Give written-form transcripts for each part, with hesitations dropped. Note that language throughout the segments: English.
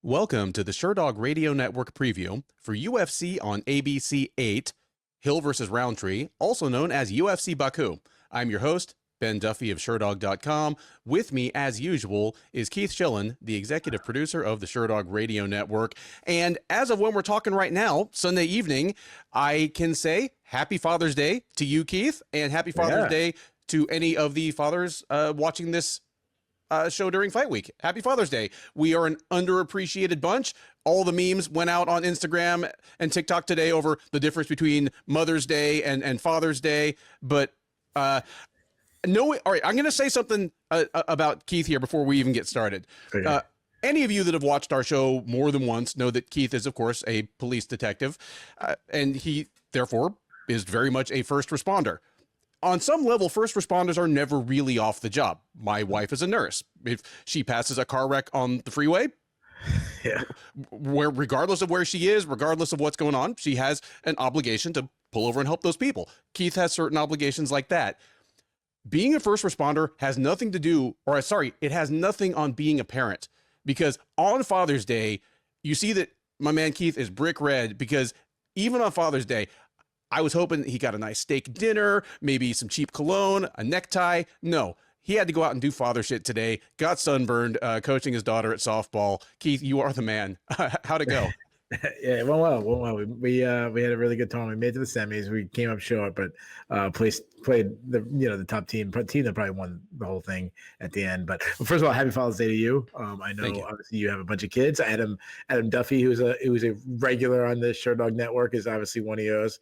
Welcome to the Sherdog Radio Network preview for UFC on ABC 8, Hill vs. Roundtree, also known as UFC Baku. I'm your host, Ben Duffy of Sherdog.com. With me, as usual, is Keith Schillen, the executive producer of the Sherdog Radio Network. And as of when we're talking right now, Sunday evening, I can say Happy Father's Day to you, Keith, and Happy Father's Day to any of the fathers watching this show during fight week. Happy Father's Day. We are an underappreciated bunch. All the memes went out on Instagram and TikTok today over the difference between Mother's Day and Father's Day. But no, all right, I'm going to say something about Keith here before we even get started. Okay. Any of you that have watched our show more than once know that Keith is, of course, a police detective, and he, therefore, is very much a first responder. On some level, first responders are never really off the job. My wife is a nurse. If she passes a car wreck on the freeway, regardless of where she is, regardless of what's going on, she has an obligation to pull over and help those people. Keith has certain obligations like that. Being a first responder has nothing to do, it has nothing on being a parent. Because on Father's Day, you see that my man Keith is brick red, because even on Father's Day, I was hoping he got a nice steak dinner, maybe some cheap cologne, a necktie. No, he had to go out and do father shit today. Got sunburned, coaching his daughter at softball. Keith, you are the man. How'd it go? Yeah, it went well. We had a really good tournament. We made it to the semis. We came up short, but played the top team that probably won the whole thing at the end. But first of all, happy Father's Day to you. I know obviously you have a bunch of kids. Adam Duffy, who's a regular on the Sherdog Network, is obviously one of yours.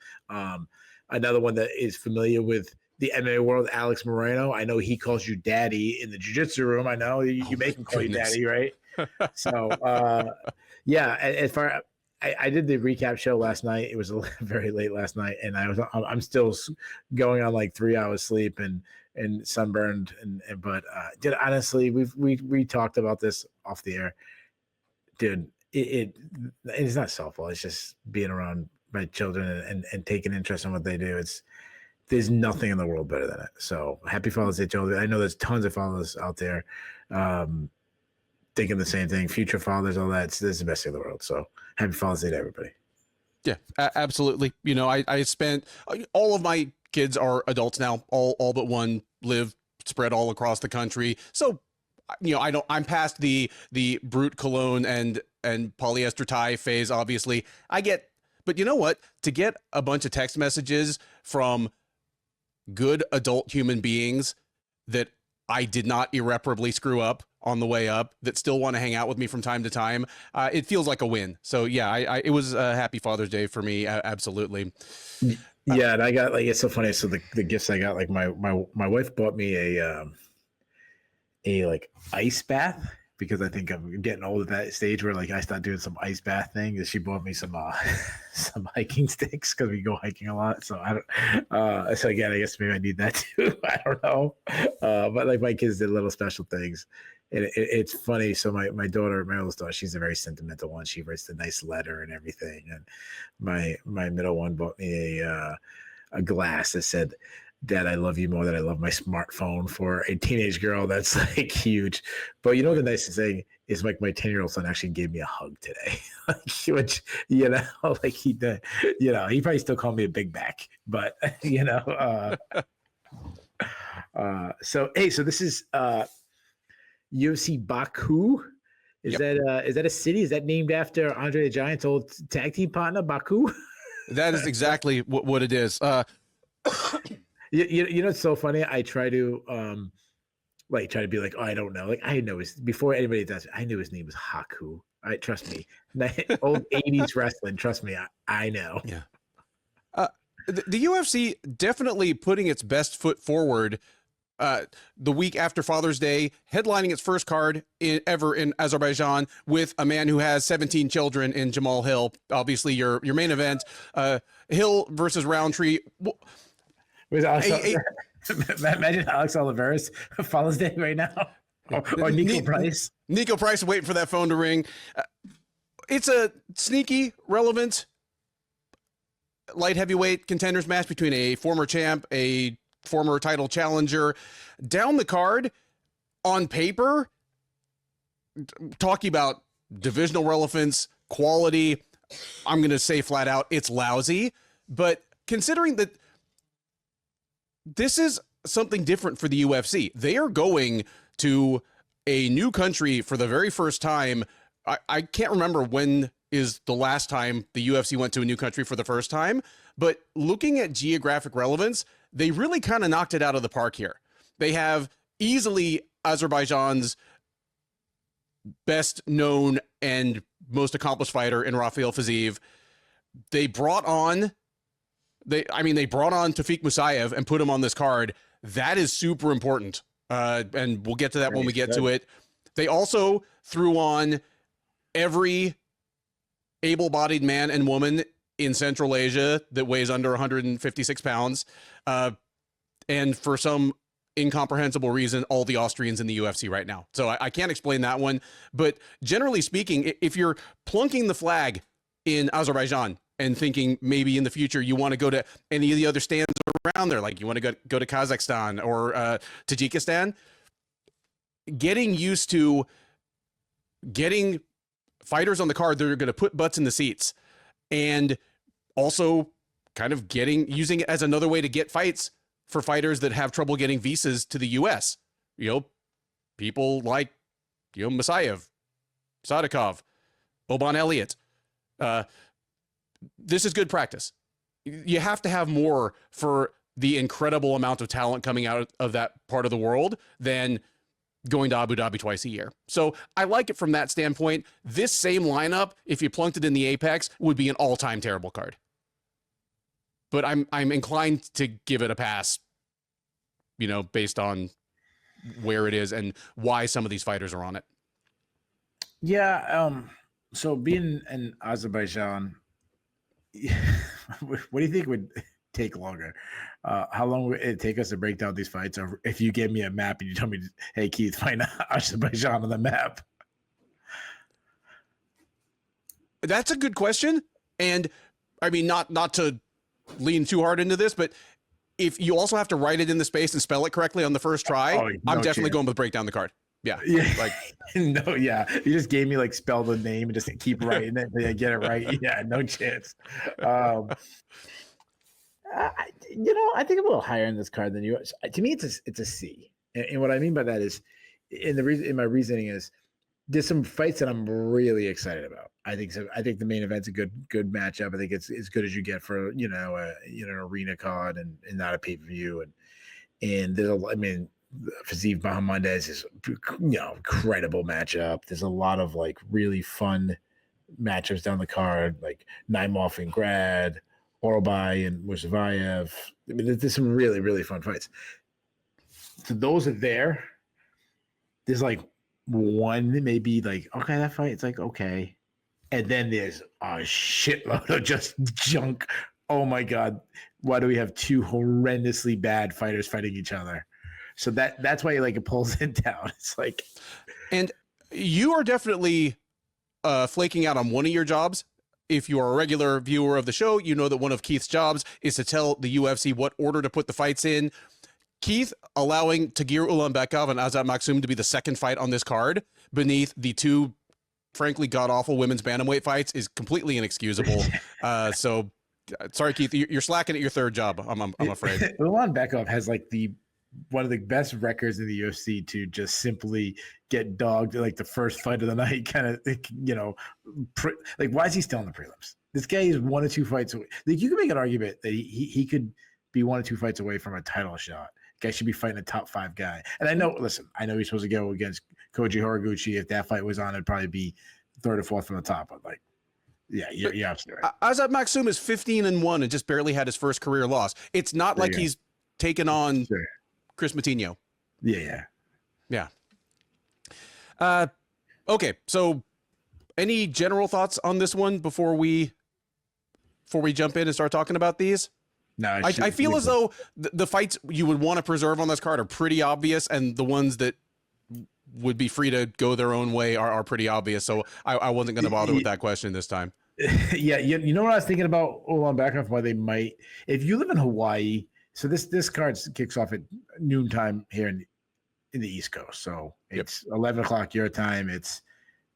Another one that is familiar with the MMA world, Alex Moreno. I know he calls you daddy in the jiu-jitsu room. I know you make him call you daddy, right? So as far I did the recap show last night. It was very late last night, and I'm still going on like 3 hours sleep and sunburned. But honestly, we talked about this off the air, dude. It's not softball. It's just being around my children and taking interest in what they do. There's nothing in the world better than it. So happy Father's Day, children. I know there's tons of fathers out there thinking the same thing. Future fathers, all that. This is the best thing in the world. So happy Father's Day to everybody. Yeah, absolutely. You know, I spent all of my kids are adults now. All but one live spread all across the country. So, I'm past the brute cologne and polyester tie phase. Obviously, but you know what? To get a bunch of text messages from good adult human beings that I did not irreparably screw up on the way up, that still want to hang out with me from time to time, it feels like a win. So yeah, it was a happy Father's Day for me. Absolutely. Yeah. And I got it's so funny. So the gifts I got, like my wife bought me a ice bath, because I think I'm getting old at that stage where I start doing some ice bath thing. And she bought me some hiking sticks, because we go hiking a lot. So I don't. So again, I guess maybe I need that too. I don't know. But my kids did little special things, and it's funny. So my daughter, my oldest daughter, she's a very sentimental one. She writes a nice letter and everything. And my middle one bought me a glass that said, "Dad, I love you more than I love my smartphone," for a teenage girl. That's huge. But the nicest thing is my 10-year-old son actually gave me a hug today, which, he did, he probably still called me a big back, but, so, hey, so this is UFC Baku. Is that a city? Is that named after Andre the Giant's old tag team partner, Baku? That is exactly what it is. It's so funny. I try to be like, oh, I don't know. I know before anybody does. I knew his name was Haku. All right, trust me. Old 80s wrestling. Trust me, I know. Yeah. The UFC definitely putting its best foot forward. The week after Father's Day, headlining its first card ever in Azerbaijan with a man who has 17 children in Jamal Hill. Obviously, your main event, Hill versus Roundtree. Imagine Alex Oliveira's Father's Day right now, or Nico Price. Nico Price waiting for that phone to ring. It's a sneaky, relevant light heavyweight contenders match between a former champ, a former title challenger. Down the card, on paper, talking about divisional relevance, quality, I'm going to say flat out, it's lousy. But considering that this is something different for the UFC, they are going to a new country for the very first time. I can't remember when is the last time the UFC went to a new country for the first time, but looking at geographic relevance, they really kind of knocked it out of the park here. They have easily Azerbaijan's best known and most accomplished fighter in Rafael Fiziev. They brought on Tofiq Musayev and put him on this card. That is super important. And we'll get to that when we get to it. They also threw on every able-bodied man and woman in Central Asia that weighs under 156 pounds. And for some incomprehensible reason, all the Austrians in the UFC right now. So I can't explain that one. But generally speaking, if you're plunking the flag in Azerbaijan and thinking maybe in the future you want to go to any of the other stands around there, like you want to go to Kazakhstan or Tajikistan, getting used to getting fighters on the card that are going to put butts in the seats, and also kind of using it as another way to get fights for fighters that have trouble getting visas to the US. People like, Musayev, Sadykhov, Oban, Elliott. This is good practice. You have to have more for the incredible amount of talent coming out of that part of the world than going to Abu Dhabi twice a year. So I like it from that standpoint. This same lineup, if you plunked it in the Apex, would be an all-time terrible card. But I'm inclined to give it a pass, based on where it is and why some of these fighters are on it. Yeah. So being in Azerbaijan, what do you think would take longer? How long would it take us to break down these fights? Or if you gave me a map and you told me, hey, Keith, find Azerbaijan on the map. That's a good question. And I mean, not to lean too hard into this, but if you also have to write it in the space and spell it correctly on the first try, I'm definitely going with break down the card. Yeah. Like no, yeah. You just gave me spell the name and just keep writing it until you get it right. Yeah, no chance. I think I'm a little higher in this card than you. To me, it's a C. And what I mean by that is, my reasoning is, there's some fights that I'm really excited about. I think the main event's a good matchup. I think it's as good as you get for an arena card and not a pay-per-view. And there's Fiziev Muhammad is incredible matchup. There's a lot of really fun matchups down the card, like Naimov and Grad, Orobai and Musayev. I mean, there's some really, really fun fights. So those are there. There's one maybe okay, that fight, it's okay. And then there's a shitload of just junk. Oh my God. Why do we have two horrendously bad fighters fighting each other? So that's why it pulls it down. It's and you are definitely flaking out on one of your jobs. If you are a regular viewer of the show, you know that one of Keith's jobs is to tell the UFC what order to put the fights in. Keith allowing Tagir Ulanbekov and Azat Maksum to be the second fight on this card beneath the two, frankly, god-awful women's bantamweight fights is completely inexcusable. So, sorry, Keith, you're slacking at your third job, I'm afraid. Ulanbekov has one of the best records in the UFC to just simply get dogged the first fight of the night, kind of, why is he still in the prelims? This guy is 1 or 2 fights away. You can make an argument that he could be 1 or 2 fights away from a title shot. Guy should be fighting a top 5 guy. And I know he's supposed to go against Koji Horiguchi. If that fight was on, it'd probably be 3rd or 4th from the top. But you're absolutely right. Azat Maksum is 15-1 and just barely had his first career loss. It's not like he's taken on Chris Matinho. Yeah. Okay. So any general thoughts on this one before we jump in and start talking about these? No, I feel as though the fights you would want to preserve on this card are pretty obvious, and the ones that would be free to go their own way are pretty obvious. So I wasn't going to bother with that question this time. Yeah, you know what I was thinking about Ulanbekov? Why they might, if you live in Hawaii. So this card kicks off at noontime here in the East Coast. So it's 11 o'clock your time. It's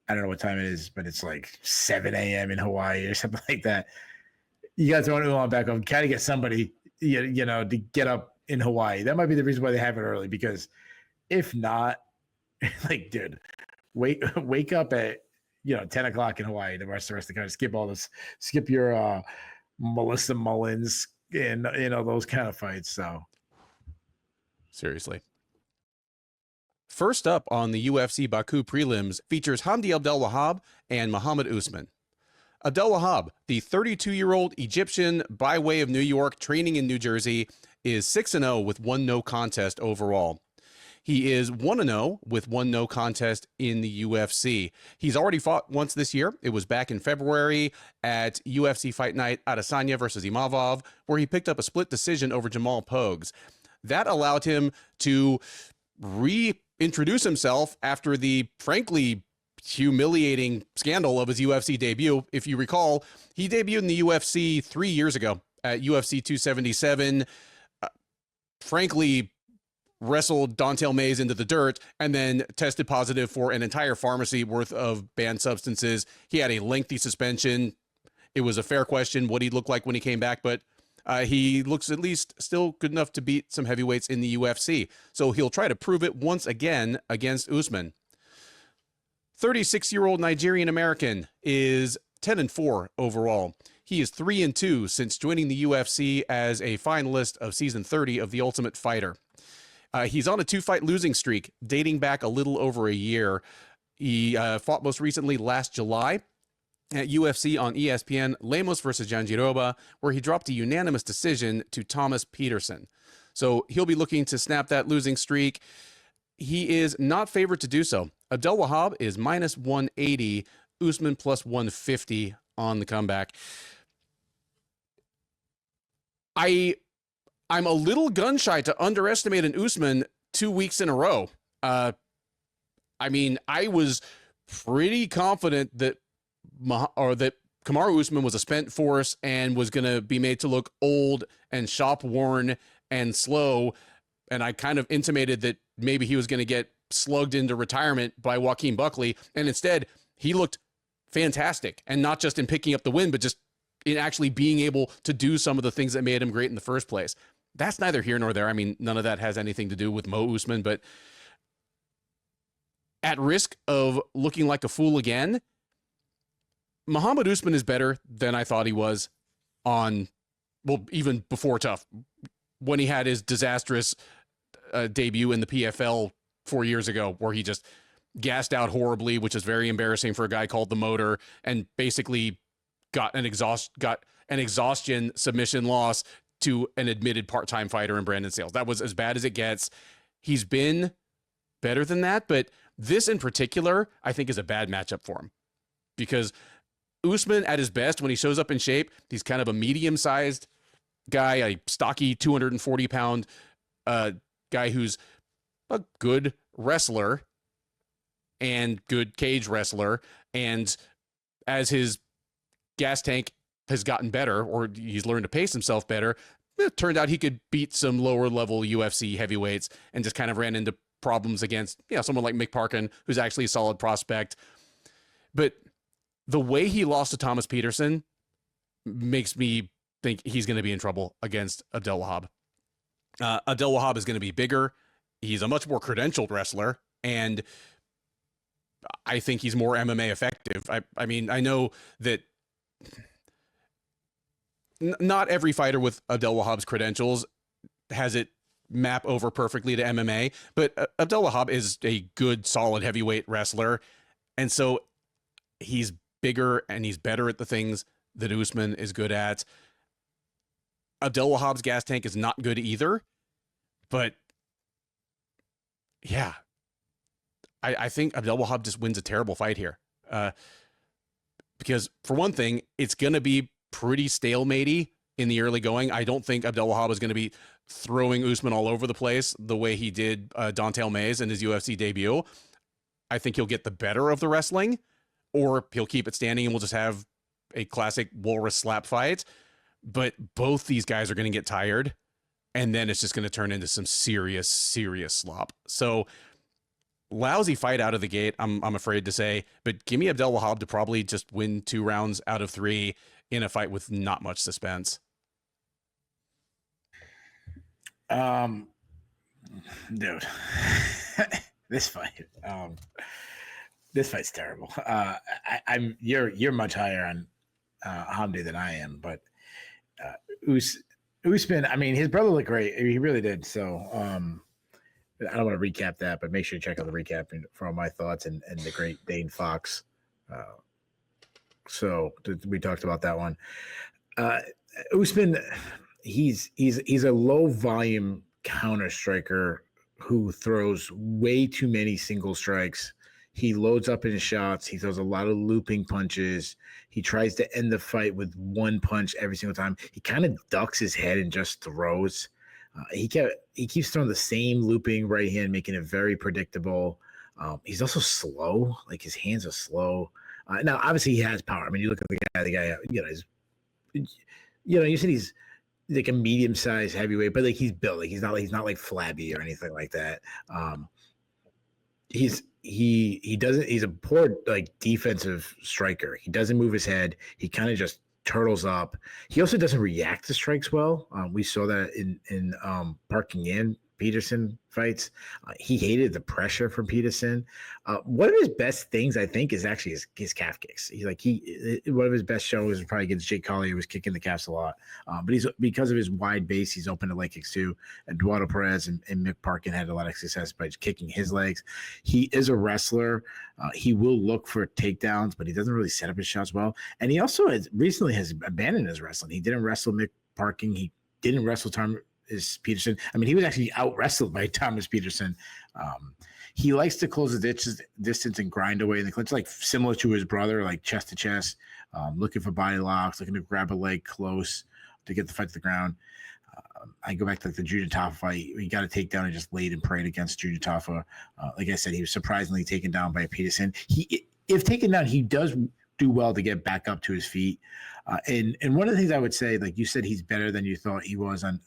I don't know what time it is, but it's like 7 a.m. in Hawaii or something like that. You got to throw an Ulanbekov, kind of get somebody, you know, to get up in Hawaii. That might be the reason why they have it early, because if not, like, dude, wake up at, 10 o'clock in Hawaii. The rest of the country, skip all this, skip your Melissa Mullins and, those kind of fights. So seriously. First up on the UFC Baku prelims features Hamdy Abdelwahab and Mohammed Usman. Abdelwahab, the 32-year-old Egyptian by way of New York, training in New Jersey, is 6-0 with 1 no contest overall. He is 1-0 with 1 no contest in the UFC. He's already fought once this year. It was back in February at UFC Fight Night Adesanya versus Imavov, where he picked up a split decision over Jamal Pogues. That allowed him to reintroduce himself after the, frankly, humiliating scandal of his UFC debut. If you recall, he debuted in the UFC 3 years ago at UFC 277. Frankly, wrestled Don'Tale Mayes into the dirt and then tested positive for an entire pharmacy worth of banned substances. He had a lengthy suspension. It was a fair question what he'd look like when he came back, but he looks at least still good enough to beat some heavyweights in the UFC. So he'll try to prove it once again against Usman. 36-year-old Nigerian American is 10-4 overall. He is 3-2 since joining the UFC as a finalist of season 30 of The Ultimate Fighter. He's on a 2-fight losing streak dating back a little over a year. He fought most recently last July at UFC on ESPN, Lemos versus Jandiroba, where he dropped a unanimous decision to Thomas Peterson. So he'll be looking to snap that losing streak. He is not favored to do so. Abdelwahab is minus 180, Usman plus 150 on the comeback. I'm a little gun shy to underestimate an Usman 2 weeks in a row. I mean, I was pretty confident that Kamaru Usman was a spent force and was going to be made to look old and shop worn and slow. And I kind of intimated that maybe he was going to get slugged into retirement by Joaquin Buckley. And instead, he looked fantastic. And not just in picking up the win, but just in actually being able to do some of the things that made him great in the first place. That's neither here nor there. I mean, none of that has anything to do with Mo Usman, but at risk of looking like a fool again, Mohammed Usman is better than I thought he was even before TUF, when he had his disastrous debut in the PFL 4 years ago, where he just gassed out horribly, which is very embarrassing for a guy called the Motor, and basically got an exhaustion submission loss to an admitted part-time fighter in Brandon Sales. That was as bad as it gets. He's been better than that, but this in particular, I think, is a bad matchup for him, because Usman at his best, when he shows up in shape, he's kind of a medium-sized guy, a stocky 240-pound guy who's a good wrestler and good cage wrestler. And as his gas tank has gotten better, or he's learned to pace himself better, it turned out he could beat some lower-level UFC heavyweights and just kind of ran into problems against, someone like Mick Parkin, who's actually a solid prospect. But the way he lost to Thomas Peterson makes me think he's going to be in trouble against Abdelwahab. Abdelwahab is going to be bigger. He's a much more credentialed wrestler, and I think he's more MMA effective. I mean, I know that not every fighter with Abdelwahab's credentials has it map over perfectly to MMA, but Abdelwahab is a good, solid heavyweight wrestler, and so he's bigger and he's better at the things that Usman is good at. Abdelwahab's gas tank is not good either, but yeah, I think Abdelwahab just wins a terrible fight here. Because for one thing, it's going to be pretty stalematey in the early going. I don't think Abdelwahab is going to be throwing Usman all over the place the way he did Don'Tale Mayes in his UFC debut. I think he'll get the better of the wrestling, or he'll keep it standing and we'll just have a classic walrus slap fight. But both these guys are going to get tired, and then it's just going to turn into some serious, serious slop. So lousy fight out of the gate, I'm afraid to say, but give me Abdelwahab to probably just win 2 rounds out of 3 in a fight with not much suspense. Dude, this fight, this fight's terrible. You're much higher on Hamdy than I am, but Usman, I mean, his brother looked great. He really did. So I don't want to recap that, but make sure you check out the recap for all my thoughts and the great Dane Fox. So we talked about that one. Usman, he's a low volume counter striker who throws way too many single strikes. He loads up in his shots. He throws a lot of looping punches. He tries to end the fight with one punch every single time. He kind of ducks his head and just throws. He keeps throwing the same looping right hand, making it very predictable. He's also slow. Like, his hands are slow. Now, obviously, he has power. I mean, you look at the guy, you said he's like a medium-sized heavyweight, but like, he's built. Like, he's not like flabby or anything like that. He's a poor like defensive striker. He doesn't move his head. He kind of just turtles up. He also doesn't react to strikes well. We saw that in Parking and Peterson fights. He hated the pressure from Peterson. One of his best things, I think, is actually his calf kicks. One of his best shows was probably against Jake Collier. He was kicking the calves a lot. But because of his wide base, he's open to leg kicks too. Eduardo Perez and Mick Parkin had a lot of success by just kicking his legs. He is a wrestler. He will look for takedowns, but he doesn't really set up his shots well. And he also recently has abandoned his wrestling. He didn't wrestle Mick Parkin. He didn't wrestle is Peterson. I mean, he was actually out wrestled by Thomas Peterson. He likes to close the distance and grind away in the clinch, like similar to his brother, like chest to chest, looking for body locks, looking to grab a leg close to get the fight to the ground. I go back to like the Junior Taffa fight. He got a takedown and just laid and prayed against Junior Taffa. Like I said, he was surprisingly taken down by Peterson. If taken down, he does do well to get back up to his feet. And one of the things I would say, like you said, he's better than you thought he was on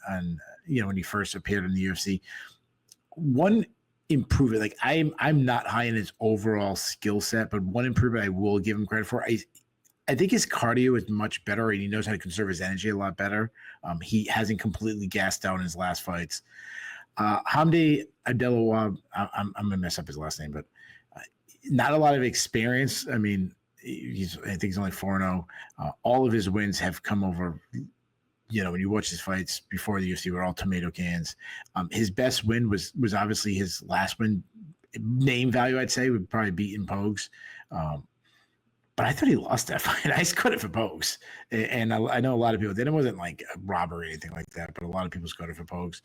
when he first appeared in the UFC. One improvement, like I'm not high in his overall skill set, but one improvement I will give him credit for. I think his cardio is much better, and he knows how to conserve his energy a lot better. He hasn't completely gassed out in his last fights. Hamdy Abdelwahab, I'm gonna mess up his last name, but not a lot of experience. I mean, I think he's only 4-0. All of his wins have come over, when you watch his fights before the UFC, were all tomato cans. His best win was obviously his last win. Name value, I'd say, would probably beat in Pogues. But I thought he lost that fight. I scored it for Pogues. And I know a lot of people, then it wasn't like a robbery or anything like that, but a lot of people scored it for Pogues.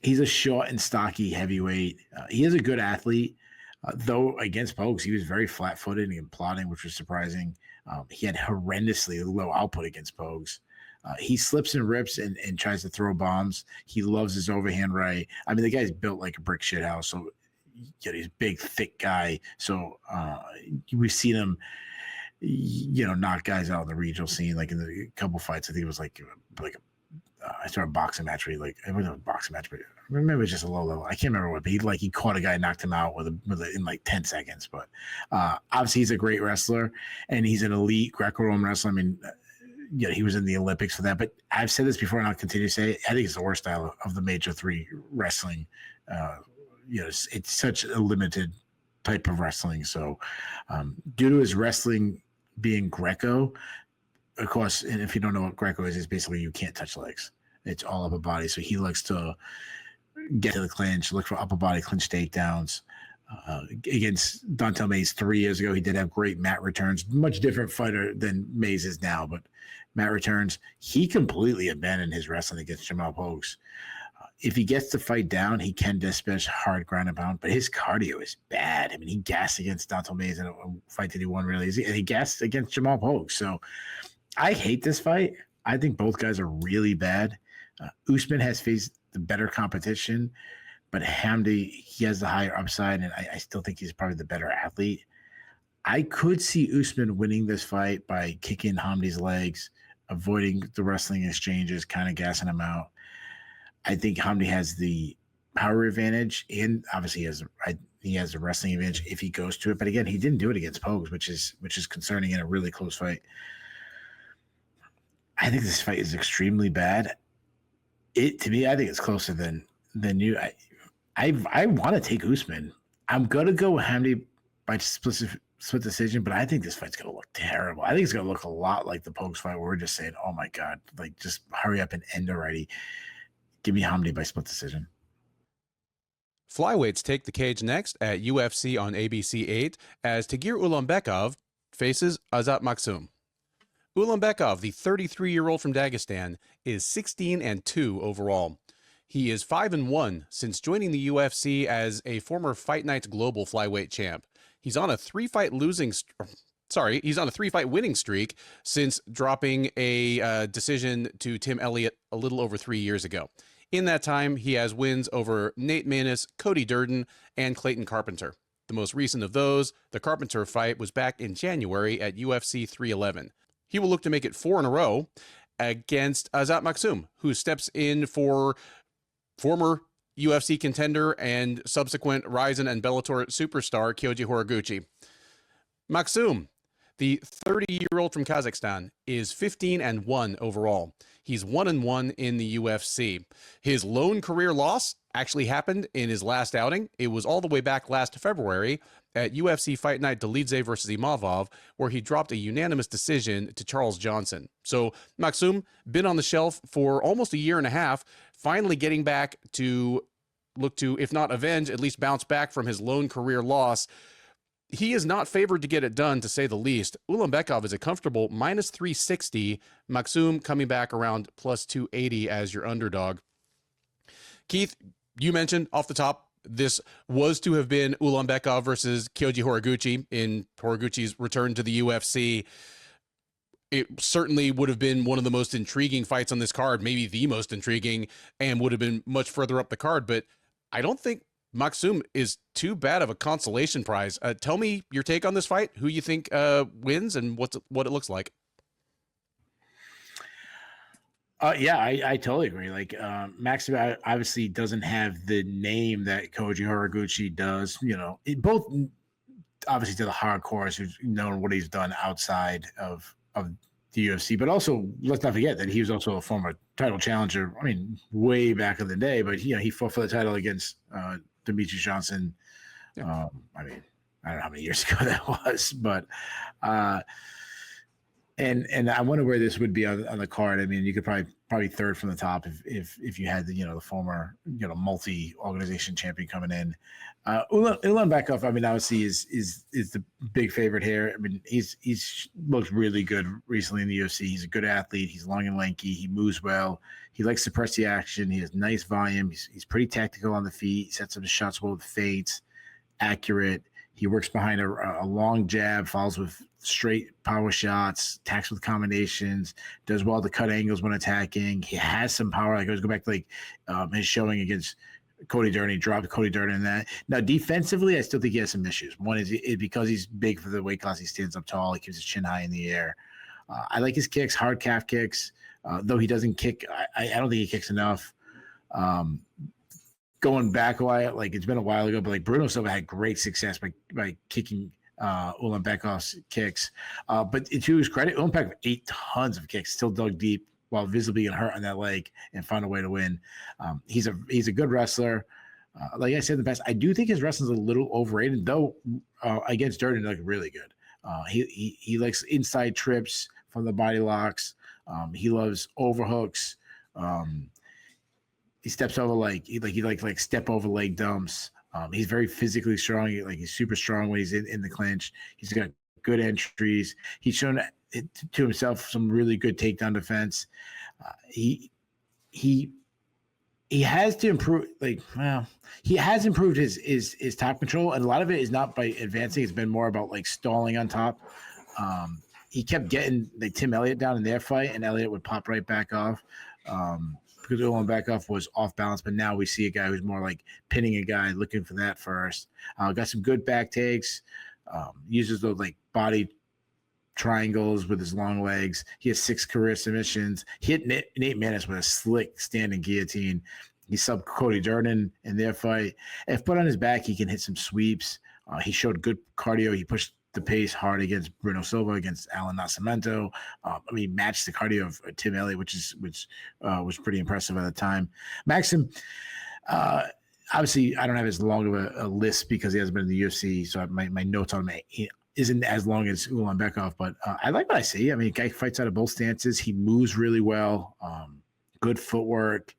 He's a short and stocky heavyweight. He is a good athlete. Though against Pogues, he was very flat-footed and plodding, which was surprising. He had horrendously low output against Pogues. He slips and rips and tries to throw bombs. He loves his overhand right. I mean, the guy's built like a brick shithouse. So, he's a big, thick guy. So we've seen him, knock guys out in the regional scene. Like in the couple fights, I think it was like I saw a boxing match where it wasn't a boxing match, but I remember it was just a low level. I can't remember what, but he caught a guy, knocked him out in like 10 seconds. But obviously he's a great wrestler, and he's an elite Greco-Roman wrestler. I mean, he was in the Olympics for that. But I've said this before, and I'll continue to say it. I think it's the worst style of the major three wrestling. It's such a limited type of wrestling. So due to his wrestling being Greco, of course, and if you don't know what Greco is, it's basically you can't touch legs. It's all upper body. So he likes to get to the clinch, look for upper body clinch takedowns. Against Dontel Mays 3 years ago, he did have great mat returns. Much different fighter than Mays is now, but mat returns. He completely abandoned his wrestling against Jamal Pogues. If he gets the fight down, he can dispatch hard ground and pound, but his cardio is bad. I mean, he gassed against Dontel Mays in a fight that he won really easy, and he gassed against Jamal Pogues. So I hate this fight. I think both guys are really bad. Usman has faced the better competition, but Hamdy, he has the higher upside, and I still think he's probably the better athlete. I could see Usman winning this fight by kicking Hamdy's legs, avoiding the wrestling exchanges, kind of gassing him out. I think Hamdy has the power advantage, and obviously he has a wrestling advantage if he goes to it. But again, he didn't do it against Pogues, which is concerning in a really close fight. I think this fight is extremely bad. To me, I think it's closer than you. I want to take Usman. I'm gonna go with Hamdy by split decision, but I think this fight's gonna look terrible. I think it's gonna look a lot like the Pogues fight, where we're just saying, "Oh my god, like just hurry up and end already." Give me Hamdy by split decision. Flyweights take the cage next at UFC on ABC 8 as Tagir Ulanbekov faces Azat Maksum. Ulanbekov, the 33-year-old from Dagestan, is 16-2 overall. He is 5-1 since joining the UFC as a former Fight Night Global flyweight champ. He's on a three-fight winning streak since dropping a decision to Tim Elliott a little over 3 years ago. In that time, he has wins over Nate Maness, Cody Durden, and Clayton Carpenter. The most recent of those, the Carpenter fight, was back in January at UFC 311. He will look to make it 4 in a row against Azat Maksum, who steps in for former UFC contender and subsequent Ryzen and Bellator superstar Kyoji Horiguchi. Maksum, the 30-year-old from Kazakhstan, is 15-1 overall. He's 1-1 in the UFC. His lone career loss actually happened in his last outing. It was all the way back last February at UFC Fight Night Dolidze versus Imavov, where he dropped a unanimous decision to Charles Johnson. So Maksum, been on the shelf for almost a year and a half, finally getting back to look to, if not avenge, at least bounce back from his lone career loss. He is not favored to get it done, to say the least. Ulanbekov is a comfortable minus 360. Maksum coming back around plus 280 as your underdog. Keith, you mentioned off the top, this was to have been Ulanbekov versus Kyoji Horiguchi in Horiguchi's return to the UFC. It certainly would have been one of the most intriguing fights on this card, maybe the most intriguing, and would have been much further up the card. But I don't think Maksum is too bad of a consolation prize. Tell me your take on this fight, who you think wins, and what it looks like. Yeah, I totally agree. Like Maksum obviously doesn't have the name that Koji Horiguchi does. You know, both obviously to the hardcores who's known what he's done outside of the UFC, but also let's not forget that he was also a former title challenger. I mean, way back in the day, but he fought for the title against Demetrius Johnson. Yeah. I mean, I don't know how many years ago that was, but and I wonder where this would be on the card. I mean, you could probably third from the top if you had the former multi-organization champion coming in. Ulanbekov, I mean, obviously is the big favorite here. I mean, he's looked really good recently in the UFC. He's a good athlete. He's long and lanky. He moves well. He likes to press the action. He has nice volume. He's pretty tactical on the feet. He sets up his shots well with feints, accurate. He works behind a long jab, follows with straight power shots, attacks with combinations, does well to cut angles when attacking. He has some power. Like, let's go back to his showing against Cody Durden. He dropped Cody Durden in that. Now, defensively, I still think he has some issues. One is because he's big for the weight class. He stands up tall. He keeps his chin high in the air. I like his kicks, hard calf kicks, though he doesn't kick. I don't think he kicks enough. Going back a while, like it's been a while ago, but like Bruno Silva had great success by kicking Ulanbekov's kicks. But to his credit, Ulanbekov ate tons of kicks, still dug deep while visibly getting hurt on that leg and found a way to win. He's a good wrestler. Like I said in the past, I do think his wrestling's a little overrated, though. Against Durden, looked really good. He likes inside trips from the body locks. He loves overhooks. He steps over he step over leg dumps. He's very physically strong. He's super strong when he's in the clinch. He's got good entries. He's shown to himself some really good takedown defense. He has to improve. He has improved his top control, and a lot of it is not by advancing. It's been more about stalling on top. He kept getting Tim Elliott down in their fight, and Elliott would pop right back off. Because Ulanbekov was off balance, but now we see a guy who's more like pinning a guy, looking for that first. Got some good back takes, uses those body triangles with his long legs. He has 6 career submissions. He hit Nate Maness with a slick standing guillotine. He subbed Cody Durden in their fight. If put on his back, he can hit some sweeps. He showed good cardio. He pushed the pace hard against Bruno Silva, against Alan Nascimento. Matched the cardio of Tim Elliott, which was pretty impressive at the time. Maxim, obviously, I don't have as long of a list because he hasn't been in the UFC, so my notes on him isn't as long as Ulanbekov, but I like what I see. I mean, guy fights out of both stances. He moves really well. Good footwork.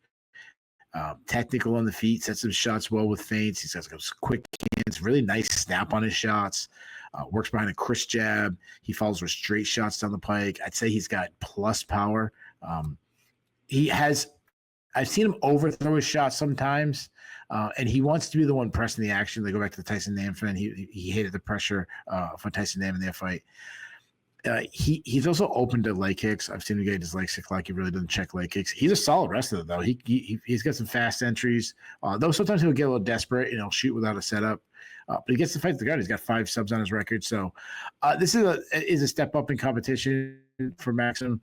Technical on the feet, sets some shots well with feints. He's got those quick hands, really nice snap on his shots. Works behind a crisp jab. He follows with straight shots down the pike. I'd say he's got plus power. I've seen him overthrow his shots sometimes, and he wants to be the one pressing the action. They go back to the Tyson Nam fan. He hated the pressure for Tyson Nam in their fight. He's also open to leg kicks. I've seen him get his leg kick like he really doesn't check leg kicks. He's a solid wrestler though. He's got some fast entries. Though sometimes he'll get a little desperate and he'll shoot without a setup. But he gets to fight the guard. He's got 5 subs on his record. So this is a step up in competition for Maxim.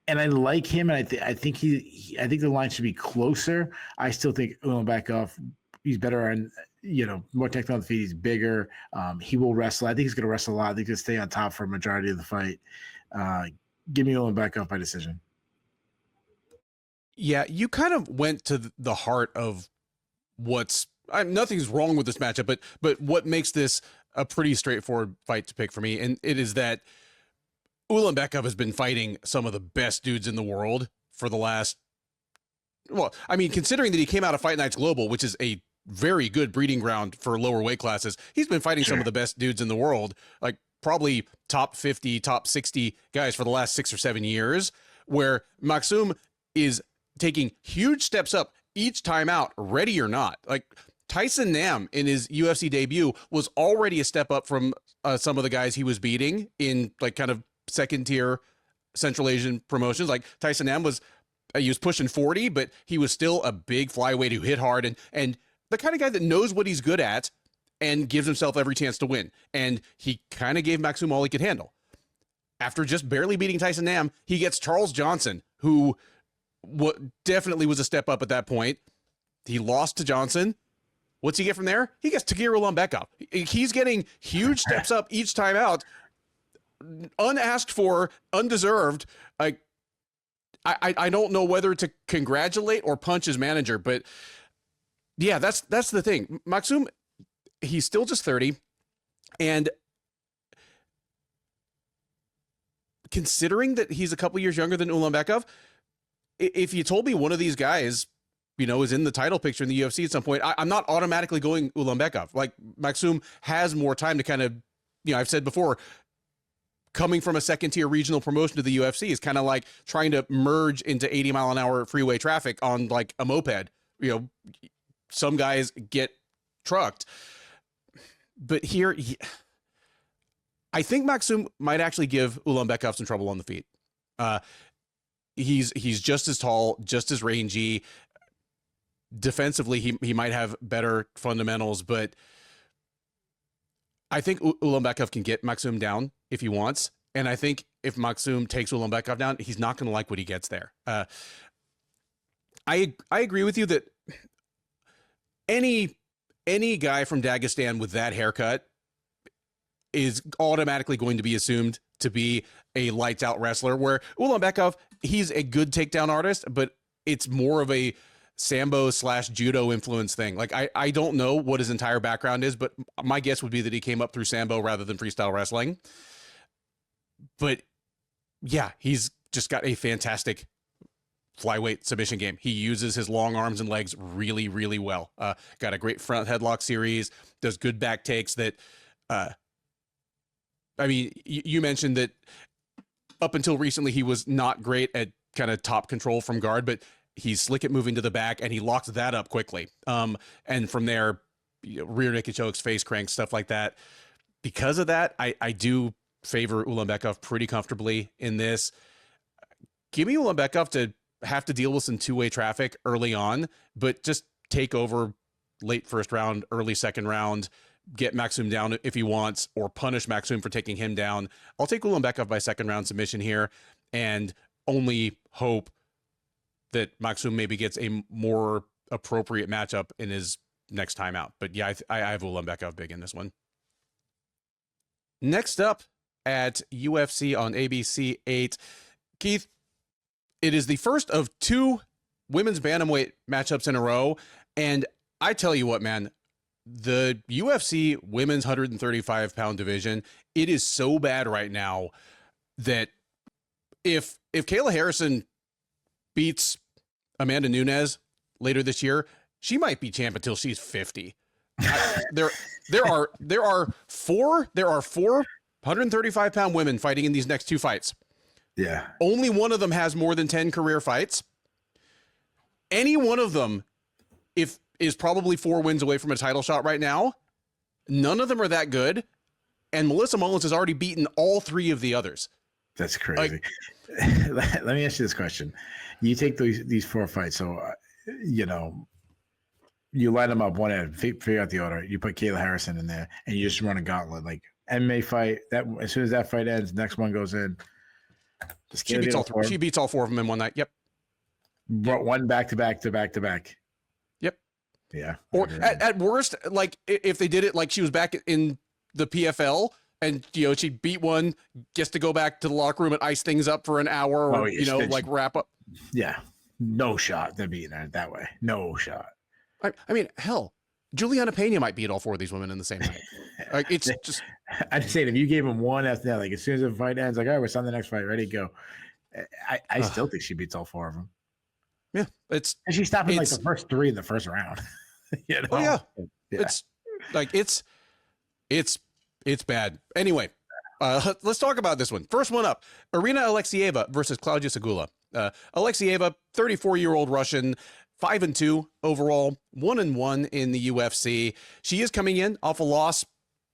And I like him, and I think the line should be closer. I still think Ulanbekov, he's better on, more technical on the feet. He's bigger. He will wrestle. I think he's going to wrestle a lot. I think he'll stay on top for a majority of the fight. Give me Ulanbekov by decision. Yeah, you kind of went to the heart of nothing's wrong with this matchup, but what makes this a pretty straightforward fight to pick for me, and it is that Ulanbekov has been fighting some of the best dudes in the world for the last, considering that he came out of Fight Nights Global, which is a very good breeding ground for lower weight classes, he's been fighting some of the best dudes in the world, like probably top 50, top 60 guys for the last 6 or 7 years, where Maksum is taking huge steps up each time out, ready or not. Like Tyson Nam in his UFC debut was already a step up from some of the guys he was beating in like kind of second tier Central Asian promotions. Like Tyson Nam he was pushing 40, but he was still a big flyweight who hit hard and the kind of guy that knows what he's good at and gives himself every chance to win. And he kind of gave Maksum all he could handle. After just barely beating Tyson Nam, he gets Charles Johnson, who definitely was a step up at that point. He lost to Johnson. What's he get from there? He gets Tagir Ulanbekov. He's getting huge steps up each time out, unasked for, undeserved. Like I don't know whether to congratulate or punch his manager, but yeah, that's the thing. Maksum, he's still just 30, and considering that he's a couple years younger than Ulanbekov, if you told me one of these guys, is in the title picture in the UFC at some point, I'm not automatically going Ulanbekov. Like Maksum has more time to kind of, I've said before, coming from a second tier regional promotion to the UFC is kind of like trying to merge into 80-mile-an-hour freeway traffic on like a moped. Some guys get trucked, but here, I think Maksum might actually give Ulanbekov some trouble on the feet. He's just as tall, just as rangy. Defensively, he might have better fundamentals, but I think Ulanbekov can get Maksum down if he wants. And I think if Maksum takes Ulanbekov down, he's not going to like what he gets there. I agree with you that any guy from Dagestan with that haircut is automatically going to be assumed to be a lights out wrestler, where Ulanbekov, he's a good takedown artist, but it's more of a Sambo/judo influence thing. Like I don't know what his entire background is, but my guess would be that he came up through Sambo rather than freestyle wrestling. But yeah, he's just got a fantastic flyweight submission game. He uses his long arms and legs really, really well. Got a great front headlock series, does good back takes that, you mentioned that up until recently, he was not great at kind of top control from guard, but he's slick at moving to the back and he locks that up quickly. And from there, rear naked chokes, face cranks, stuff like that. Because of that, I do favor Ulanbekov pretty comfortably in this. Give me Ulanbekov to have to deal with some two-way traffic early on, but just take over late first round, early second round, get Maksum down if he wants, or punish Maksum for taking him down. I'll take Ulanbekov by second round submission here and only hope that Maksum maybe gets a more appropriate matchup in his next time out. But yeah, I have Ulanbekov big in this one. Next up at UFC on ABC 8, Keith, it is the first of 2 women's bantamweight matchups in a row. And I tell you what, man, the UFC women's 135-pound division, it is so bad right now that if Kayla Harrison beats Amanda Nunes later this year, she might be champ until she's 50. There are 4 135-pound women fighting in these next 2 fights. Yeah. Only one of them has more than 10 career fights. Any one of them is probably 4 wins away from a title shot right now. None of them are that good. And Melissa Mullins has already beaten all 3 of the others. That's crazy. Let me ask you this question. You take these 4 fights. So, you line them up one end, figure out the order. You put Kayla Harrison in there and you just run a gauntlet. Like MMA fight, that as soon as that fight ends, next one goes in. She beats all 4 of them in one night. Yep. One back to back. Yep. Yeah. Or at worst, like if they did it like she was back in the PFL and she beat one, gets to go back to the locker room and ice things up for an hour, or like wrap up. Yeah. No shot. They're beating her that way. No shot. I mean, hell, Juliana Pena might beat all 4 of these women in the same night. Like it's just. I'm just saying, if you gave them one after that, like as soon as the fight ends, like, all right, we're on the next fight, ready to go. I still think she beats all 4 of them. Yeah, and she stopped in like the first 3 in the first round. Oh yeah. It's like it's bad. Anyway, let's talk about this one. First one up: Irina Alekseeva versus Klaudia Sygula. Alekseeva, 34-year-old Russian, 5-2 overall, 1-1 in the UFC. She is coming in off a loss.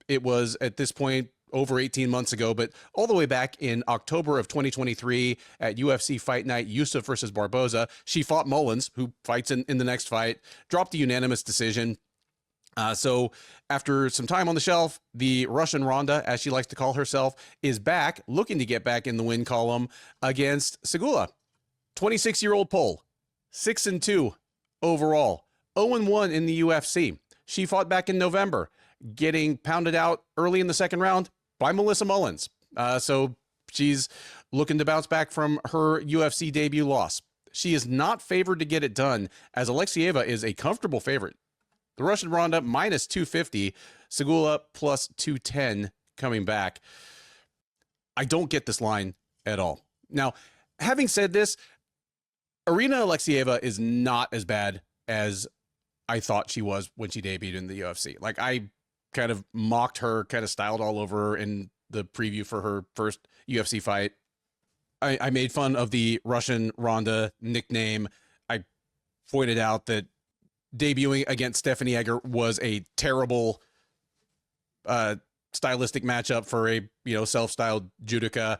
It was at this point over 18 months ago, but all the way back in October of 2023 at UFC Fight Night, Yusuf versus Barboza, she fought Mullins, who fights in the next fight, dropped a unanimous decision. So after some time on the shelf, the Russian Ronda, as she likes to call herself, is back, looking to get back in the win column against Sygula. 26-year-old Pole, 6-2 overall, 0-1 in the UFC. She fought back in November, getting pounded out early in the second round by Melissa Mullins. So she's looking to bounce back from her UFC debut loss. She is not favored to get it done, as Alekseeva is a comfortable favorite. The Russian Ronda minus 250, Sygula plus 210 coming back. I don't get this line at all. Now, having said this, Irina Alekseeva is not as bad as I thought she was when she debuted in the UFC. Like, I kind of mocked her, kind of styled all over her in the preview for her first UFC fight. I made fun of the Russian Ronda nickname. I pointed out that debuting against Stephanie Egger was a terrible stylistic matchup for a self-styled judoka.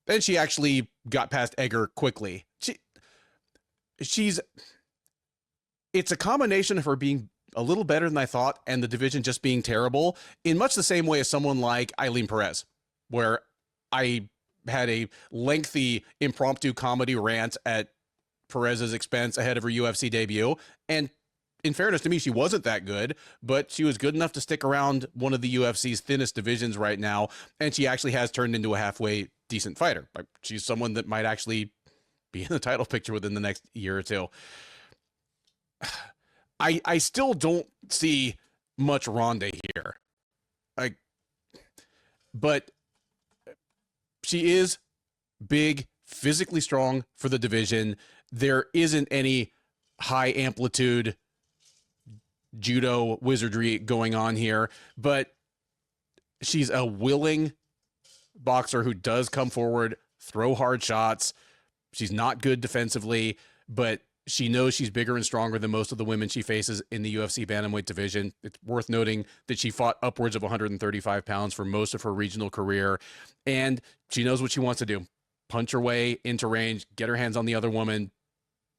And she actually got past Egger quickly. It's a combination of her being a little better than I thought and the division just being terrible, in much the same way as someone like Eileen Perez, where I had a lengthy impromptu comedy rant at Perez's expense ahead of her UFC debut. And in fairness to me, she wasn't that good, but she was good enough to stick around one of the UFC's thinnest divisions right now. And she actually has turned into a halfway decent fighter. She's someone that might actually be in the title picture within the next year or two. I still don't see much Ronda here. But she is big, physically strong for the division. There isn't any high amplitude judo wizardry going on here, but she's a willing boxer who does come forward, throw hard shots. She's not good defensively, but she knows she's bigger and stronger than most of the women she faces in the UFC bantamweight division. It's worth noting that she fought upwards of 135 pounds for most of her regional career, and she knows what she wants to do. Punch her way into range, get her hands on the other woman,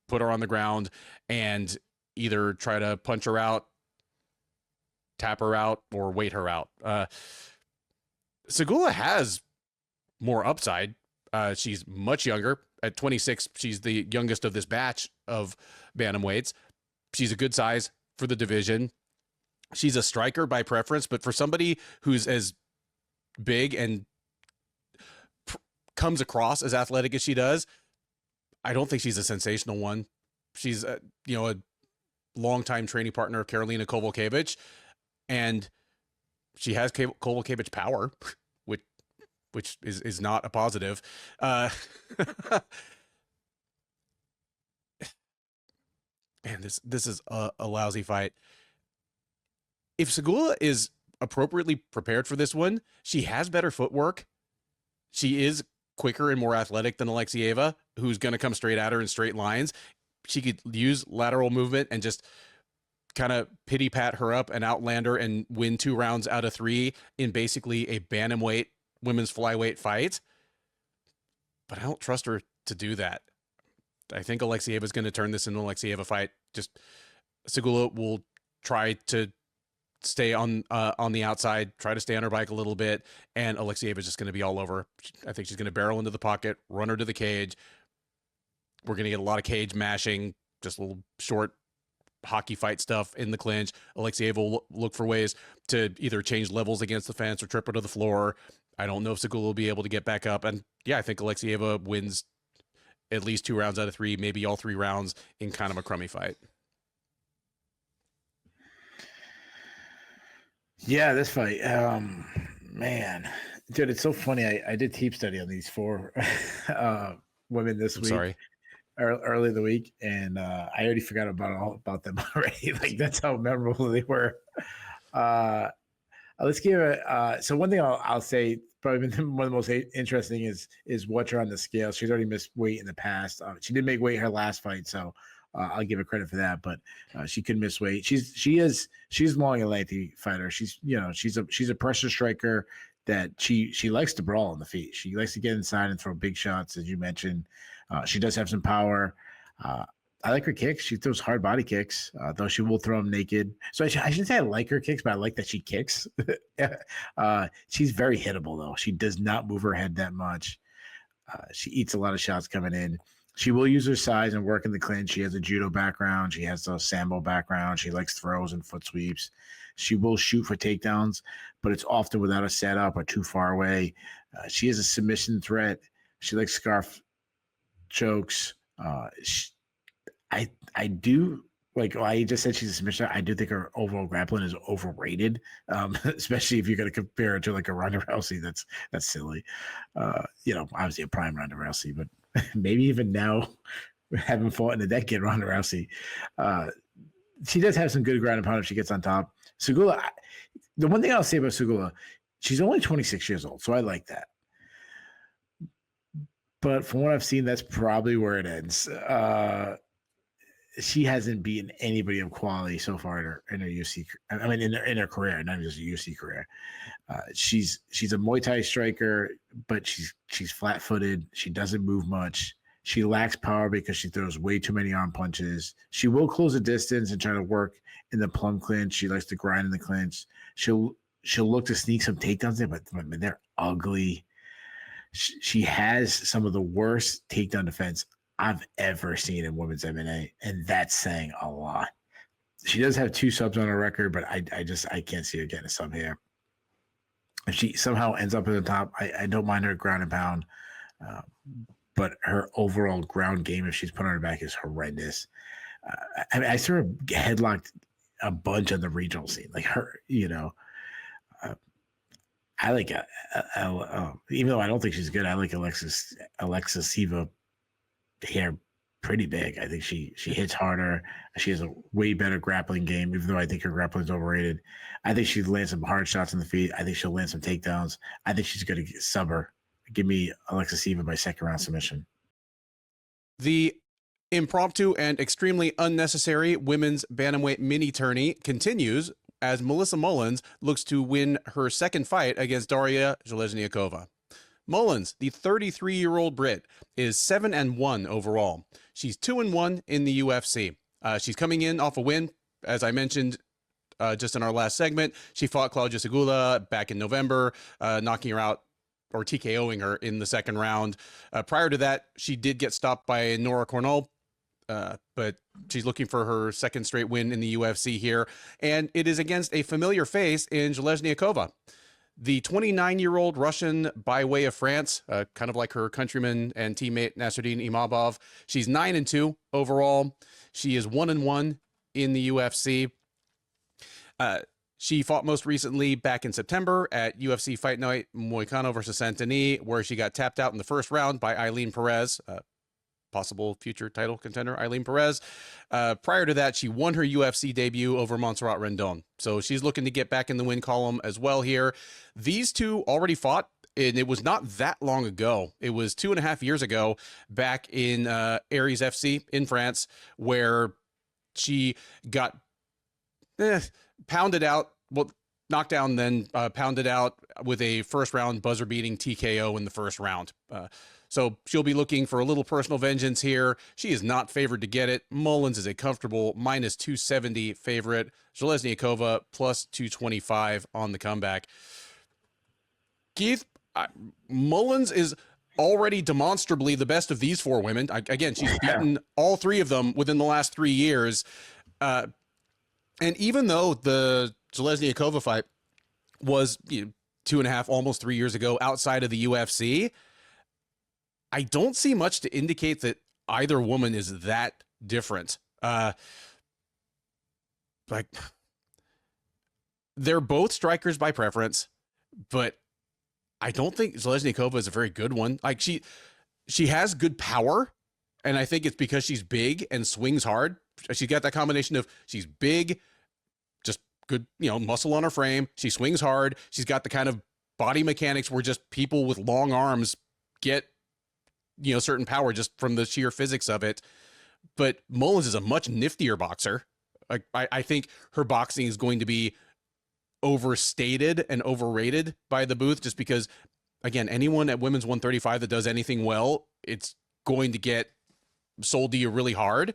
put her on the ground, and either try to punch her out, tap her out, or wait her out. Sygula has more upside. She's much younger, at 26, she's the youngest of this batch of bantamweights. She's a good size for the division. She's a striker by preference, but for somebody who's as big and comes across as athletic as she does, I don't think she's a sensational one. She's a longtime training partner of Karolina Kowalkiewicz, and she has Kowalkiewicz power, which is not a positive. Man, this is a lousy fight. If Sygula is appropriately prepared for this one, she has better footwork. She is quicker and more athletic than Alekseeva, who's going to come straight at her in straight lines. She could use lateral movement and just kind of pity pat her up and outland her and win 2 rounds out of 3 in basically a bantamweight women's flyweight fight. But I don't trust her to do that. I think Alekseeva is going to turn this into an Alekseeva fight. Just Sygula will try to stay on the outside, try to stay on her bike a little bit, and Alekseeva is just going to be all over. I think she's going to barrel into the pocket, run her to the cage. We're going to get a lot of cage mashing, just a little short hockey fight stuff in the clinch. Alekseeva will look for ways to either change levels against the fence or trip her to the floor. I don't know if Sygula will be able to get back up. And yeah, I think Alekseeva wins at least 2 rounds out of 3, maybe all 3 rounds in kind of a crummy fight. Yeah, this fight, man, dude, it's so funny. I did tape study on these 4 women this week. Sorry. Early in the week, and I already forgot about them already. Like, that's how memorable they were. Let's give it. So one thing I'll say, probably been one of the most interesting is watch her on the scale. She's already missed weight in the past. She did make weight her last fight, so I'll give her credit for that. But she could miss weight. She's long and lengthy fighter. She's a pressure striker that she likes to brawl on the feet. She likes to get inside and throw big shots, as you mentioned. She does have some power. I like her kicks. She throws hard body kicks, though she will throw them naked. So I shouldn't say I like her kicks, but I like that she kicks. She's very hittable, though. She does not move her head that much. She eats a lot of shots coming in. She will use her size and work in the clinch. She has a judo background. She has a sambo background. She likes throws and foot sweeps. She will shoot for takedowns, but it's often without a setup or too far away. She is a submission threat. She likes scarf chokes. I do like. I just said she's a submission. I do think her overall grappling is overrated, especially if you're going to compare her to like a Ronda Rousey. That's silly. Obviously a prime Ronda Rousey, but maybe even now, having fought in a decade, Ronda Rousey. She does have some good ground and pound if she gets on top. Sygula, the one thing I'll say about Sygula, she's only 26 years old, so I like that. But from what I've seen, that's probably where it ends. She hasn't beaten anybody of quality so far in her UFC. I mean, in her career, not just a UFC career. She's a Muay Thai striker, but she's flat-footed. She doesn't move much. She lacks power because she throws way too many arm punches. She will close the distance and try to work in the plum clinch. She likes to grind in the clinch. She'll look to sneak some takedowns there, but I mean, they're ugly. She has some of the worst takedown defense I've ever seen in women's MMA, and that's saying a lot. She does have 2 subs on her record, but I can't see her getting a sub here. If she somehow ends up at the top, I don't mind her ground and pound, but her overall ground game, if she's put on her back, is horrendous. I saw her headlocked a bunch on the regional scene, like her, I like even though I don't think she's good, I like Alekseeva here pretty big. I think she hits harder. She has a way better grappling game, even though I think her grappling is overrated. I think she'll land some hard shots in the feet. I think she'll land some takedowns. I think she's going to sub her. Give me Alekseeva by second round submission. The impromptu and extremely unnecessary women's bantamweight mini tourney continues as Melissa Mullins looks to win her second fight against Darya Zheleznyakova. Mullins, the 33-year-old Brit, is 7-1 overall. She's 2-1 in the UFC. She's coming in off a win, as I mentioned just in our last segment. She fought Klaudia Sygula back in November, knocking her out or TKOing her in the second round. Prior to that, she did get stopped by Nora Cornell, but she's looking for her second straight win in the UFC here. And it is against a familiar face in Zheleznyakova. The 29-year-old Russian by way of France, kind of like her countryman and teammate Nasruddin Imavov. She's 9-2 overall. She is 1-1 in the UFC. She fought most recently back in September at UFC Fight Night Moicano versus Santini, where she got tapped out in the first round by Eileen Perez, possible future title contender Eileen Perez. Prior to that, she won her UFC debut over Montserrat Rendon. So she's looking to get back in the win column as well here. These two already fought, and it was not that long ago. It was 2.5 years ago back in Aries FC in France, where she got pounded out, well, knocked down, then pounded out with a first round buzzer beating TKO in the first round. So she'll be looking for a little personal vengeance here. She is not favored to get it. Mullins is a comfortable -270 favorite. Zheleznyakova +225 on the comeback. Keith, Mullins is already demonstrably the best of these four women. Again, she's beaten all three of them within the last 3 years. And even though the Zheleznyakova fight was 2.5, almost 3 years ago outside of the UFC, I don't see much to indicate that either woman is that different. Like, they're both strikers by preference, but I don't think Zheleznyakova is a very good one. Like, she has good power, and I think it's because she's big and swings hard. She's got that combination of she's big, just good, muscle on her frame. She swings hard. She's got the kind of body mechanics where just people with long arms get certain power just from the sheer physics of it. But Mullins is a much niftier boxer. I think her boxing is going to be overstated and overrated by the booth, just because, again, anyone at women's 135 that does anything well, it's going to get sold to you really hard.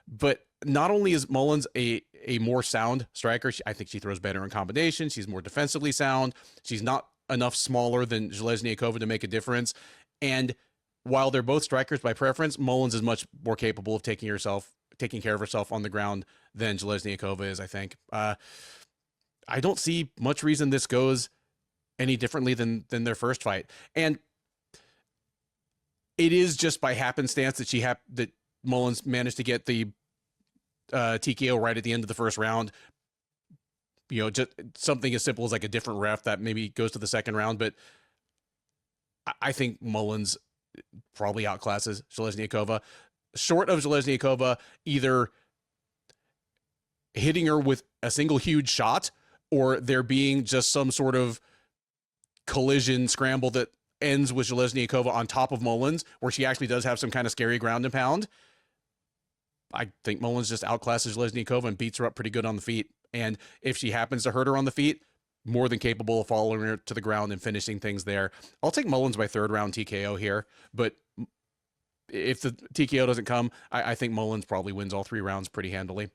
But not only is Mullins a more sound striker, I think she throws better in combination. She's more defensively sound. She's not enough smaller than Zheleznyakova to make a difference. And while they're both strikers by preference, Mullins is much more capable of taking care of herself on the ground than Zheleznyakova is, I think. I don't see much reason this goes any differently than their first fight. And it is just by happenstance that that Mullins managed to get the TKO right at the end of the first round. Just something as simple as like a different ref that maybe goes to the second round. But I think Mullins probably outclasses Zheleznyakova. Short of Zheleznyakova either hitting her with a single huge shot, or there being just some sort of collision scramble that ends with Zheleznyakova on top of Mullins, where she actually does have some kind of scary ground and pound. I think Mullins just outclasses Zheleznyakova and beats her up pretty good on the feet. And if she happens to hurt her on the feet, more than capable of following her to the ground and finishing things there. I'll take Mullins by third round TKO here, but if the TKO doesn't come, I think Mullins probably wins all 3 rounds pretty handily.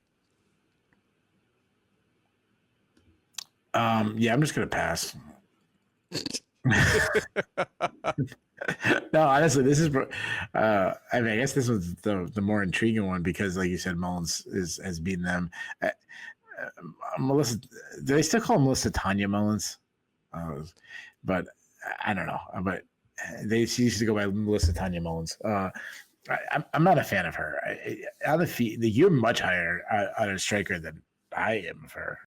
Yeah, I'm just gonna pass. No, honestly, this is. I guess this was the more intriguing one because, like you said, Mullins has beaten them. Melissa, do they still call Melissa Tanya Mullins? But I don't know. But she used to go by Melissa Tanya Mullins. I'm not a fan of her. On the feet, you're much higher on a striker than I am of her.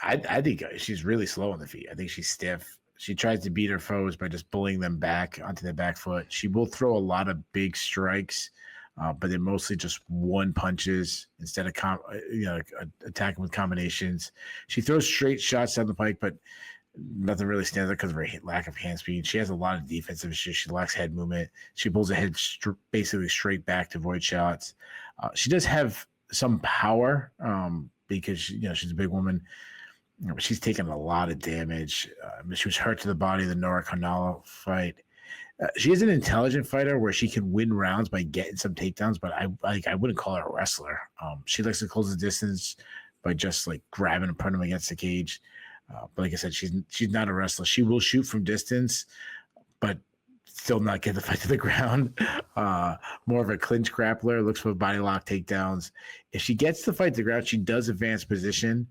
I think she's really slow on the feet. I think she's stiff. She tries to beat her foes by just bullying them back onto their back foot. She will throw a lot of big strikes, but they're mostly just one punches instead of attacking with combinations. She throws straight shots down the pike, but nothing really stands out because of her lack of hand speed. She has a lot of defensive issues. She lacks head movement. She pulls her head basically straight back to avoid shots. She does have some power because she's a big woman. She's taken a lot of damage. She was hurt to the body in the Nora Cornell fight. She is an intelligent fighter where she can win rounds by getting some takedowns, but I wouldn't call her a wrestler. She likes to close the distance by just like grabbing and putting them against the cage. But like I said, she's not a wrestler. She will shoot from distance, but still not get the fight to the ground. More of a clinch grappler, looks for body lock takedowns. If she gets the fight to the ground, she does advance position.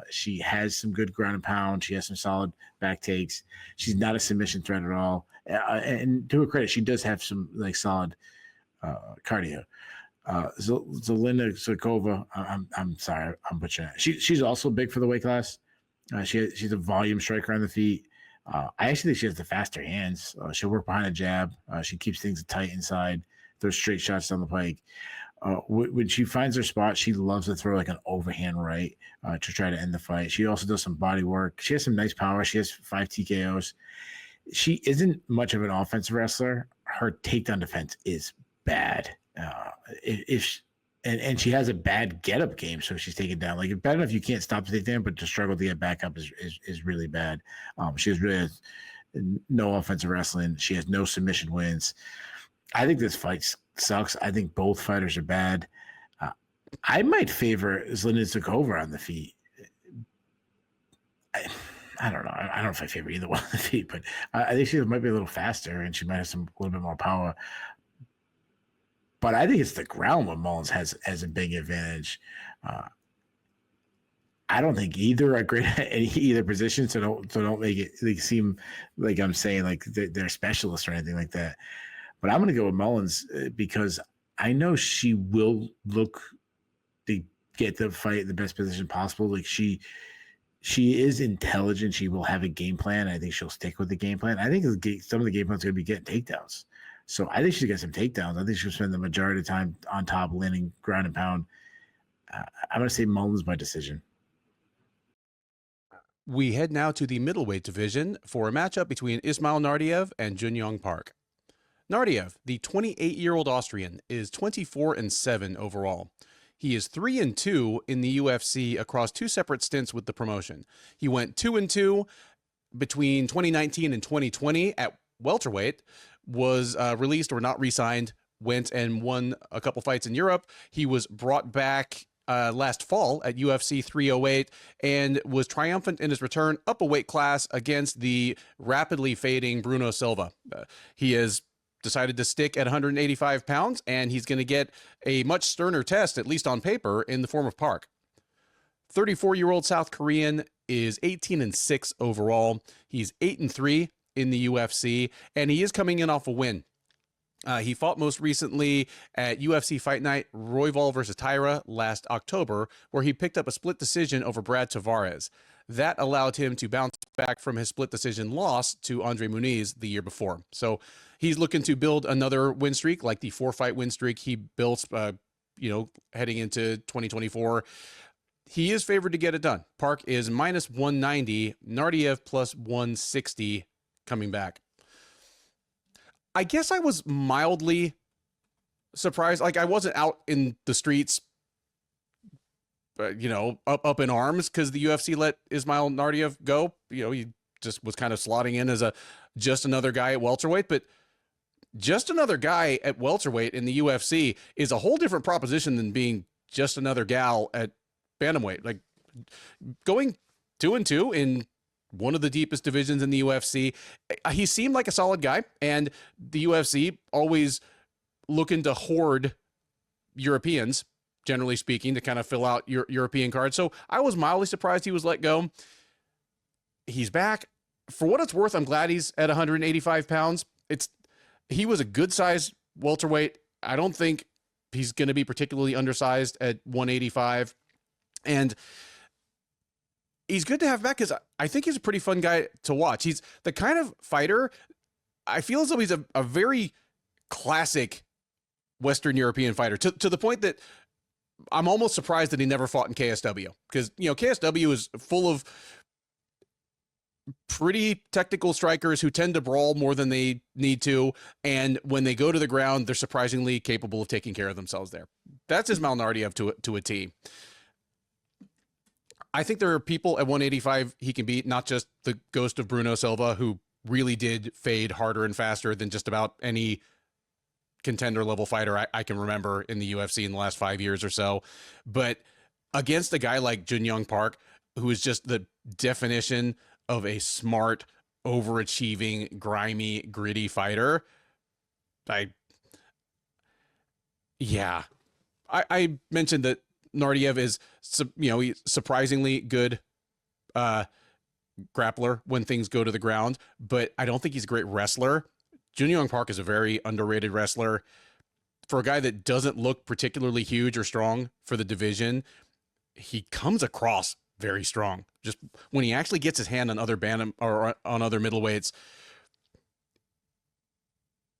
She has some good ground and pound. She has some solid back takes. She's not a submission threat at all. And to her credit, she does have some like solid cardio. Zheleznyakova, I'm sorry, I'm butchering that. She's also big for the weight class. She's a volume striker on the feet. I actually think she has the faster hands. She'll work behind a jab. She keeps things tight inside, throws straight shots down the pike. When she finds her spot, she loves to throw like an overhand right to try to end the fight. She also does some body work. She has some nice power. She has 5 TKOs. She isn't much of an offensive wrestler. Her takedown defense is bad. And she has a bad get-up game, so she's taken down. Like, bad enough you can't stop the takedown, but to struggle to get back up is really bad. She has no offensive wrestling. She has no submission wins. I think this fight sucks. I think both fighters are bad. I might favor Zheleznyakova on the feet. I don't know. I don't know if I favor either one on the feet, but I think she might be a little faster and she might have a little bit more power. But I think it's the ground where Mullins has a big advantage. I don't think either are great at either position, so don't make it seem like I'm saying like they're specialists or anything like that. But I'm going to go with Mullins because I know she will look to get the fight in the best position possible. Like she is intelligent. She will have a game plan. I think she'll stick with the game plan. I think some of the game plan's going to be getting takedowns. So I think she'll get some takedowns. I think she'll spend the majority of the time on top, landing ground and pound. I'm going to say Mullins by decision. We head now to the middleweight division for a matchup between Ismail Naurdiev and Junyoung Park. Naurdiev, the 28-year-old Austrian, is 24-7 overall. He is 3-2 in the UFC across 2 separate stints with the promotion. He went 2-2 between 2019 and 2020 at welterweight, was released or not re-signed, went and won a couple fights in Europe. He was brought back last fall at UFC 308 and was triumphant in his return up a weight class against the rapidly fading Bruno Silva. He has decided to stick at 185 pounds, and he's going to get a much sterner test, at least on paper, in the form of Park. 34-year-old South Korean is 18-6 overall. He's 8-3 in the UFC, and he is coming in off a win. He fought most recently at UFC Fight Night Royval versus Tyra last October, where he picked up a split decision over Brad Tavares. That allowed him to bounce back from his split decision loss to Andre Muniz the year before. So he's looking to build another win streak, like the 4-fight win streak he built, heading into 2024. He is favored to get it done. Park is minus 190, Naurdiev plus 160 coming back. I guess I was mildly surprised. Like, I wasn't out in the streets, up in arms because the UFC let Ismail Naurdiev go. He just was kind of slotting in as just another guy at welterweight, but just another guy at welterweight in the UFC is a whole different proposition than being just another gal at bantamweight. Like, going 2-2 in one of the deepest divisions in the UFC. He seemed like a solid guy, and the UFC always looking to hoard Europeans, generally speaking, to kind of fill out your European card. So I was mildly surprised he was let go. He's back. For what it's worth, I'm glad he's at 185 pounds. He was a good size welterweight. I don't think he's going to be particularly undersized at 185. And he's good to have back because I think he's a pretty fun guy to watch. He's the kind of fighter, I feel as though he's a very classic Western European fighter, to the point that I'm almost surprised that he never fought in KSW, because, KSW is full of pretty technical strikers who tend to brawl more than they need to. And when they go to the ground, they're surprisingly capable of taking care of themselves there. That's Ismail Naurdiev to a T. I think there are people at 185 he can beat, not just the ghost of Bruno Silva, who really did fade harder and faster than just about any contender level fighter I can remember in the UFC in the last 5 years or so. But against a guy like Junyoung Park, who is just the definition of a smart, overachieving, grimy, gritty fighter. I mentioned that Naurdiev is, he's surprisingly good grappler when things go to the ground, but I don't think he's a great wrestler. Junyoung Park is a very underrated wrestler. For a guy that doesn't look particularly huge or strong for the division, he comes across very strong. Just when he actually gets his hand on other bantam or on other middleweights,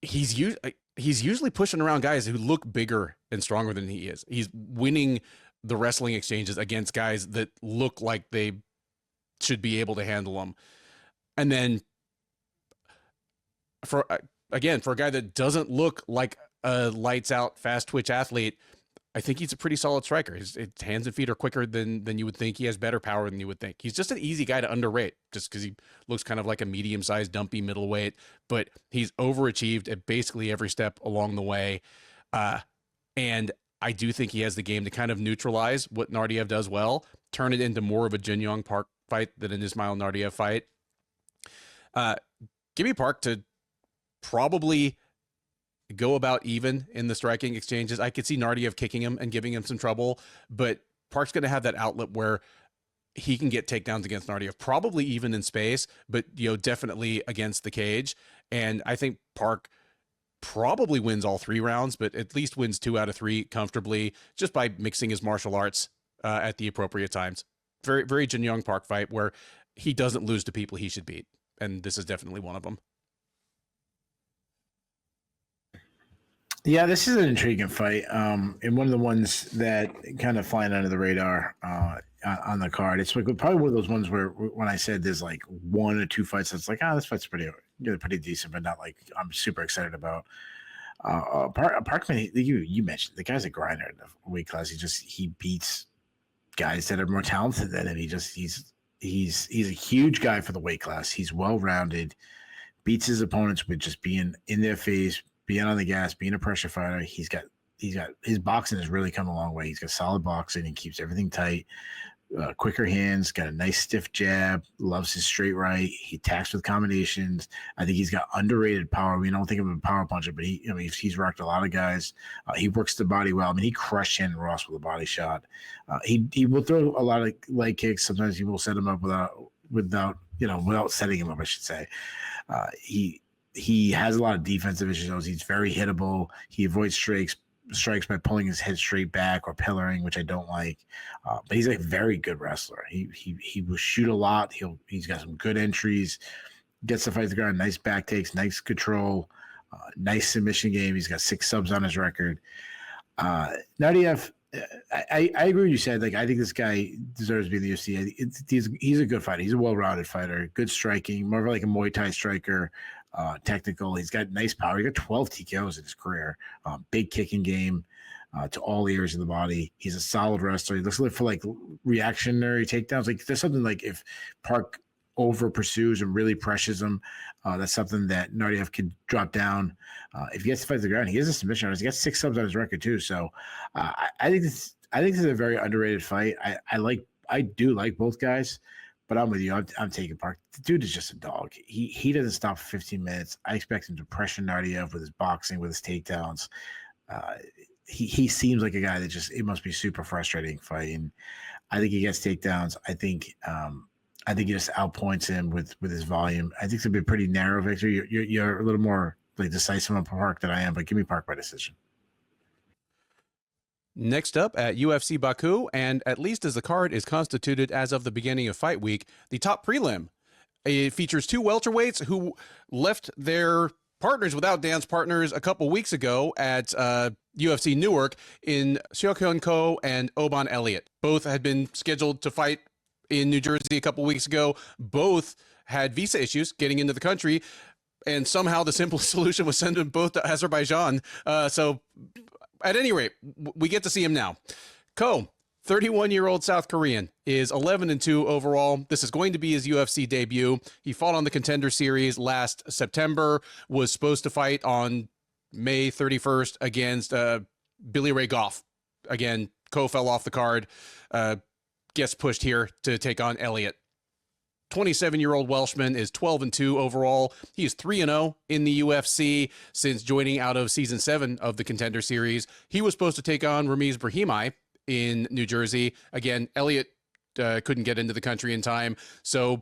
he's usually pushing around guys who look bigger and stronger than he is. He's winning the wrestling exchanges against guys that look like they should be able to handle him. And then for a guy that doesn't look like a lights out fast twitch athlete, I think he's a pretty solid striker. His hands and feet are quicker than you would think. He has better power than you would think. He's just an easy guy to underrate just because he looks kind of like a medium-sized, dumpy middleweight, but he's overachieved at basically every step along the way. And I do think he has the game to kind of neutralize what Naurdiev does well, turn it into more of a Junyoung Park fight than an Ismail Naurdiev fight. Give me Park to probably go about even in the striking exchanges. I could see Naurdiev kicking him and giving him some trouble, but Park's going to have that outlet where he can get takedowns against Naurdiev, probably even in space, but definitely against the cage. And I think Park probably wins all 3 rounds, but at least wins 2 out of 3 comfortably just by mixing his martial arts at the appropriate times. Very, very Junyoung Park fight where he doesn't lose to people he should beat. And this is definitely one of them. Yeah, this is an intriguing fight, and one of the ones that kind of flying under the radar on the card. It's like probably one of those ones where when I said there's like 1 or 2 fights, that's like, this fight's pretty decent, but not like I'm super excited about. Parkman, you mentioned the guy's a grinder in the weight class. He beats guys that are more talented than him. He's a huge guy for the weight class. He's well rounded, beats his opponents with just being in their face, being on the gas, being a pressure fighter. He's got his boxing has really come a long way. He's got solid boxing. He keeps everything tight, quicker hands, got a nice stiff jab, loves his straight right. He attacks with combinations. I think he's got underrated power. We don't think of him as a power puncher, but he's rocked a lot of guys. He works the body well. I mean, he crushed Shannon Ross with a body shot. He will throw a lot of leg kicks. Sometimes he will set him up without setting him up, I should say. He has a lot of defensive issues. He's very hittable. He avoids strikes by pulling his head straight back or pillaring, which I don't like. But he's a very good wrestler. He will shoot a lot. He's got some good entries. Gets the fight to the ground. Nice back takes. Nice control. Nice submission game. He's got 6 subs on his record. Naurdiev, I agree with you said. Like, I think this guy deserves to be in the UFC. He's a good fighter. He's a well-rounded fighter. Good striking. More of like a Muay Thai striker. Technical. He's got nice power. He got 12 TKOs in his career. Big kicking game to all areas of the body. He's a solid wrestler. He looks for like reactionary takedowns. Like there's something like if Park over pursues and really pressures him, that's something that Naurdiev can drop down. If he gets to fight the ground, he has a submission on. He got 6 subs on his record too. So I think this is a very underrated fight. I do like both guys. But I'm with you. I'm taking Park. The dude is just a dog. He doesn't stop for 15 minutes. I expect him to pressure Naurdiev with his boxing, with his takedowns. He seems like a guy that it must be super frustrating fighting. I think he gets takedowns. I think he just outpoints him with his volume. I think it's gonna be a pretty narrow victory. You're a little more like decisive on Park than I am, but give me Park by decision. Next up at UFC Baku, and at least as the card is constituted as of the beginning of fight week, the top prelim. It features 2 welterweights who left their partners without dance partners a couple weeks ago at UFC Newark in Seok and Oban Elliott. Both had been scheduled to fight in New Jersey a couple weeks ago. Both had visa issues getting into the country, and somehow the simplest solution was send them both to Azerbaijan. So at any rate, we get to see him now. 31-year-old South Korean, is 11-2 overall. This is going to be his UFC debut. He fought on the Contender Series last September, was supposed to fight on May 31st against Billy Ray Goff. Again, Ko fell off the card. gets pushed here to take on Elliott. 27-year-old Welshman is 12-2 overall. He is 3-0 in the UFC since joining out of season 7 of the Contender Series. He was supposed to take on Ramiz Brahimaj in New Jersey. Again, Elliott couldn't get into the country in time, so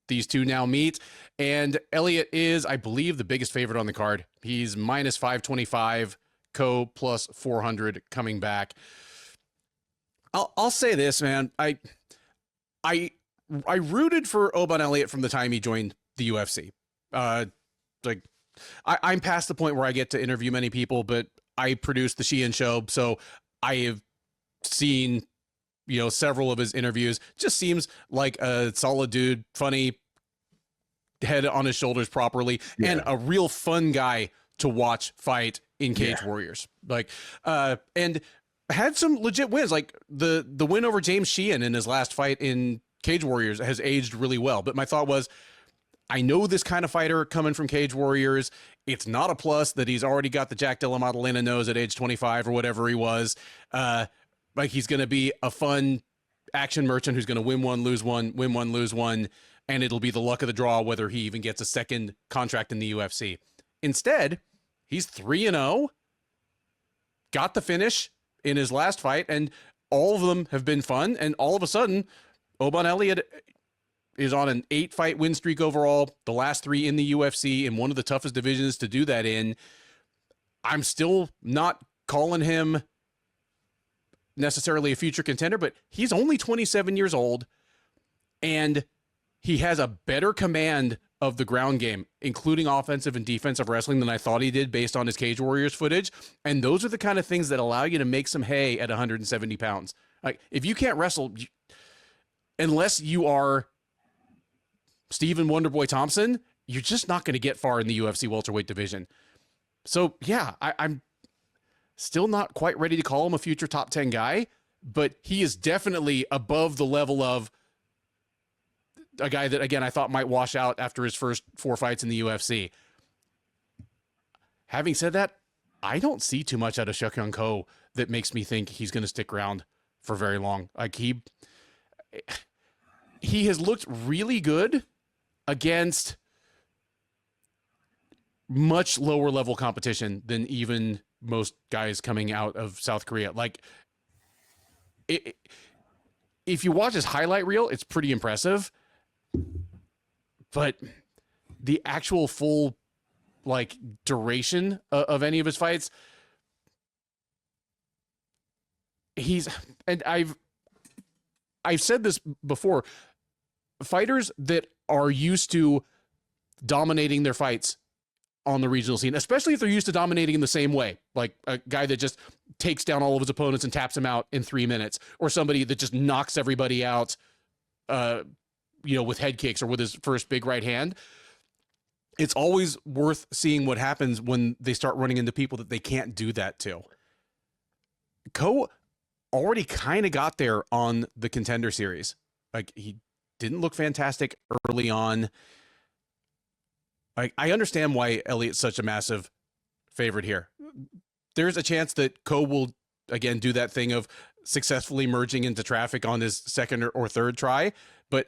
these two now meet. And Elliott is, I believe, the biggest favorite on the card. He's minus 525, Co plus 400 coming back. I'll say this, man. I rooted for Oban Elliott from the time he joined the UFC. I'm past the point where I get to interview many people, but I produce the Sheehan show, so I have seen, several of his interviews. Just seems like a solid dude, funny, head on his shoulders properly, and a real fun guy to watch fight in Cage Warriors. And had some legit wins, like the win over James Sheehan in his last fight in Cage Warriors has aged really well. But my thought was, I know this kind of fighter coming from Cage Warriors. It's not a plus that he's already got the Jack Della Maddalena nose at age 25 or whatever he was. He's going to be a fun action merchant who's going to win one, lose one, win one, lose one. And it'll be the luck of the draw whether he even gets a second contract in the UFC. Instead, he's 3-0, got the finish in his last fight, and all of them have been fun. And all of a sudden, Oban Elliott is on an 8-fight win streak overall, the last 3 in the UFC, in one of the toughest divisions to do that in. I'm still not calling him necessarily a future contender, but he's only 27 years old, and he has a better command of the ground game, including offensive and defensive wrestling, than I thought he did based on his Cage Warriors footage. And those are the kind of things that allow you to make some hay at 170 pounds. Like, if you can't wrestle, unless you are Stephen Wonderboy Thompson, you're just not going to get far in the UFC welterweight division. So yeah, I'm still not quite ready to call him a future top 10 guy, but he is definitely above the level of a guy that, again, I thought might wash out after his first 4 fights in the UFC. Having said that, I don't see too much out of Seok Ko that makes me think he's going to stick around for very long. Like, he has looked really good against much lower level competition than even most guys coming out of South Korea. Like, if you watch his highlight reel, it's pretty impressive, but the actual full duration of any of his fights, I've said this before, fighters that are used to dominating their fights on the regional scene, especially if they're used to dominating in the same way, like a guy that just takes down all of his opponents and taps them out in 3 minutes, or somebody that just knocks everybody out, with head kicks or with his first big right hand. It's always worth seeing what happens when they start running into people that they can't do that to. Ko already kind of got there on the Contender Series. Like, he didn't look fantastic early on. I understand why Elliott's such a massive favorite here. There's a chance that Ko will, again, do that thing of successfully merging into traffic on his second or third try, but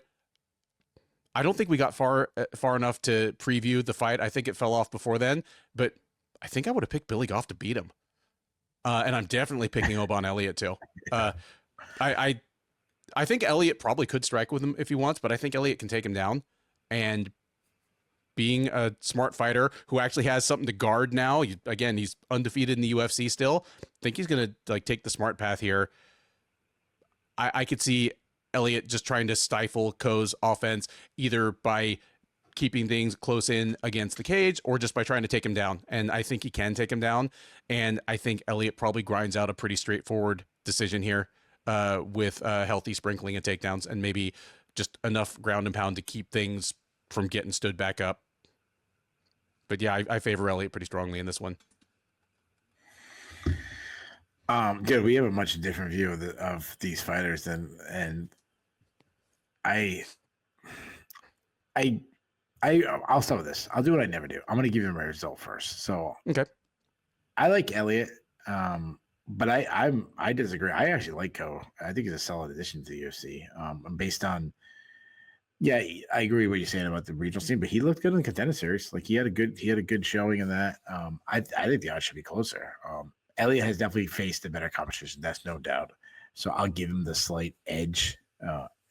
I don't think we got far enough to preview the fight. I think it fell off before then, but I think I would have picked Billy Goff to beat him. And I'm definitely picking Oban Elliott too. I think Elliott probably could strike with him if he wants, but I think Elliott can take him down. And being a smart fighter who actually has something to guard now, he's undefeated in the UFC still. I think he's going to take the smart path here. I could see Elliott just trying to stifle Ko's offense, either by keeping things close in against the cage or just by trying to take him down. And I think he can take him down. And I think Elliott probably grinds out a pretty straightforward decision here with a healthy sprinkling of takedowns and maybe just enough ground and pound to keep things from getting stood back up. But yeah, I favor Elliott pretty strongly in this one. Dude, we have a much different view of these fighters and I'll start with this. I'll do what I never do. I'm going to give you my result first. So okay, I like Elliott. But I disagree. I actually like Ko. I think he's a solid addition to the UFC. Based on, yeah, I agree with what you're saying about the regional scene, but he looked good in the Contender Series. Like he had a good showing in that. I think the odds should be closer. Elliott has definitely faced a better competition. That's no doubt. So I'll give him the slight edge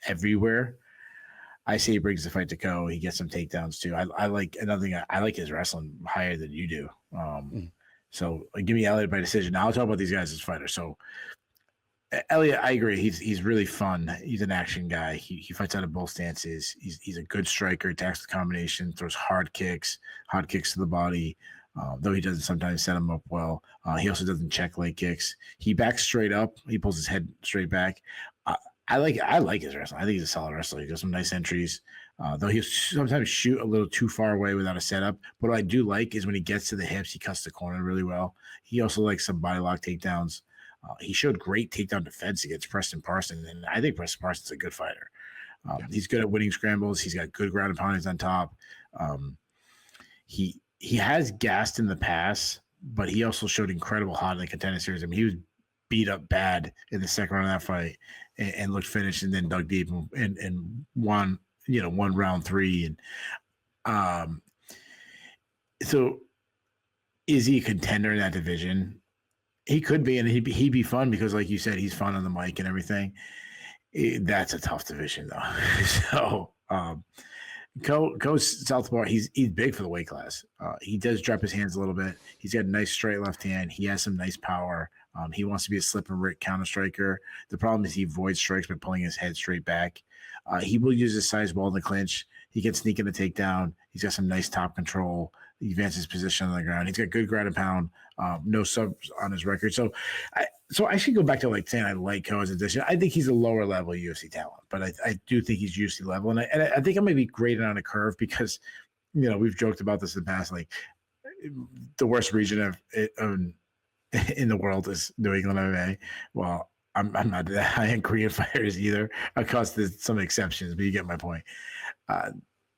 everywhere. I say he brings the fight to Ko. He gets some takedowns too. I like another thing. I like his wrestling higher than you do. So give me Elliott by decision. Now I'll talk about these guys as fighters. So Elliott, I agree. He's really fun. He's an action guy. He fights out of both stances. He's a good striker. Attacks the combination. Throws hard kicks to the body. Though he doesn't sometimes set him up well. He also doesn't check leg kicks. He backs straight up. He pulls his head straight back. I like his wrestling. I think he's a solid wrestler. He does some nice entries. Though he'll sometimes shoot a little too far away without a setup. But what I do like is when he gets to the hips, he cuts the corner really well. He also likes some body lock takedowns. He showed great takedown defense against Preston Parson, and I think Preston Parson's a good fighter. He's good at winning scrambles. He's got good ground and poundings on top. He has gassed in the past, but he also showed incredible hot in the Contender Series. I mean, he was beat up bad in the second round of that fight and looked finished, and then dug deep and won. Won round 3, and so is he a contender in that division? He could be, and he'd be fun because, like you said, he's fun on the mic and everything. That's a tough division, though. So, Ko's southpaw. He's big for the weight class. He does drop his hands a little bit. He's got a nice straight left hand. He has some nice power. He wants to be a slip and rip counter striker. The problem is he avoids strikes by pulling his head straight back. He will use his size well in the clinch. He can sneak in the takedown. He's got some nice top control. He advances position on the ground. He's got good ground and pound. No subs on his record. So I should go back to saying I like Ko as an addition. I think he's a lower level UFC talent, but I do think he's UFC level. And I think I might be graded on a curve because, we've joked about this in the past. Like the worst region in the world is New England MMA. Well, I'm not that high in Korean fighters either. Of course, there's some exceptions, but you get my point.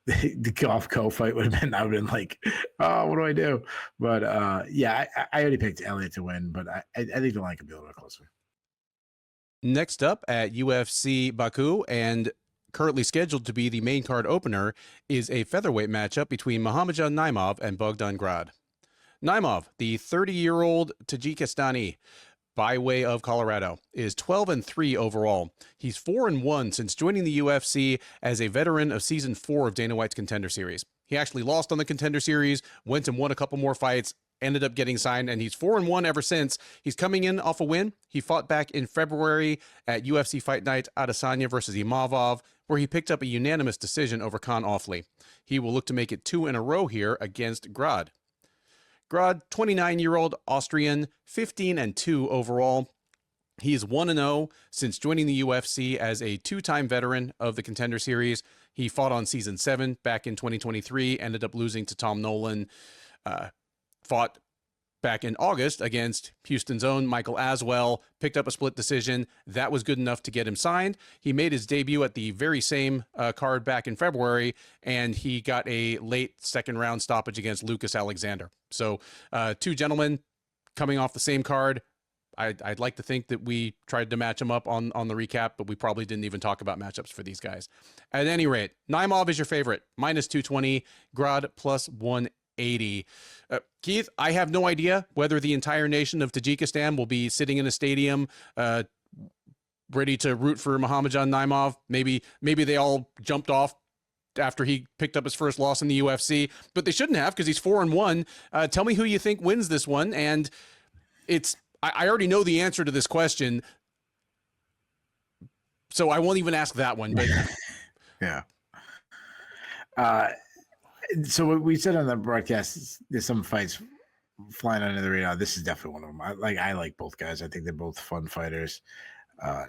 The golf Ko fight would have been, I would have been like, oh, what do I do? But yeah, I already picked Elliott to win, but I think the line could be a little bit closer. Next up at UFC Baku, and currently scheduled to be the main card opener, is a featherweight matchup between Muhammadjon Naimov and Bogdan Grad. Naimov, the 30-year-old Tajikistani, by way of Colorado, is 12-3 overall. He's 4-1 since joining the UFC as a veteran of season 4 of Dana White's Contender Series. He actually lost on the Contender Series, went and won a couple more fights, ended up getting signed, and he's 4-1 ever since. He's coming in off a win. He fought back in February at UFC Fight Night Adesanya versus Imavov, where he picked up a unanimous decision over Khan Offley. He will look to make it 2 in a row here against Grad. Grad, 29-year-old Austrian, 15-2 overall. He is 1-0 since joining the UFC as a 2-time veteran of the Contender Series. He fought on season 7 back in 2023, ended up losing to Tom Nolan. Fought back in August against Houston's own Michael Aswell, picked up a split decision. That was good enough to get him signed. He made his debut at the very same card back in February, and he got a late second round stoppage against Lucas Alexander. So 2 gentlemen coming off the same card. I'd like to think that we tried to match them up on the recap, but we probably didn't even talk about matchups for these guys. At any rate, Naimov is your favorite, minus 220, Grad plus 180. Keith, I have no idea whether the entire nation of Tajikistan will be sitting in a stadium ready to root for Muhammadjon Naimov. Maybe they all jumped off after he picked up his first loss in the UFC, but they shouldn't have because he's 4-1. Tell me who you think wins this one. And I already know the answer to this question, so I won't even ask that one. But yeah. So what we said on the broadcast, there's some fights flying under the radar. This is definitely one of them. I like both guys. I think they're both fun fighters.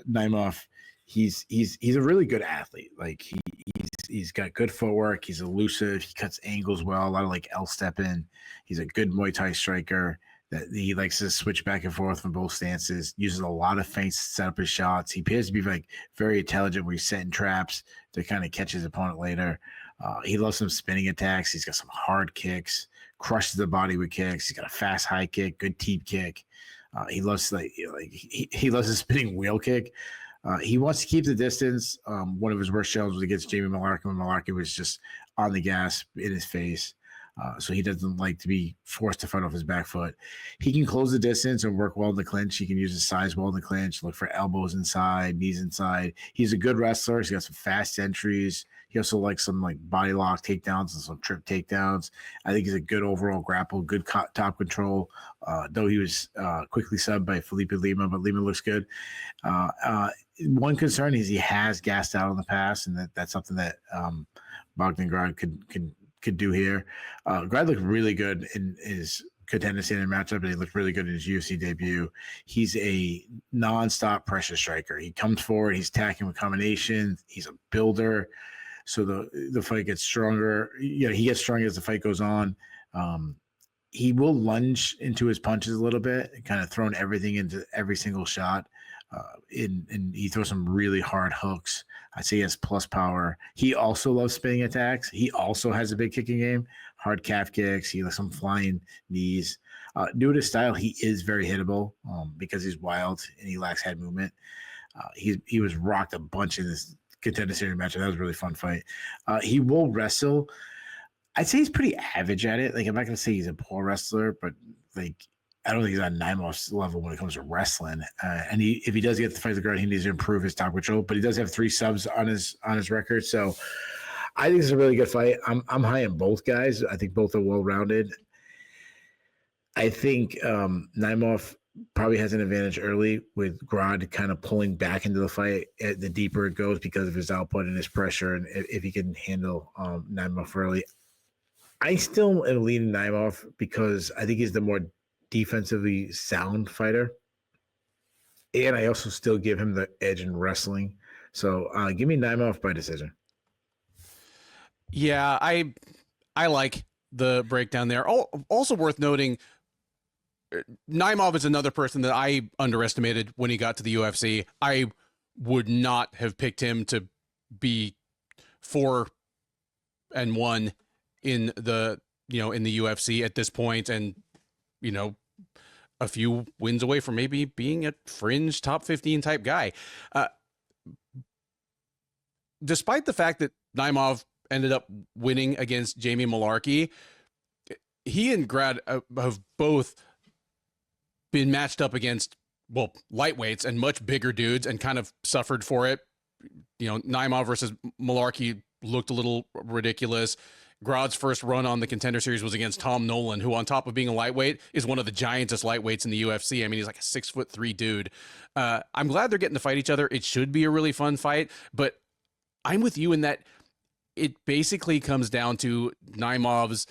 Naimov, he's a really good athlete. Like he's got good footwork. He's elusive. He cuts angles well. A lot of L step in. He's a good Muay Thai striker. That he likes to switch back and forth from both stances. Uses a lot of feints to set up his shots. He appears to be very intelligent where he's setting traps to kind of catch his opponent later. He loves some spinning attacks. He's got some hard kicks, crushes the body with kicks. He's got a fast high kick, good teep kick. He loves he loves a spinning wheel kick. He wants to keep the distance. One of his worst shows was against Jamie Mullarkey when Mullarkey was just on the gas in his face. So he doesn't like to be forced to fight off his back foot. He can close the distance and work well in the clinch. He can use his size well in the clinch, look for elbows inside, knees inside. He's a good wrestler. He's got some fast entries. He also likes some body lock takedowns and some trip takedowns. I think he's a good overall grapple, good top control, though he was quickly subbed by Felipe Lima, but Lima looks good. One concern is he has gassed out in the past, and that's something that Bogdan Grad could do here. Grad looked really good in his contender standard matchup, and he looked really good in his UFC debut. He's a nonstop pressure striker. He comes forward, he's attacking with combination. He's a builder. So the fight gets stronger. He gets stronger as the fight goes on. He will lunge into his punches a little bit, kind of throwing everything into every single shot. And he throws some really hard hooks. I'd say he has plus power. He also loves spinning attacks. He also has a big kicking game, hard calf kicks. He likes some flying knees. Due to his style, he is very hittable because he's wild and he lacks head movement. He was rocked a bunch in this contender series match. That was a really fun fight. He will wrestle. I'd say he's pretty average at it. I'm not going to say he's a poor wrestler, but I don't think he's on Naimov's level when it comes to wrestling. And if he does get the fight the guard, he needs to improve his top control. But he does have 3 subs on his record, so I think it's a really good fight. I'm high on both guys. I think both are well rounded. I think Naimov probably has an advantage early with Grad kind of pulling back into the fight the deeper it goes because of his output and his pressure, and if he can handle Naimov early. I still am leaning Naimov because I think he's the more defensively sound fighter, and I also still give him the edge in wrestling. So give me Naimov by decision. Yeah, I like the breakdown there. Also worth noting, Naimov is another person that I underestimated when he got to the UFC. I would not have picked him to be 4-1 in the UFC at this point, and a few wins away from maybe being a fringe top 15 type guy. Despite the fact that Naimov ended up winning against Jamie Mullarkey, he and Grad have both been matched up against, lightweights and much bigger dudes and kind of suffered for it. Naimov versus Mullarkey looked a little ridiculous. Grad's first run on the Contender Series was against Tom Nolan, who on top of being a lightweight is one of the giantest lightweights in the UFC. I mean, he's like a 6'3" dude. I'm glad they're getting to fight each other. It should be a really fun fight, but I'm with you in that it basically comes down to Naimov's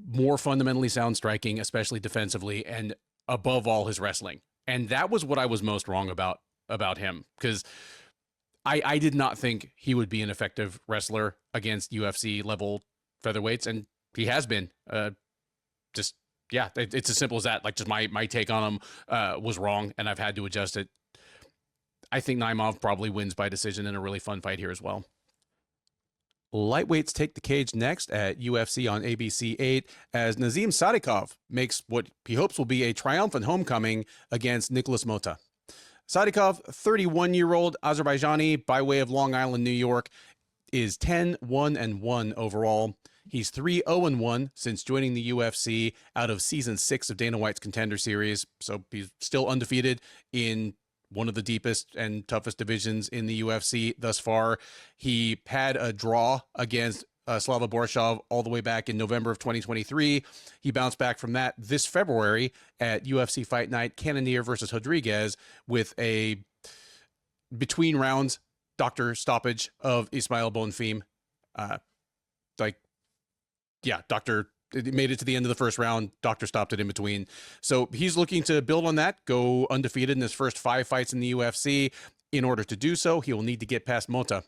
more fundamentally sound striking, especially defensively, and above all, his wrestling. And that was what I was most wrong about him, because I did not think he would be an effective wrestler against UFC level featherweights, and he has been. It's as simple as that. Just my take on him was wrong, and I've had to adjust it. I think Naimov probably wins by decision in a really fun fight here as well. Lightweights take the cage next at UFC on ABC 8 as Nazim Sadykhov makes what he hopes will be a triumphant homecoming against Nikolas Motta. Sadykhov, 31-year-old Azerbaijani by way of Long Island, New York, is 10-1-1 overall. He's 3-0-1 since joining the UFC out of season 6 of Dana White's Contender Series, so he's still undefeated in one of the deepest and toughest divisions in the UFC thus far. He had a draw against Slava Borshov all the way back in November of 2023. He bounced back from that this February at UFC Fight Night, Cannonier versus Rodriguez, with a between rounds doctor stoppage of Ismail Bonfim. Doctor made it to the end of the first round. Doctor stopped it in between. So he's looking to build on that, go undefeated in his first 5 fights in the UFC. In order to do so, he will need to get past Motta.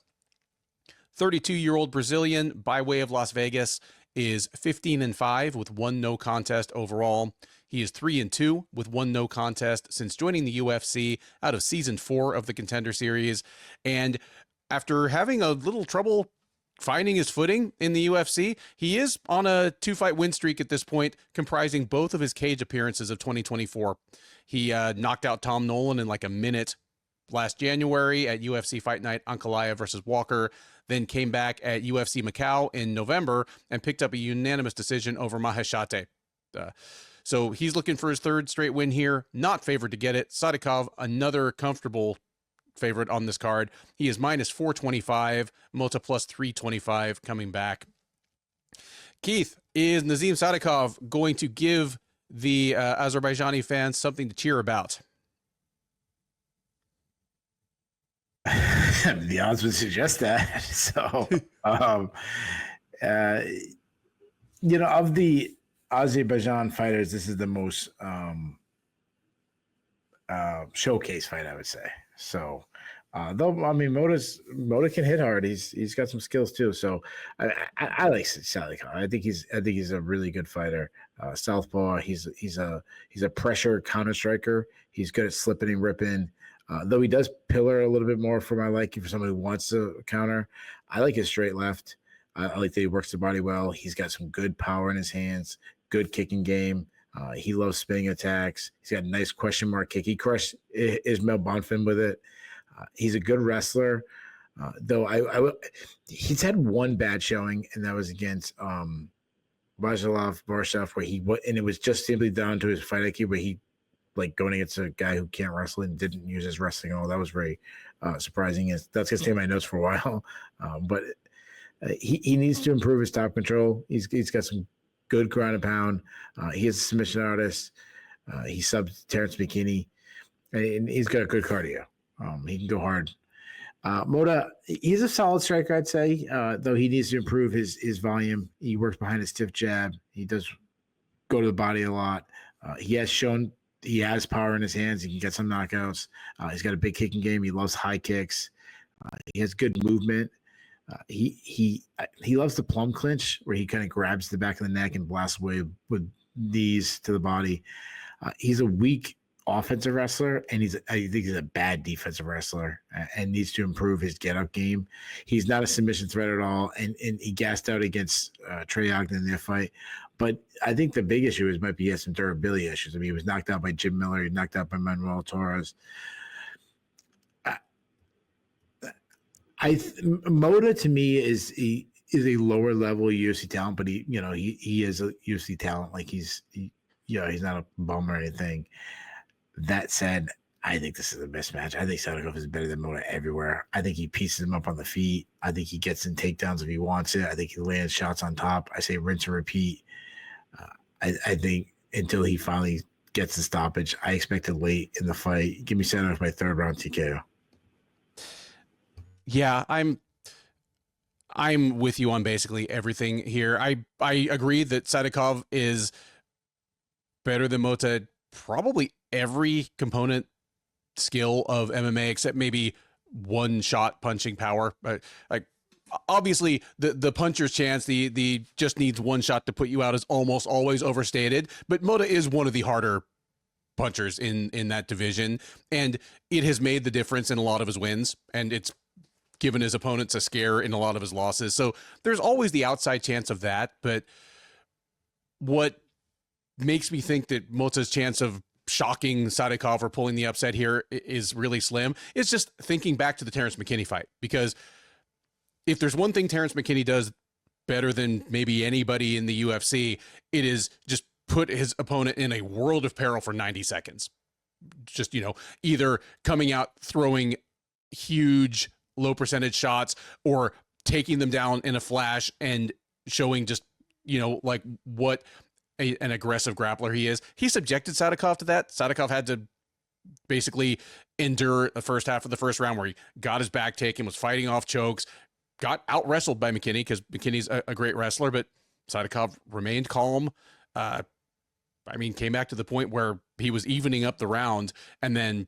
32-year-old Brazilian by way of Las Vegas is 15-5 with 1 no contest overall. He is 3-2 with 1 no contest since joining the UFC out of season 4 of the Contender Series. And after having a little trouble finding his footing in the UFC. He is on a 2-fight win streak at this point, comprising both of his cage appearances of 2024. He knocked out Tom Nolan in like a minute last January at UFC Fight Night Ankalaev versus Walker, then came back at UFC Macau in November and picked up a unanimous decision over Maheshate. So he's looking for his third straight win here, not favored to get it. Sadykhov, another comfortable favorite on this card. He is minus 425, Motta plus 325 coming back. Keith, is Nazim Sadykhov going to give the Azerbaijani fans something to cheer about? The odds would suggest that. So, of the Azerbaijan fighters, this is the most showcase fight, I would say. So, though, I mean, Motta can hit hard. He's got some skills too. So, I like Sadykhov. I think he's a really good fighter. Southpaw. He's a pressure counter striker. He's good at slipping and ripping. Though he does pillar a little bit more for my liking for someone who wants to counter. I like his straight left. I like that he works the body well. He's got some good power in his hands, good kicking game. He loves spinning attacks. He's got a nice question mark kick. He crushed Ismail Bonfim with it. He's a good wrestler. Though he's had one bad showing, and that was against Barshev, and it was just simply down to his fight IQ, where he, like, going against a guy who can't wrestle and didn't use his wrestling at all. That was very surprising. That's going to stay in my notes for a while. But he needs to improve his top control. He's got some good ground and pound. He is a submission artist. He subs Terrence McKinney, and he's got a good cardio. He can go hard. Motta, he's a solid striker, I'd say, though he needs to improve his volume. He works behind a stiff jab. He does go to the body a lot. He has shown he has power in his hands. He can get some knockouts. He's got a big kicking game. He loves high kicks. He has good movement. He loves the plum clinch, where he kind of grabs the back of the neck and blasts away with knees to the body. He's a weak offensive wrestler, and I think he's a bad defensive wrestler, and needs to improve his get-up game. He's not a submission threat at all, and he gassed out against Trey Ogden in their fight. But I think the big issue might be he has some durability issues. I mean, he was knocked out by Jim Miller. He was knocked out by Manuel Torres. Motta, to me, is a lower level UFC talent, but he is a UFC talent. Like he's not a bum or anything. That said, I think this is a mismatch. I think Sadykhov is better than Motta everywhere. I think he pieces him up on the feet. I think he gets in takedowns if he wants it. I think he lands shots on top. I say rinse and repeat. I think until he finally gets the stoppage, I expect it late in the fight. Give me Sadykhov by third round TKO. Yeah, I'm with you on basically everything here. I agree that Sadykhov is better than Motta, probably every component skill of MMA except maybe one shot punching power. Like obviously the puncher's chance, the just needs one shot to put you out, is almost always overstated, but Motta is one of the harder punchers in that division, and it has made the difference in a lot of his wins, and it's given his opponents a scare in a lot of his losses. So there's always the outside chance of that, but what makes me think that Motta's chance of shocking Sadykhov or pulling the upset here is really slim. It's just thinking back to the Terrence McKinney fight, because if there's one thing Terrence McKinney does better than maybe anybody in the UFC, it is just put his opponent in a world of peril for 90 seconds. Just, either coming out throwing huge low percentage shots or taking them down in a flash and showing just, like what an aggressive grappler he is. He subjected Sadykhov to that. Sadykhov had to basically endure the first half of the first round where he got his back taken, was fighting off chokes, got out wrestled by McKinney because McKinney's a great wrestler, but Sadykhov remained calm. Came back to the point where he was evening up the round, and then,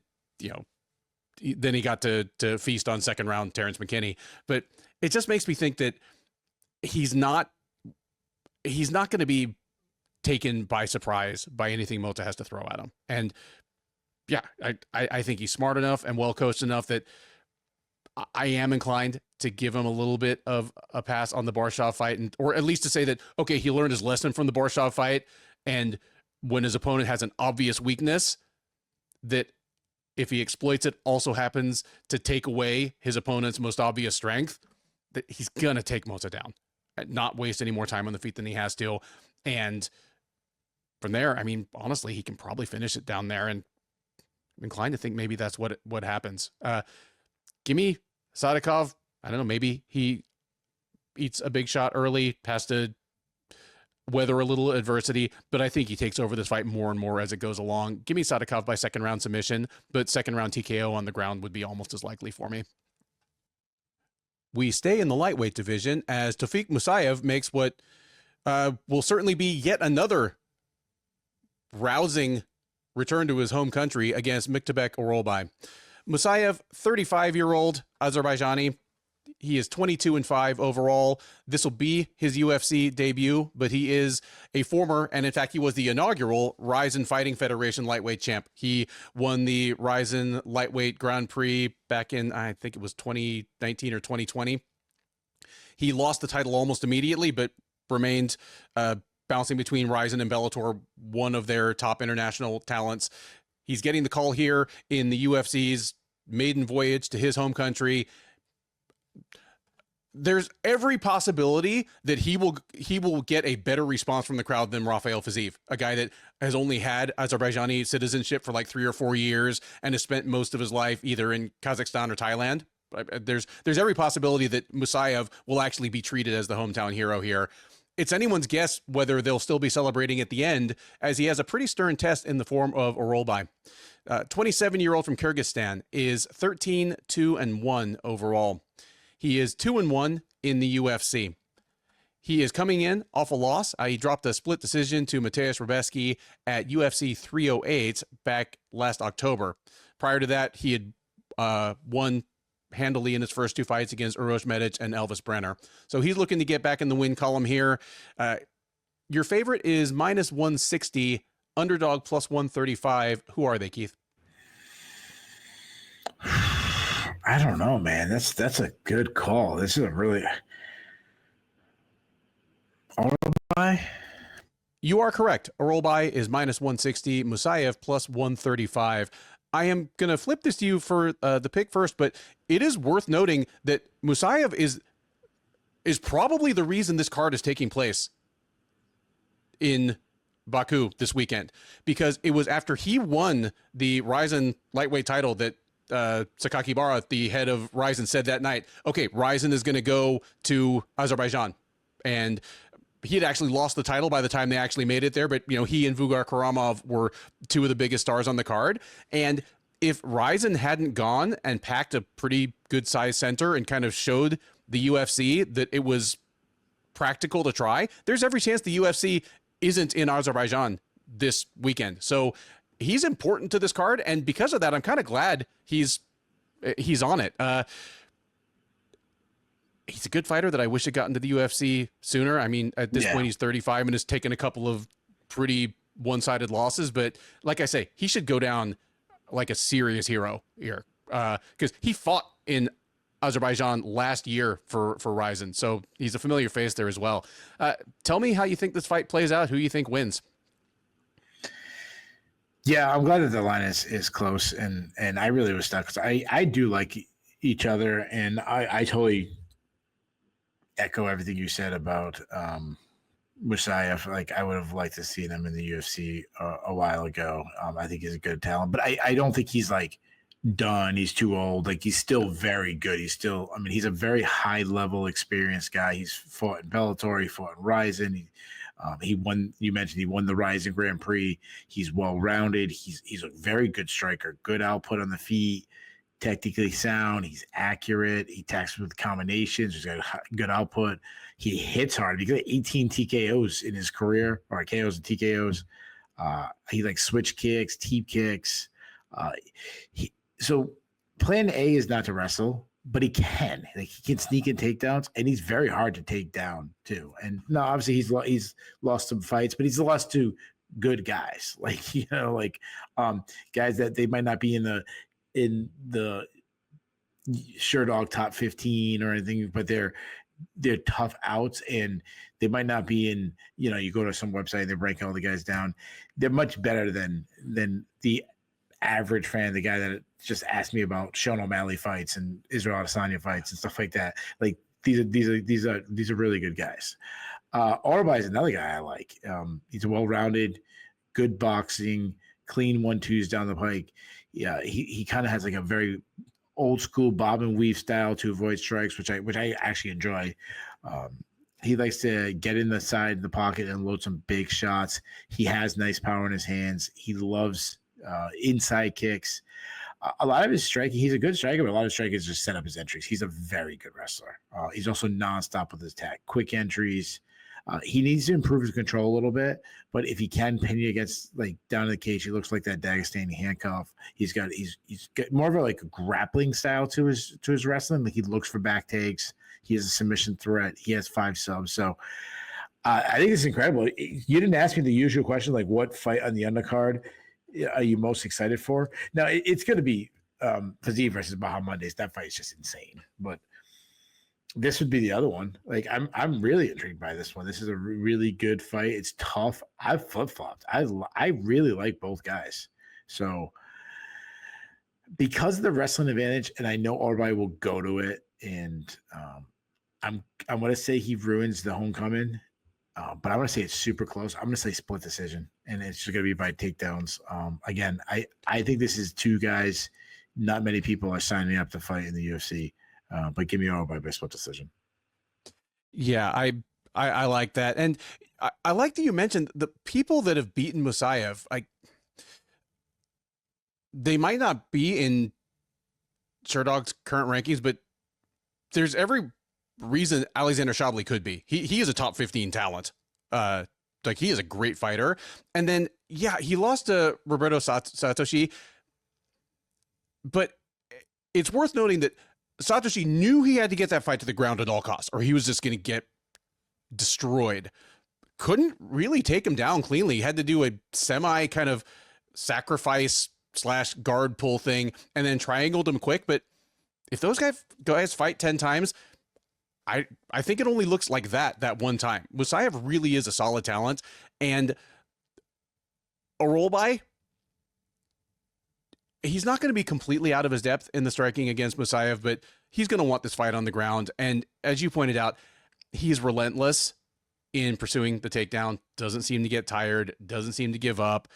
then he got to feast on second round Terrence McKinney. But it just makes me think that he's not going to be taken by surprise by anything Motta has to throw at him. And yeah, I think he's smart enough and well coached enough that I am inclined to give him a little bit of a pass on the Barshov fight, or at least to say that, okay, he learned his lesson from the Barshov fight, and when his opponent has an obvious weakness, that if he exploits it, also happens to take away his opponent's most obvious strength, that he's going to take Motta down, not waste any more time on the feet than he has to. And from there, I mean, honestly, he can probably finish it down there, and I'm inclined to think maybe that's what happens. Give me Sadykhov. I don't know, maybe he eats a big shot early, has to weather a little adversity, but I think he takes over this fight more and more as it goes along. Give me Sadykhov by second round submission, but second round TKO on the ground would be almost as likely for me. We stay in the lightweight division as Tofiq Musayev makes what will certainly be yet another rousing return to his home country against Miktabek Orolbai. Musayev, 35-year-old Azerbaijani. He is 22-5 overall. This will be his UFC debut, but he is a former, and in fact, he was the inaugural Ryzen Fighting Federation lightweight champ. He won the Ryzen Lightweight Grand Prix back in, I think it was 2019 or 2020. He lost the title almost immediately, but remained bouncing between Ryzen and Bellator, one of their top international talents. He's getting the call here in the UFC's maiden voyage to his home country. There's every possibility that he will get a better response from the crowd than Rafael Fiziev, a guy that has only had Azerbaijani citizenship for like 3 or 4 years and has spent most of his life either in Kazakhstan or Thailand. There's every possibility that Musayev will actually be treated as the hometown hero here. It's anyone's guess whether they'll still be celebrating at the end, as he has a pretty stern test in the form of Orolbai. 27-year-old from Kyrgyzstan is 13-2-1 overall. He is 2-1 in the UFC. He is coming in off a loss. He dropped a split decision to Mateusz Rebecki at UFC 308 back last October. Prior to that, he had won handily in his first 2 fights against Uroš Medic and Elvis Brenner. So he's looking to get back in the win column here. Your favorite is minus 160, underdog plus 135. Who are they, Keith? I don't know, man. That's a good call. This is a really Orolbai. You are correct. Orolbai is minus 160, Musayev plus 135. I am going to flip this to you for the pick first, but it is worth noting that Musayev is probably the reason this card is taking place in Baku this weekend, because it was after he won the Ryzen lightweight title that Sakaki Barat, the head of Ryzen, said that night, okay, Ryzen is going to go to Azerbaijan. And he had actually lost the title by the time they actually made it there, but he and Vugar Karamov were 2 of the biggest stars on the card. And if Ryzen hadn't gone and packed a pretty good size center and kind of showed the UFC that it was practical to try, there's every chance the UFC isn't in Azerbaijan this weekend. So he's important to this card, and because of that, I'm kind of glad he's on it. He's a good fighter that I wish had gotten to the UFC sooner. I mean, at this point, he's 35 and has taken a couple of pretty one-sided losses. But like I say, he should go down like a serious hero here, because he fought in Azerbaijan last year for Ryzen. So he's a familiar face there as well. Tell me how you think this fight plays out. Who you think wins? Yeah, I'm glad that the line is close, and I really was stuck because I do like each other, and I totally echo everything you said about Musayev. Like, I would have liked to see them in the UFC a while ago. I think he's a good talent, but I don't think he's like done. He's too old. Like, he's still very good. He's a very high level experienced guy. He's fought in Bellator. He fought in Ryzen. He won. You mentioned he won the Ryzen Grand Prix. He's well rounded. He's a very good striker. Good output on the feet. Technically sound. He's accurate. He attacks with combinations. He's got good output. He hits hard. He got 18 TKOs in his career, or KOs and TKOs. He like switch kicks, teep kicks. So plan A is not to wrestle, but he can. Like, he can sneak in takedowns, and he's very hard to take down too. And no, obviously he's lost some fights, but he's lost to good guys, like guys that they might not be in the sure dog top 15 or anything, but they're tough outs, and they might not be in, you go to some website, they're breaking all the guys down. They're much better than the average fan, the guy that just asked me about Sean O'Malley fights and Israel Adesanya fights and stuff like that. Like these are really good guys. Orbai is another guy I like. He's well-rounded, good boxing, clean 1-2s down the pike. Yeah, he kind of has like a very old school bob and weave style to avoid strikes, which I actually enjoy. He likes to get in the side of the pocket and load some big shots. He has nice power in his hands. He loves inside kicks. A lot of his striking, he's a good striker, but a lot of his striking is just set up his entries. He's a very good wrestler. He's also nonstop with his attack, quick entries. He needs to improve his control a little bit, but if he can pin you against, like, down in the cage, he looks like that Dagestani handcuff. He's got more of a like a grappling style to his wrestling. Like, he looks for back takes. He has a submission threat. He has 5 subs. So I think it's incredible. You didn't ask me the usual question, like, what fight on the undercard are you most excited for? Now, it's going to be Faziev versus Muhammadjon. That fight is just insane, but this would be the other one. Like, I'm really intrigued by this one. This is a really good fight. It's tough. I've flip-flopped. I really like both guys. So because of the wrestling advantage, and I know Orbai will go to it, and I'm going to say he ruins the homecoming, but I'm going to say it's super close. I'm going to say split decision, and it's just going to be by takedowns. Again, I think this is 2 guys. Not many people are signing up to fight in the UFC. But give me Orbai by split decision. Yeah, I like that. And I like that you mentioned the people that have beaten Musayev. They might not be in Sherdog's current rankings, but there's every reason Alexander Shabli could be. He is a top 15 talent. Like, he is a great fighter. And then, yeah, he lost to Roberto Satoshi. But it's worth noting that Satoshi knew he had to get that fight to the ground at all costs, or he was just going to get destroyed. Couldn't really take him down cleanly. He had to do a semi kind of sacrifice / guard pull thing, and then triangled him quick. But if those guys fight 10 times, I think it only looks like that one time. Musayev really is a solid talent, and Orbai, he's not going to be completely out of his depth in the striking against Musayev, but he's going to want this fight on the ground. And as you pointed out, he's relentless in pursuing the takedown, doesn't seem to get tired, doesn't seem to give up,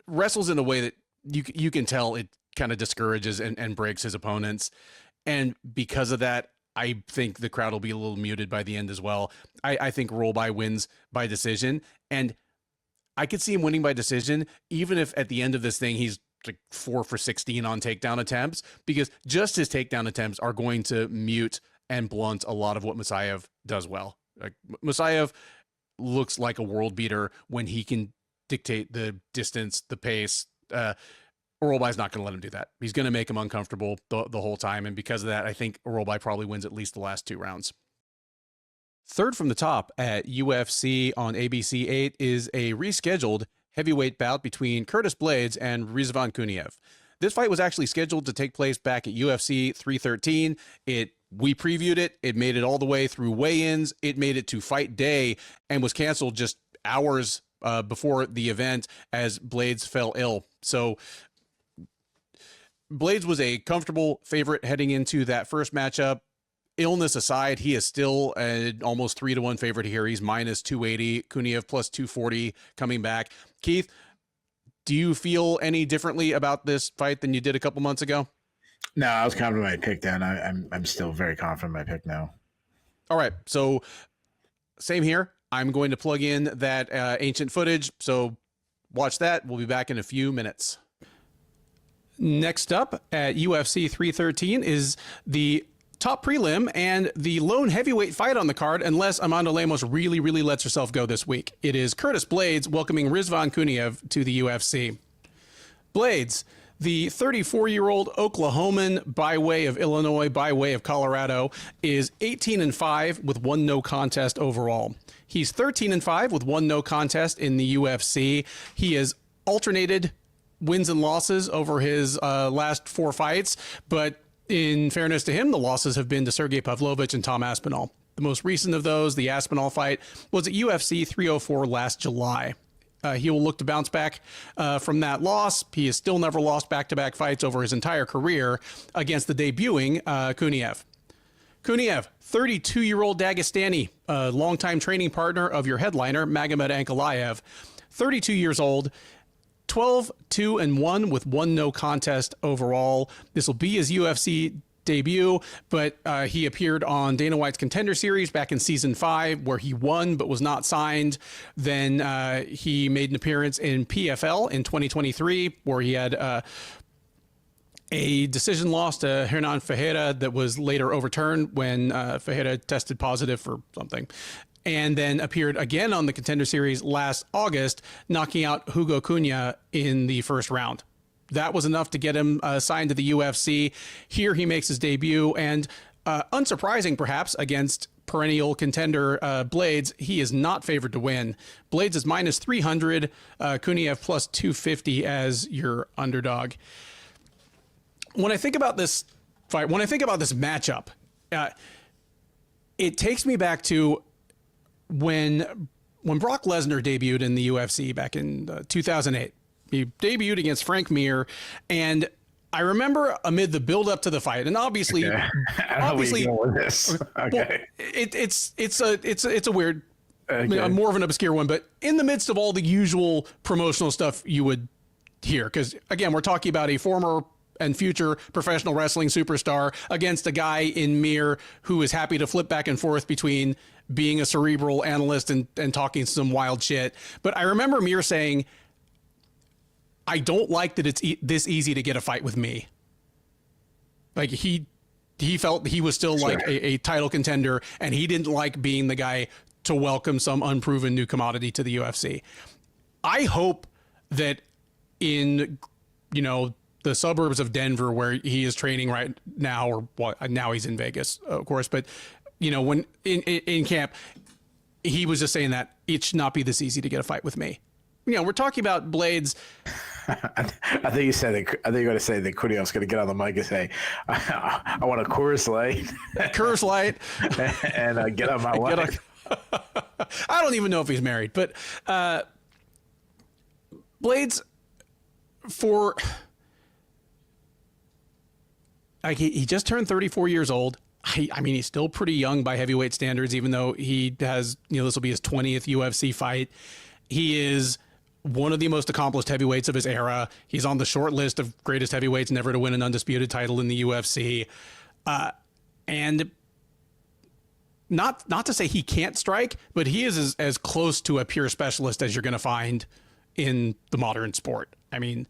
wrestles in a way that you can tell it kind of discourages and breaks his opponents. And because of that, I think the crowd will be a little muted by the end as well. I think Orbai wins by decision, and I could see him winning by decision, even if at the end of this thing, he's like 4 for 16 on takedown attempts, because just his takedown attempts are going to mute and blunt a lot of what Musayev does well. Like, Musayev looks like a world beater when he can dictate the distance, the pace. Orobai's not going to let him do that. He's going to make him uncomfortable the whole time. And because of that, I think Orbai probably wins at least the last 2 rounds. Third from the top at UFC on ABC 8 is a rescheduled heavyweight bout between Curtis Blaydes and Rizvan Kuniev. This fight was actually scheduled to take place back at UFC 313. We previewed it. It made it all the way through weigh-ins. It made it to fight day and was canceled just hours before the event as Blaydes fell ill. So Blaydes was a comfortable favorite heading into that first matchup. Illness aside, he is still an almost 3-1 favorite here. He's minus 280, Kuniev plus 240 coming back. Keith, do you feel any differently about this fight than you did a couple months ago? No, I was confident in my pick then. I'm still very confident in my pick now. All right, so same here. I'm going to plug in that ancient footage, so watch that. We'll be back in a few minutes. Next up at UFC 313 is the top prelim and the lone heavyweight fight on the card, unless Amanda Lemos really lets herself go this week. It is Curtis Blaydes welcoming Rizvan Kuniev to the UFC. Blaydes, the 34-year-old Oklahoman by way of Illinois, by way of Colorado, is 18-5 with 1 no contest overall. He's 13-5 with 1 no contest in the UFC. He has alternated wins and losses over his last 4 fights, but in fairness to him, the losses have been to Sergey Pavlovich and Tom Aspinall. The most recent of those, the Aspinall fight, was at UFC 304 last July. He will look to bounce back from that loss. He has still never lost back-to-back fights over his entire career against the debuting Kuniev. Kuniev, 32-year-old Dagestani, longtime training partner of your headliner, Magomed Ankalaev, 32 years old, 12-2-1 with 1 no contest overall. This will be his UFC debut, but he appeared on Dana White's Contender Series back in season 5, where he won but was not signed. Then he made an appearance in PFL in 2023, where he had a decision loss to Hernan Ferreira that was later overturned when Ferreira tested positive for something. And then appeared again on the Contender Series last August, knocking out Hugo Cunha in the first round. That was enough to get him signed to the UFC. Here he makes his debut, and unsurprising perhaps against perennial contender Blades, he is not favored to win. Blades is minus 300, Kuniev plus 250 as your underdog. When I think about this fight, when I think about this matchup, it takes me back to when Brock Lesnar debuted in the UFC back in 2008. He debuted against Frank Mir, and I remember amid the build up to the fight, and obviously, I don't know where you're going with this. Okay, well, it's a weird, more of an obscure one, but in the midst of all the usual promotional stuff you would hear, because again, we're talking about a former and future professional wrestling superstar against a guy in Mir who is happy to flip back and forth between being a cerebral analyst and talking some wild shit. But I remember Mir saying, I don't like that it's this easy to get a fight with me. Like he felt he was still like a title contender, and he didn't like being the guy to welcome some unproven new commodity to the UFC. I hope that in, the suburbs of Denver, where he is training right now, or now he's in Vegas, of course, but when in camp, he was just saying that it should not be this easy to get a fight with me. We're talking about Blades. I think you said that. I think you're going to say that Kuniev's going to get on the mic and say, "I want a Coors Light, Coors Light, and get on my way." I don't even know if he's married, but Blades, he just turned 34 years old. I mean, he's still pretty young by heavyweight standards, even though he has, this will be his 20th UFC fight. He is one of the most accomplished heavyweights of his era. He's on the short list of greatest heavyweights never to win an undisputed title in the UFC. And not to say he can't strike, but he is as close to a pure specialist as you're going to find in the modern sport. I mean,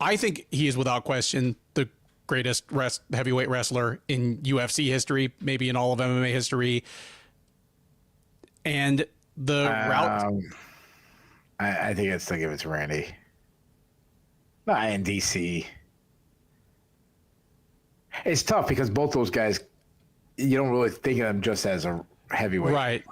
I think he is without question the greatest heavyweight wrestler in UFC history, maybe in all of MMA history. And the route, I think I'd still give it to Randy. In DC, it's tough because both those guys, you don't really think of them just as a heavyweight, right?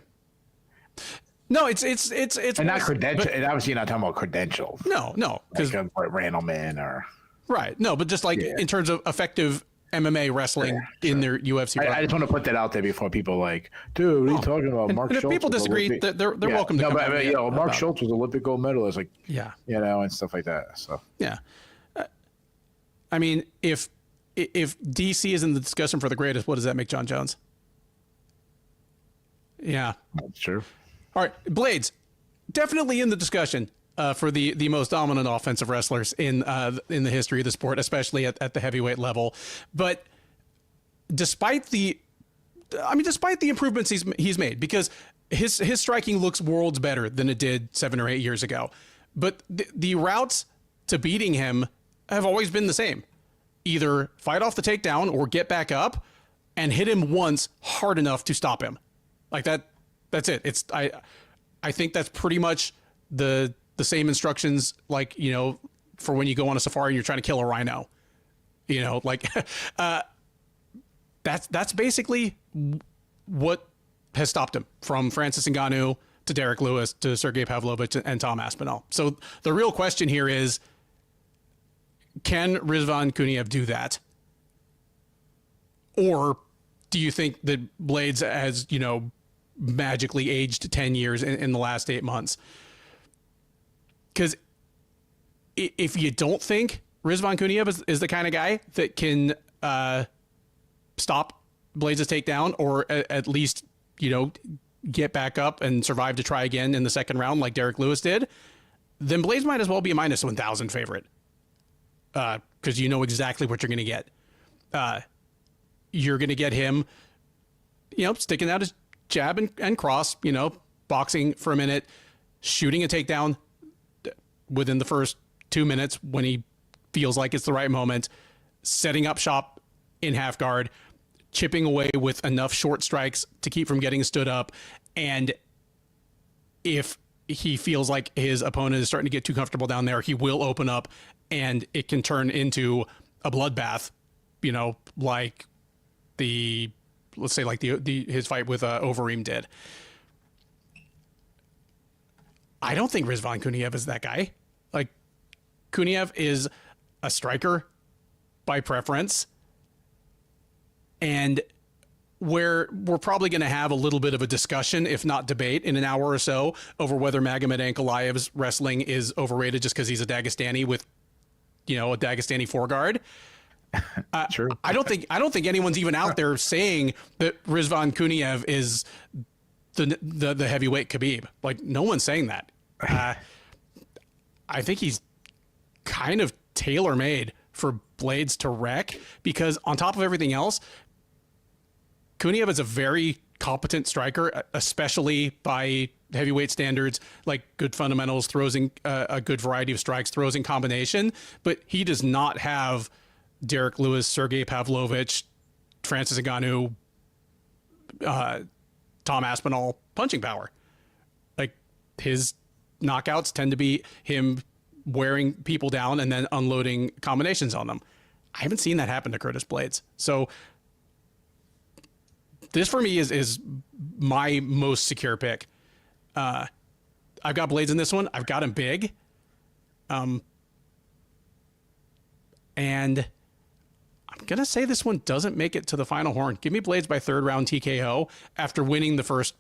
No, it's and not credential. And obviously, you're not talking about credentials. No, because like Randleman or right. No, but just like in terms of effective MMA wrestling in their UFC. I just want to put that out there before people like, dude, what are you talking about? Mark Schultz. If people disagree, they're welcome to come out. Mark Schultz was Olympic gold medalist, like, and stuff like that. So I mean, if DC is in the discussion for the greatest, what does that make John Jones? Yeah, that's true. All right, Blades, definitely in the discussion for the most dominant offensive wrestlers in the history of the sport, especially at the heavyweight level. But despite the improvements he's made, because his striking looks worlds better than it did 7 or 8 years ago. But the routes to beating him have always been the same: either fight off the takedown or get back up and hit him once hard enough to stop him. Like that. That's it. I think that's pretty much the same instructions, like, for when you go on a safari and you're trying to kill a rhino, that's basically what has stopped him from Francis Ngannou to Derek Lewis, to Sergey Pavlovich, and Tom Aspinall. So the real question here is, can Rizvan Kuniev do that? Or do you think that Blaydes has, magically aged 10 years in the last 8 months? Because if you don't think Rizvan Kuniev is the kind of guy that can stop Blaydes' takedown, or at least, get back up and survive to try again in the second round like Derek Lewis did, then Blaydes might as well be a minus 1,000 favorite. Because you know exactly what you're going to get. You're going to get him, sticking out his jab and cross, boxing for a minute, shooting a takedown within the first 2 minutes when he feels like it's the right moment, setting up shop in half guard, chipping away with enough short strikes to keep from getting stood up. And if he feels like his opponent is starting to get too comfortable down there, he will open up and it can turn into a bloodbath, like his fight with Overeem did. I don't think Rizvan Kuniev is that guy. Like, Kuniev is a striker by preference, and where we're probably going to have a little bit of a discussion, if not debate, in an hour or so over whether Magomed Ankalaev's wrestling is overrated just because he's a Dagestani with, a Dagestani foreguard. True. I don't think anyone's even out there saying that Rizvan Kuniev is the heavyweight Khabib. Like, no one's saying that. I think he's kind of tailor-made for Blaydes to wreck, because on top of everything else, Kuniev is a very competent striker, especially by heavyweight standards, like good fundamentals, throws in a good variety of strikes, throws in combination, but he does not have Derek Lewis, Sergey Pavlovich, Francis Ngannou, Tom Aspinall punching power. Like, his knockouts tend to be him wearing people down and then unloading combinations on them. I haven't seen that happen to Curtis Blaydes. So this for me is my most secure pick. I've got Blaydes in this one. I've got him big. And I'm going to say this one doesn't make it to the final horn. Give me Blaydes by third round TKO after winning the first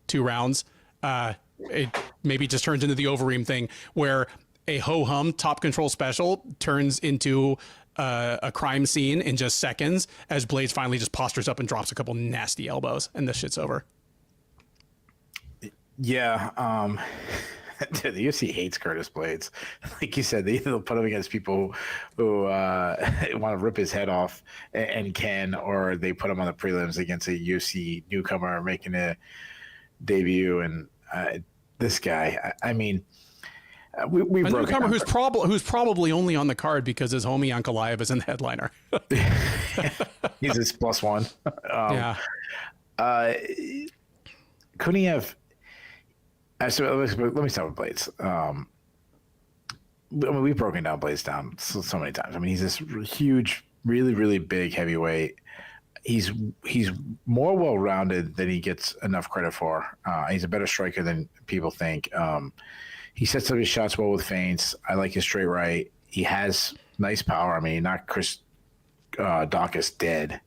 2 rounds. It maybe just turns into the Overeem thing where a ho-hum top control special turns into a crime scene in just seconds as Blaydes finally just postures up and drops a couple nasty elbows, and this shit's over. Yeah. The UFC hates Curtis Blaydes. Like you said, they'll put him against people who want to rip his head off and can, or they put him on the prelims against a UFC newcomer making a debut. And this guy, I mean, we a newcomer who's probably only on the card because his homie Ankalaev is in the headliner. He's his +1. Yeah. Kuniev. So let me start with Blaydes. We've broken down Blaydes down so many times. I mean, he's this huge, really, really big heavyweight. He's more well-rounded than he gets enough credit for. He's a better striker than people think. He sets up his shots well with feints. I like his straight right. He has nice power. I mean, he knocked Chris Daukaus dead.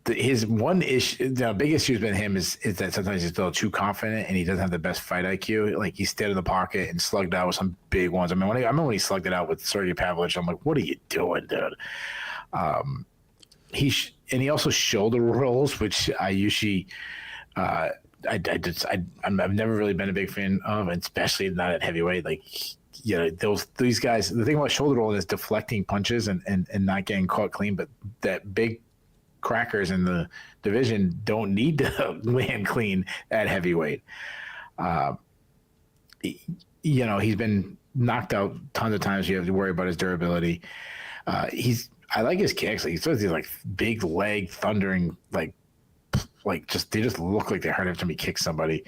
His one issue, the big issue has been him is that sometimes he's a little too confident and he doesn't have the best fight IQ. Like, he stayed in the pocket and slugged out with some big ones. I mean, I remember when he slugged it out with Sergey Pavlovich. I'm like, what are you doing, dude? He also shoulder rolls, which I usually I've never really been a big fan of, especially not at heavyweight. Like, these guys, the thing about shoulder rolling is deflecting punches and not getting caught clean, but that big crackers in the division don't need to land clean at heavyweight. He's been knocked out tons of times. You have to worry about his durability. I like his kicks. Like, he throws these like big leg thundering, like they just look like they hurt every time he kicks somebody.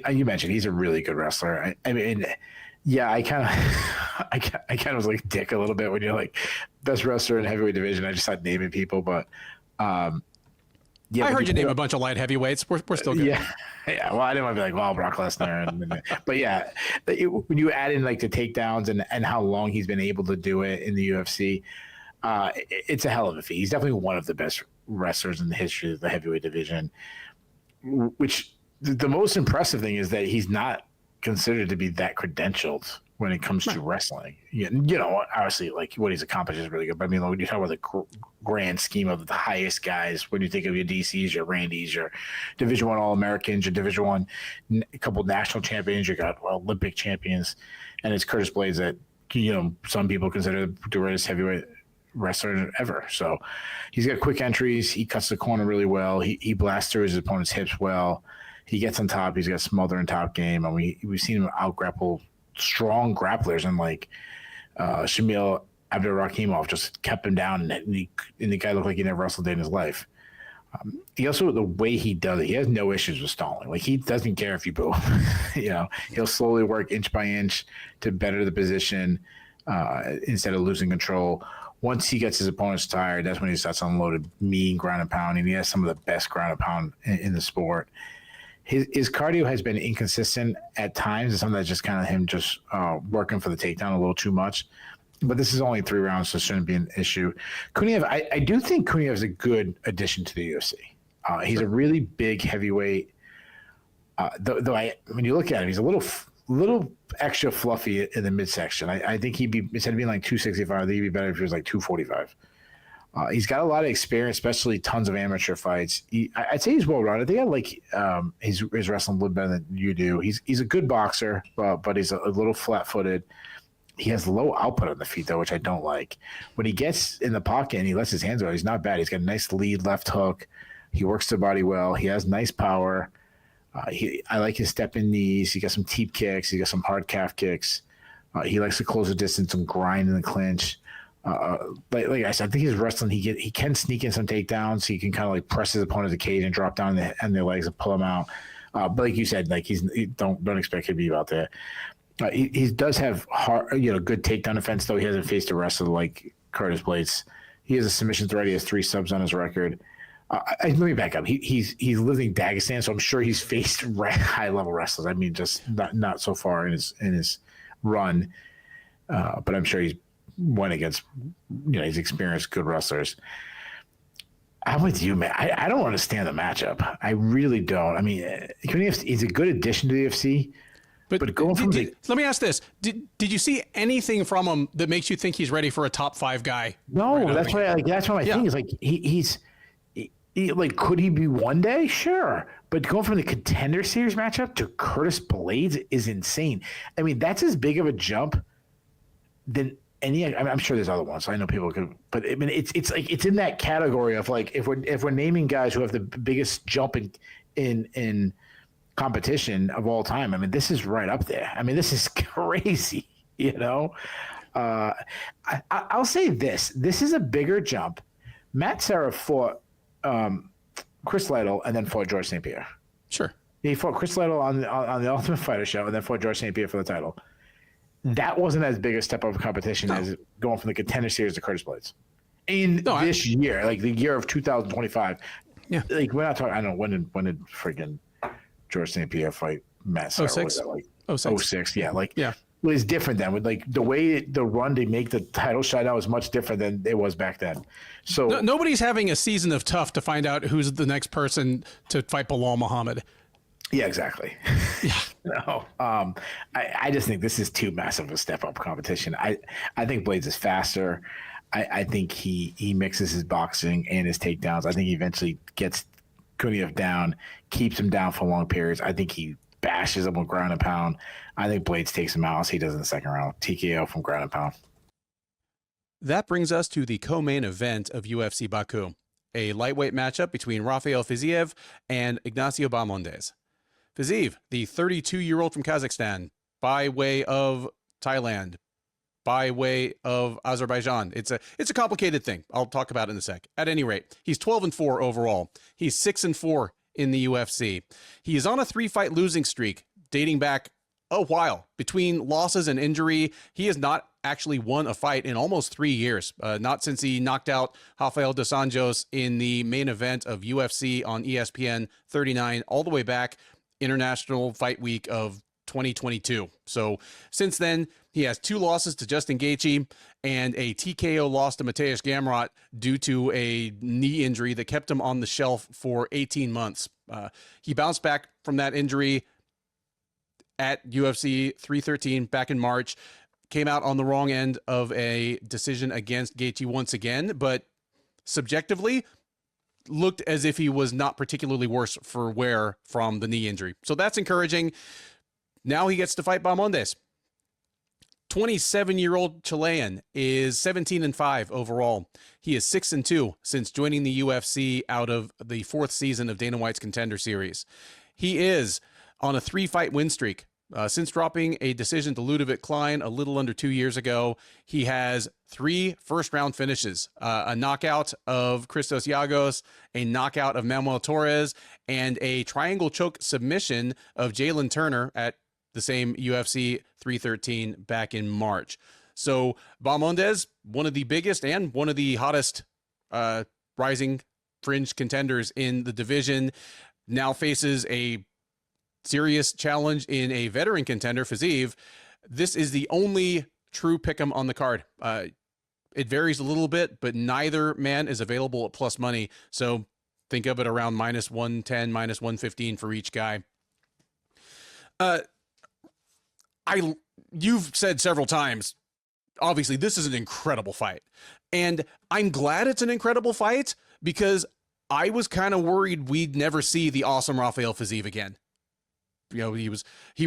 You mentioned he's a really good wrestler. I mean, yeah, I kind of was like dick a little bit when you're like best wrestler in heavyweight division. I just started naming people, but Yeah, I heard you name a bunch of light heavyweights. We're still good. Yeah, yeah. Well, I didn't want to be like, well, Brock Lesnar, but yeah, when you add in like the takedowns and how long he's been able to do it in the UFC, it's a hell of a feat. He's definitely one of the best wrestlers in the history of the heavyweight division. Which the most impressive thing is that he's not considered to be that credentialed when it comes to wrestling. You know, obviously, like what he's accomplished is really good. But I mean, when you talk about the grand scheme of the highest guys, when you think of your DCs, your Randys, your Division I All-Americans, your Division I, a couple national champions, you got Olympic champions, and it's Curtis Blaydes that, you know, some people consider the greatest heavyweight wrestler ever. So he's got quick entries. He cuts the corner really well. He blasts through his opponent's hips well. He gets on top. He's got smother and top game. And we've seen him out-grapple strong grapplers, and like Shamil Abdelwahab just kept him down, and the guy looked like he never wrestled in his life. He also, the way he does it, he has no issues with stalling. Like, he doesn't care if you boo. You know, he'll slowly work inch by inch to better the position instead of losing control. Once he gets his opponents tired, that's when he starts unloading mean ground and pound, and he has some of the best ground and pound in the sport. His cardio has been inconsistent at times. It's something that's just kind of him just working for the takedown a little too much. But this is only 3 rounds, so it shouldn't be an issue. Kuniev, I do think Kuniev is a good addition to the UFC. He's a really big heavyweight. Though when you look at him, he's a little extra fluffy in the midsection. I think he'd be, instead of being like 265, I think he'd be better if he was like 245. He's got a lot of experience, especially tons of amateur fights. I'd say he's well-rounded. I think I like his wrestling a little better than you do. He's a good boxer, but he's a little flat-footed. He has low output on the feet, though, which I don't like. When he gets in the pocket and he lets his hands go, he's not bad. He's got a nice lead left hook. He works the body well. He has nice power. I like his step-in knees. He got some teep kicks. He got some hard calf kicks. He likes to close the distance and grind in the clinch. Like I said, I think his wrestling, he can sneak in some takedowns. He can kind of like press his opponent to the cage and drop down on their legs and pull them out. But like you said, like don't expect him to be out there. He does have good takedown defense, though. He hasn't faced a wrestler like Curtis Blaydes. He has a submission threat. He has 3 subs on his record. Let me back up. He's living in Dagestan, so I'm sure he's faced high level wrestlers. I mean, just not so far in his run, but I'm sure he's went against he's experienced good wrestlers. I'm with you, man. I don't understand the matchup. I really don't. I mean, he's a good addition to the UFC. But going from let me ask this: Did you see anything from him that makes you think he's ready for a top 5 guy? No, right that's why. That's what I think is like he's like, could he be one day? Sure, but going from the Contender Series matchup to Curtis Blaydes is insane. I mean, that's as big of a jump than any. I'm sure there's other ones. I know people could, but I mean, it's like it's in that category of like if we're naming guys who have the biggest jump in competition of all time. I mean, this is right up there. I mean, this is crazy, I'll say this is a bigger jump. Matt Serra fought Chris Lytle and then fought George St. Pierre. Sure. He fought Chris Lytle on the Ultimate Fighter show and then fought George St. Pierre for the title. That wasn't as big a step up competition as going from the Contender Series to Curtis Blaydes. This year, like the year of 2025. Yeah. Like we're not talking, I don't know, when did friggin' George St. Pierre fight Matt Serra? 06. Like 06. Yeah. Like, yeah. It was different then. With like the way the run to make the title shot out was much different than it was back then. So nobody's having a season of tough to find out who's the next person to fight Bilal Muhammad. Yeah, exactly. Yeah. No. I just think this is too massive a step up competition. I think Blaydes is faster. I think he mixes his boxing and his takedowns. I think he eventually gets Kuniev down, keeps him down for long periods. I think he bashes him with ground and pound. I think Blaydes takes him out as he does in the second round. TKO from ground and pound. That brings us to the co-main event of UFC Baku, a lightweight matchup between Rafael Fiziev and Ignacio Bahamondes. Fiziev, the 32-year-old from Kazakhstan, by way of Thailand, by way of Azerbaijan. It's a complicated thing. I'll talk about it in a sec. At any rate, he's 12-4 overall. He's 6-4 in the UFC. He is on a 3-fight losing streak dating back a while. Between losses and injury, he has not actually won a fight in almost 3 years. Not since he knocked out Rafael dos Anjos in the main event of UFC on ESPN 39, all the way back International Fight Week of 2022. So since then, he has 2 losses to Justin Gaethje and a TKO loss to Mateusz Gamrot due to a knee injury that kept him on the shelf for 18 months. He bounced back from that injury at UFC 313 back in March, came out on the wrong end of a decision against Gaethje once again, but subjectively looked as if he was not particularly worse for wear from the knee injury. So that's encouraging. Now he gets to fight Bahamondes. 27-year-old Chilean is 17-5 overall. He is 6-2 since joining the UFC out of the 4th season of Dana White's Contender Series. He is on a 3-fight win streak. Since dropping a decision to Ludovic Klein a little under 2 years ago, he has 3 first-round finishes, a knockout of Christos Giagos, a knockout of Manuel Torres, and a triangle choke submission of Jalen Turner at the same UFC 313 back in March. So Bahamondes, one of the biggest and one of the hottest rising fringe contenders in the division, now faces a serious challenge in a veteran contender, Fiziev. This is the only true pick'em on the card. It varies a little bit, but neither man is available at plus money. So think of it around minus 110, minus 115 for each guy. You've said several times, obviously, this is an incredible fight. And I'm glad it's an incredible fight because I was kind of worried we'd never see the awesome Rafael Fiziev again. You know, he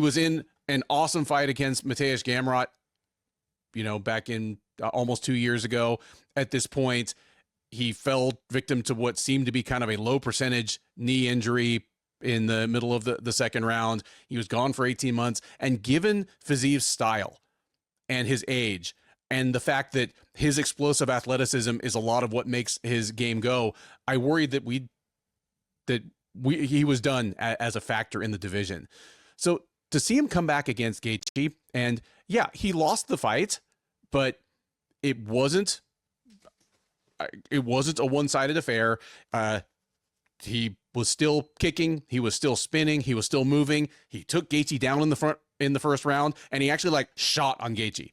was in an awesome fight against Mateusz Gamrot, you know, back in almost 2 years ago. At this point, he fell victim to what seemed to be kind of a low percentage knee injury in the middle of the second round. He was gone for 18 months. And given Fiziev's style and his age and the fact that his explosive athleticism is a lot of what makes his game go, I worried that he was done as a factor in the division. So to see him come back against Gaethje, and yeah, he lost the fight, but it wasn't a one-sided affair. He was still kicking, he was still spinning, he was still moving. He took Gaethje down in the first round, and he actually shot on Gaethje.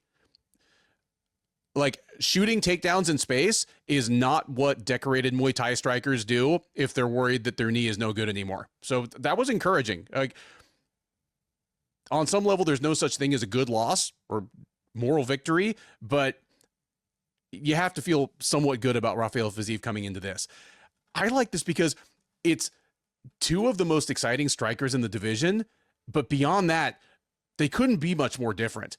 Shooting takedowns in space is not what decorated Muay Thai strikers do if they're worried that their knee is no good anymore. So that was encouraging. On some level, there's no such thing as a good loss or moral victory, but you have to feel somewhat good about Rafael Fiziev coming into this. I like this because it's 2 of the most exciting strikers in the division, but beyond that, they couldn't be much more different.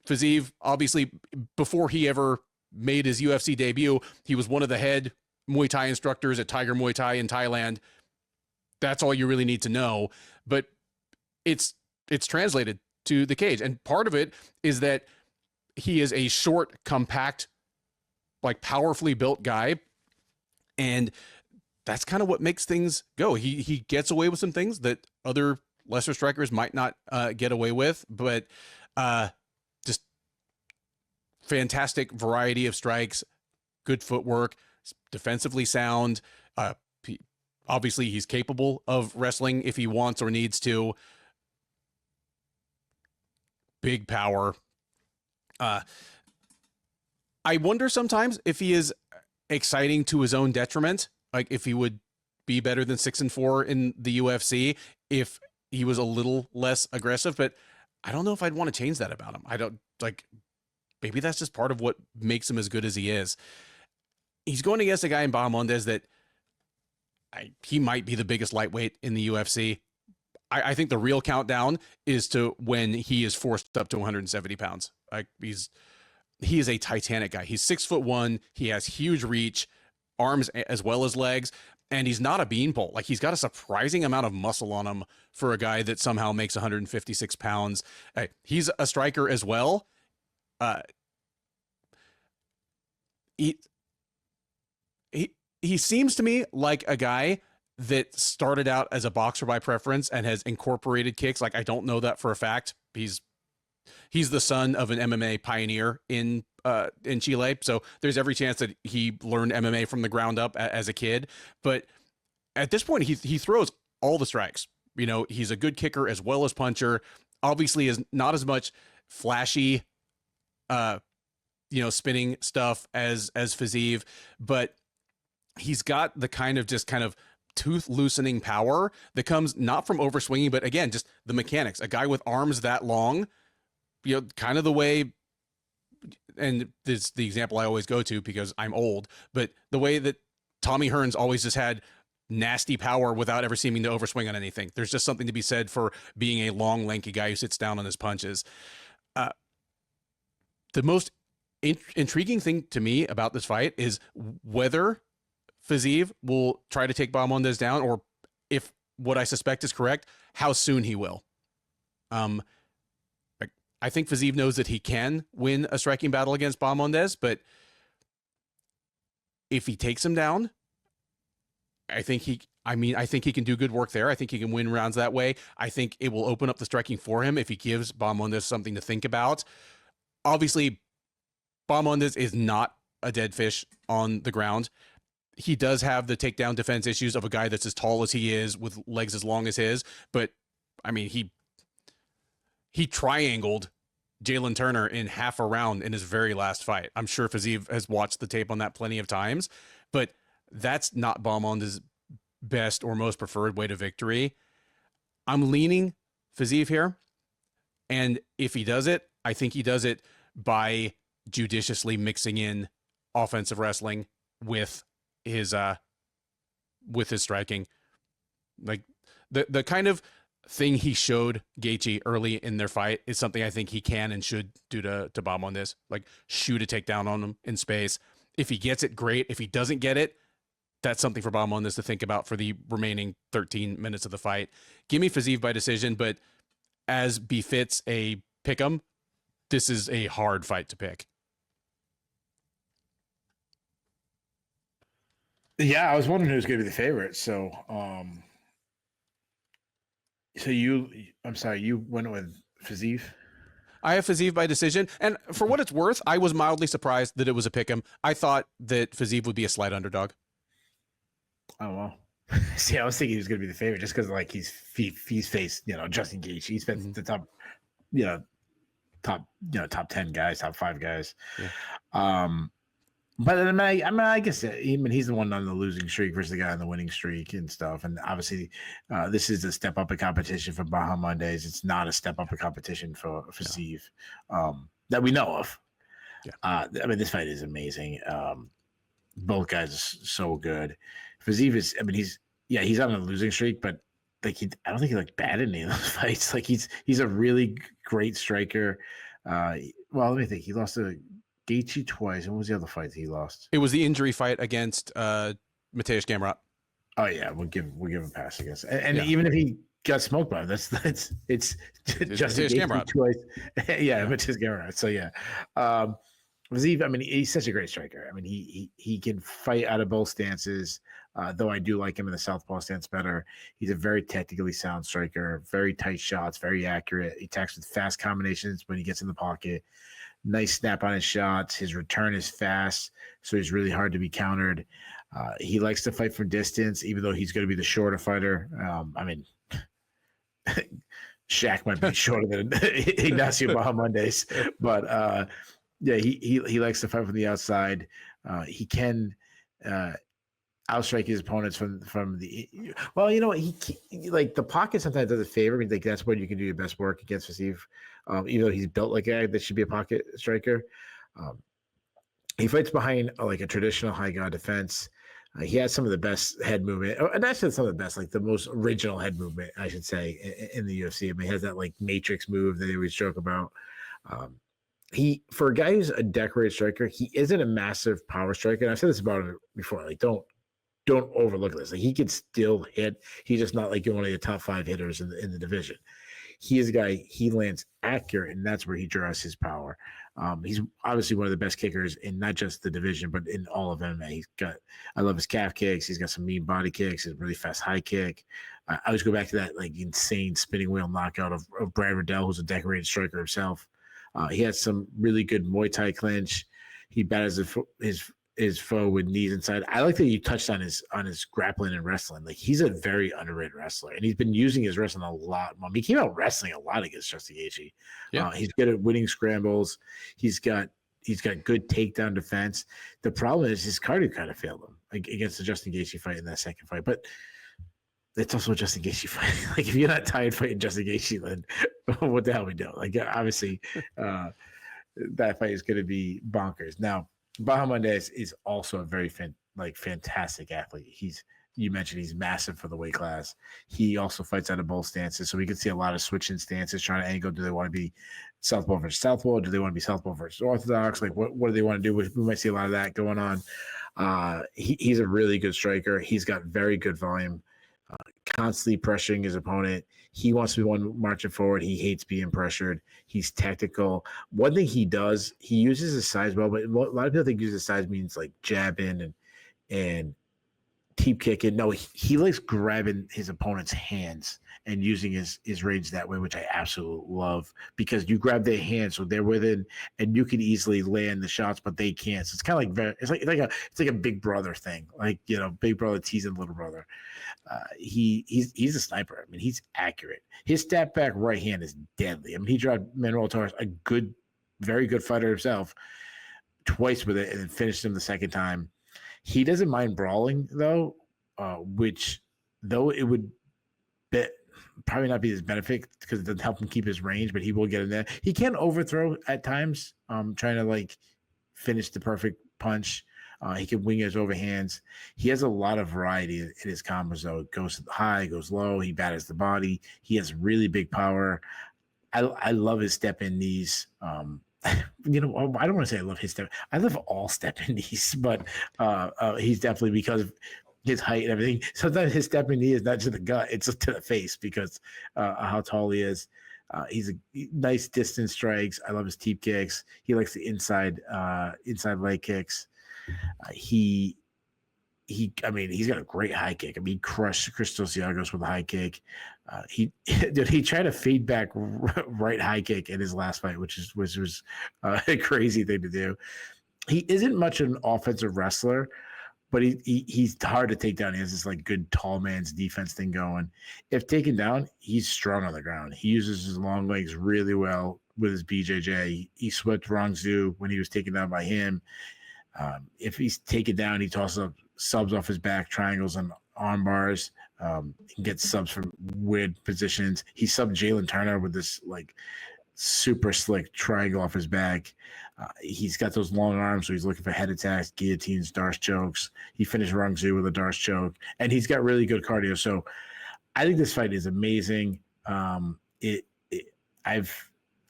Fiziev, obviously, before he ever made his UFC debut, he was one of the head Muay Thai instructors at Tiger Muay Thai in Thailand. That's all you really need to know. But it's translated to the cage. And part of it is that he is a short, compact, powerfully built guy. And that's kind of what makes things go. He gets away with some things that other lesser strikers might not get away with, but just fantastic variety of strikes, good footwork, defensively sound. Obviously, he's capable of wrestling if he wants or needs to. Big power. I wonder sometimes if he is exciting to his own detriment, if he would be better than 6-4 in the UFC if he was a little less aggressive, but I don't know if I'd want to change that about him. I don't maybe that's just part of what makes him as good as he is. He's going against a guy in Bahamondes that he might be the biggest lightweight in the UFC. I think the real countdown is to when he is forced up to 170 pounds. He is a titanic guy. He's 6'1". He has huge reach, arms as well as legs, and he's not a beanpole. He's got a surprising amount of muscle on him for a guy that somehow makes 156 pounds. He's a striker as well. He seems to me like a guy that started out as a boxer by preference and has incorporated kicks. I don't know that for a fact. He's he's the son of an MMA pioneer in Chile, so there's every chance that he learned MMA from the ground up as a kid. But at this point, he throws all the strikes. You know, he's a good kicker as well as puncher. Obviously, is not as much flashy, spinning stuff as Fiziev, but he's got the kind of tooth loosening power that comes not from overswinging, but again, just the mechanics. A guy with arms that long, kind of the way, and this is the example I always go to because I'm old, but the way that Tommy Hearns always just had nasty power without ever seeming to overswing on anything. There's just something to be said for being a long, lanky guy who sits down on his punches. The most intriguing thing to me about this fight is whether Fiziev will try to take Bahamondes down, or if what I suspect is correct, how soon he will. I think Fiziev knows that he can win a striking battle against Bahamondes, but if he takes him down, I think he can do good work there. I think he can win rounds that way. I think it will open up the striking for him if he gives Bahamondes something to think about. Obviously, Bahamondes is not a dead fish on the ground. He does have the takedown defense issues of a guy that's as tall as he is with legs as long as his, but I mean, he triangled Jalen Turner in half a round in his very last fight. I'm sure Fiziev has watched the tape on that plenty of times, but that's not Bahamondes' best or most preferred way to victory. I'm leaning Fiziev here, and if he does it, I think he does it by judiciously mixing in offensive wrestling with his striking. Like the kind of thing he showed Gaethje early in their fight is something I think he can and should do to Bahamondes, like shoot a takedown on him in space. If he gets it, great. If he doesn't get it, that's something for Bahamondes to think about for the remaining 13 minutes of the fight. Give me Fiziev by decision, but as befits a pick'em, this is a hard fight to pick. Yeah, I was wondering who's going to be the favorite. So, you went with Fiziev? I have Fiziev by decision, and for what it's worth, I was mildly surprised that it was a pick'em. I thought that Fiziev would be a slight underdog. Oh, well. See, I was thinking he was going to be the favorite just because, like, he's faced, Justin Gaethje. He's been the top 10 guys, top 5 guys. Yeah. But I guess he's the one on the losing streak versus the guy on the winning streak and stuff. And obviously, this is a step up in competition for Bahamondes. It's not a step up in competition for Fiziev that we know of. Yeah. This fight is amazing. Both guys are so good. Fiziev is, he's on a losing streak, but I don't think he bad in any of those fights. Like he's a really great striker. Well, let me think. He lost to Gaethje twice. And what was the other fight he lost? It was the injury fight against Mateusz Gamrot. Oh yeah, we'll give him a pass, I guess. And even if he got smoked by him, it's just Gamrot twice. Yeah, Mateusz Gamrot. So yeah. Fiziev, he's such a great striker. He can fight out of both stances, though I do like him in the southpaw stance better. He's a very technically sound striker, very tight shots, very accurate. He attacks with fast combinations when he gets in the pocket. Nice snap on his shots. His return is fast, so he's really hard to be countered. He likes to fight from distance, even though he's going to be the shorter fighter. Shaq might be shorter than Ignacio Bahamondes, but yeah, he likes to fight from the outside. He can outstrike his opponents from the. Well, he like the pocket sometimes does a favor. That's when you can do your best work against Fiziev. Even though he's built like a guy that should be a pocket striker, he fights behind like a traditional high guard defense. He has some of the best head movement, and actually some of the best, like the most original head movement, I should say, in the UFC. He has that like matrix move that they always joke about. For a guy who's a decorated striker, he isn't a massive power striker. And I've said this about him before. Like, don't overlook this. Like, he can still hit. He's just not like one of the top 5 hitters in the division. He is a guy. He lands accurate, and that's where he draws his power. He's obviously one of the best kickers in not just the division, but in all of MMA. I love his calf kicks. He's got some mean body kicks. His really fast high kick. I always go back to that like insane spinning wheel knockout of Brad Riddell, who's a decorated striker himself. He has some really good Muay Thai clinch. He batters his foe with knees inside. I like that you touched on his grappling and wrestling. Like, he's a very underrated wrestler, and he's been using his wrestling a lot. He came out wrestling a lot against Justin Gaethje. Yeah. He's good at winning scrambles. He's got good takedown defense. The problem is his cardio kind of failed him against the Justin Gaethje fight in that second fight, but it's also a Justin Gaethje fight. Like, if you're not tired fighting Justin Gaethje, then what the hell we do? Like, obviously, that fight is going to be bonkers. Now, Mohammed is also a very fantastic athlete. You mentioned he's massive for the weight class. He also fights out of both stances, so we can see a lot of switching stances, trying to angle. Do they want to be southpaw versus southpaw? Do they want to be southpaw versus orthodox? Like, what do they want to do? We might see a lot of that going on. He's a really good striker. He's got very good volume. Constantly pressuring his opponent. He wants to be one marching forward. He hates being pressured. He's tactical. One thing he does, he uses his size well, but a lot of people think using size means like jabbing and teep kicking. No, he likes grabbing his opponent's hands and using his range that way, which I absolutely love, because you grab their hands so they're within, and you can easily land the shots, but they can't. So it's kind of like it's like a big brother thing, like, you know, big brother teasing little brother. He's a sniper. I mean, he's accurate. His step back right hand is deadly. I mean, he dropped Manuel Torres, a very good fighter himself, twice with it, and then finished him the second time. He doesn't mind brawling though, which though it would probably not be his benefit because it doesn't help him keep his range, but he will get in there. He can overthrow at times, trying to like finish the perfect punch. He can wing his overhands. He has a lot of variety in his combos though. It goes high, goes low. He batters the body. He has really big power. I love his step in knees. You know, I don't want to say I love his step. I love all step in knees, but he's definitely, because of his height and everything. Sometimes his step in knee is not to the gut; it's to the face because how tall he is. He's a nice distance strikes. I love his teep kicks. He likes the inside leg kicks. He's got a great high kick. I mean, he crushed Christos Giagos with a high kick. He tried to fade back right high kick in his last fight, which was a crazy thing to do. He isn't much an offensive wrestler, but he's hard to take down. He has this like good tall man's defense thing going. If taken down, he's strong on the ground. He uses his long legs really well with his BJJ. He swept Rongzhu when he was taken down by him. If he's taken down, he tosses up subs off his back, triangles and arm bars. He gets subs from weird positions. He subbed Jalen Turner with this like super slick triangle off his back. He's got those long arms, so he's looking for head attacks, guillotines, Darce chokes. He finished Rongzhu with a Darce choke, and he's got really good cardio. So I think this fight is amazing. I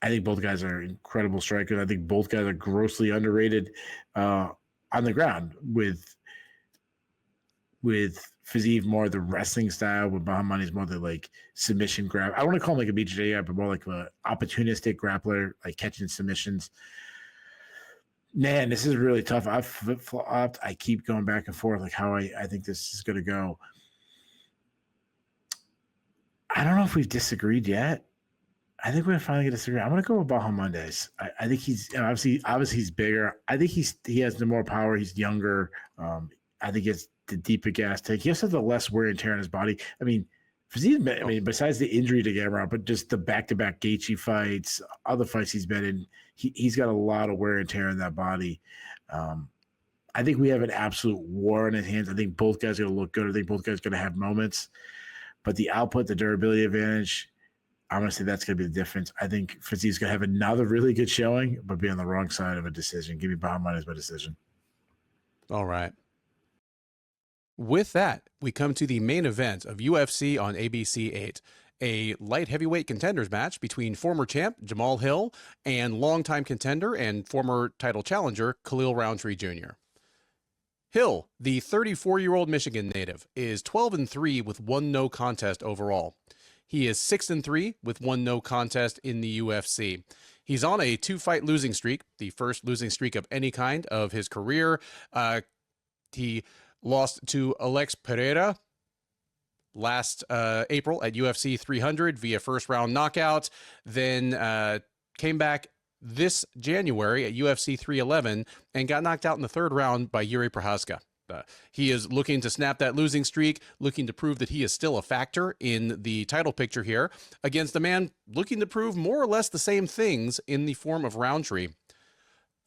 think both guys are incredible strikers. I think both guys are grossly underrated on the ground, with Fiziev more the wrestling style, with Mohammed is more the like submission grab. I don't want to call him like a BJJ guy, but more like an opportunistic grappler, like catching submissions. Man, this is really tough. I've flip-flopped. I keep going back and forth, like how I think this is going to go. I don't know if we've disagreed yet. I think we're finally going to disagree. I'm going to go with Bahamondes. I think he's obviously he's bigger. I think he has the more power. He's younger. I think it's the deeper gas tank. He also has the less wear and tear on his body. I mean, besides the injury to Gamrot, but just the back-to-back Gaethje fights, other fights he's been in, he's got a lot of wear and tear in that body. I think we have an absolute war in his hands. I think both guys are going to look good. I think both guys are going to have moments. But the output, the durability advantage, I'm going to say that's going to be the difference. I think Fiziev's going to have another really good showing, but be on the wrong side of a decision. Give me Bahamondes by decision. All right. With that, we come to the main event of UFC on ABC 8, a light heavyweight contenders match between former champ Jamal Hill and longtime contender and former title challenger Khalil Roundtree Jr. Hill, the 34-year-old Michigan native, is 12-3 with one no contest overall. He is 6-3 with one no contest in the UFC. He's on a 2-fight losing streak, the first losing streak of any kind of his career. He lost to Alex Pereira last April at UFC 300 via first-round knockout, then came back this January at UFC 311 and got knocked out in the third round by Yuri Prochazka. He is looking to snap that losing streak, looking to prove that he is still a factor in the title picture here against a man looking to prove more or less the same things in the form of Roundtree.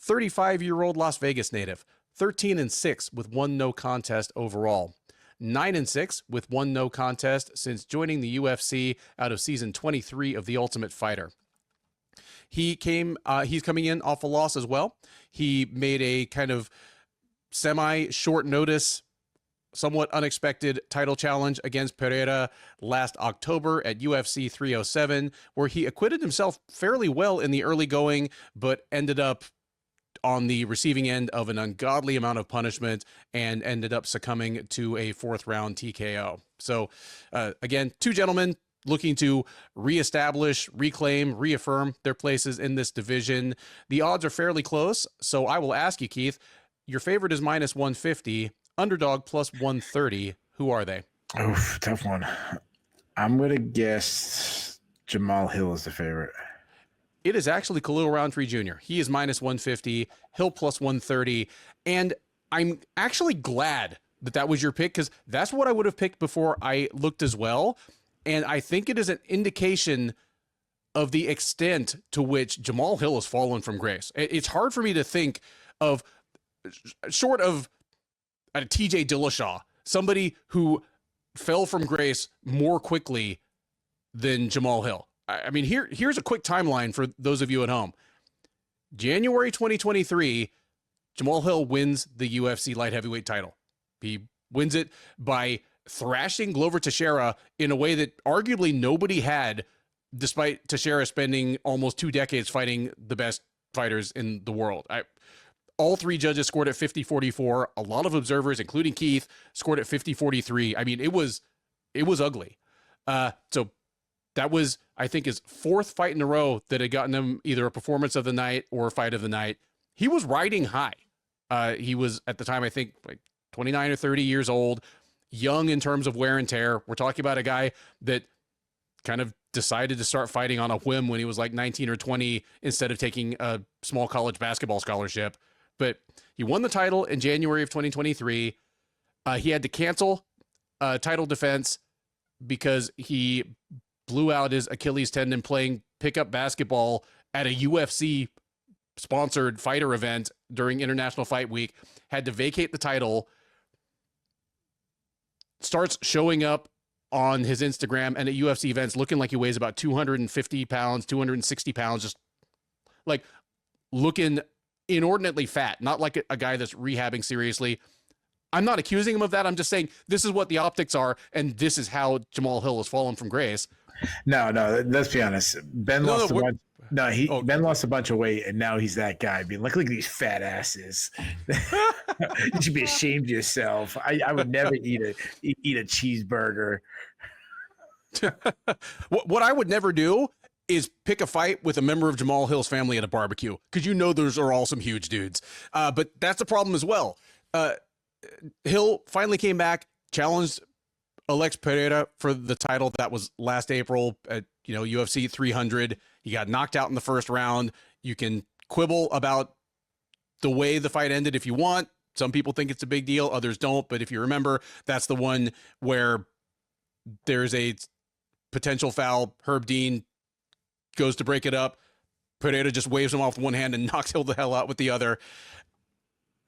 35-year-old Las Vegas native, 13-6 with 1 no contest overall. 9-6 with 1 no contest since joining the UFC out of season 23 of The Ultimate Fighter. He's coming in off a loss as well. He made a kind of semi-short notice, somewhat unexpected title challenge against Pereira last October at UFC 307, where he acquitted himself fairly well in the early going, but ended up on the receiving end of an ungodly amount of punishment and ended up succumbing to a 4th round TKO. So again, 2 gentlemen looking to reestablish, reclaim, reaffirm their places in this division. The odds are fairly close. So I will ask you, Keith, your favorite is minus 150, underdog plus 130. Who are they? Oh, tough one. I'm going to guess Jamal Hill is the favorite. It is actually Khalil Roundtree Jr. He is minus 150, Hill plus 130. And I'm actually glad that that was your pick, because that's what I would have picked before I looked as well. And I think it is an indication of the extent to which Jamal Hill has fallen from grace. It's hard for me to think of, short of a TJ Dillashaw, somebody who fell from grace more quickly than Jamal Hill. I mean, here's a quick timeline for those of you at home. January 2023, Jamal Hill wins the UFC light heavyweight title. He wins it by thrashing Glover Teixeira in a way that arguably nobody had, despite Teixeira spending almost 2 decades fighting the best fighters in the world. All 3 judges scored at 50-44. A lot of observers, including Keith, scored at 50-43. I mean, it was ugly. So that was, I think, his 4th fight in a row that had gotten him either a performance of the night or a fight of the night. He was riding high. He was, at the time, I think, like 29 or 30 years old, young in terms of wear and tear. We're talking about a guy that kind of decided to start fighting on a whim when he was like 19 or 20 instead of taking a small college basketball scholarship. But he won the title in January of 2023. He had to cancel title defense because he blew out his Achilles tendon playing pickup basketball at a UFC sponsored fighter event during International Fight Week, had to vacate the title, starts showing up on his Instagram and at UFC events looking like he weighs about 250 pounds, 260 pounds, just like looking inordinately fat, not like a guy that's rehabbing seriously. I'm not accusing him of that. I'm just saying this is what the optics are, and this is how Jamal Hill has fallen from grace. No, let's be honest. Ben lost a bunch. Ben lost a bunch of weight, and now he's that guy being like, look at these fat asses. You should be ashamed of yourself. I would never eat a cheeseburger. What I would never do is pick a fight with a member of Jamal Hill's family at a barbecue, because you know those are all some huge dudes. But that's a problem as well. Hill finally came back, challenged Alex Pereira for the title. That was last April at UFC 300. He got knocked out in the first round. You can quibble about the way the fight ended if you want. Some people think it's a big deal, others don't. But if you remember, that's the one where there's a potential foul. Herb Dean goes to break it up. Pereira just waves him off with one hand and knocks Hill the hell out with the other.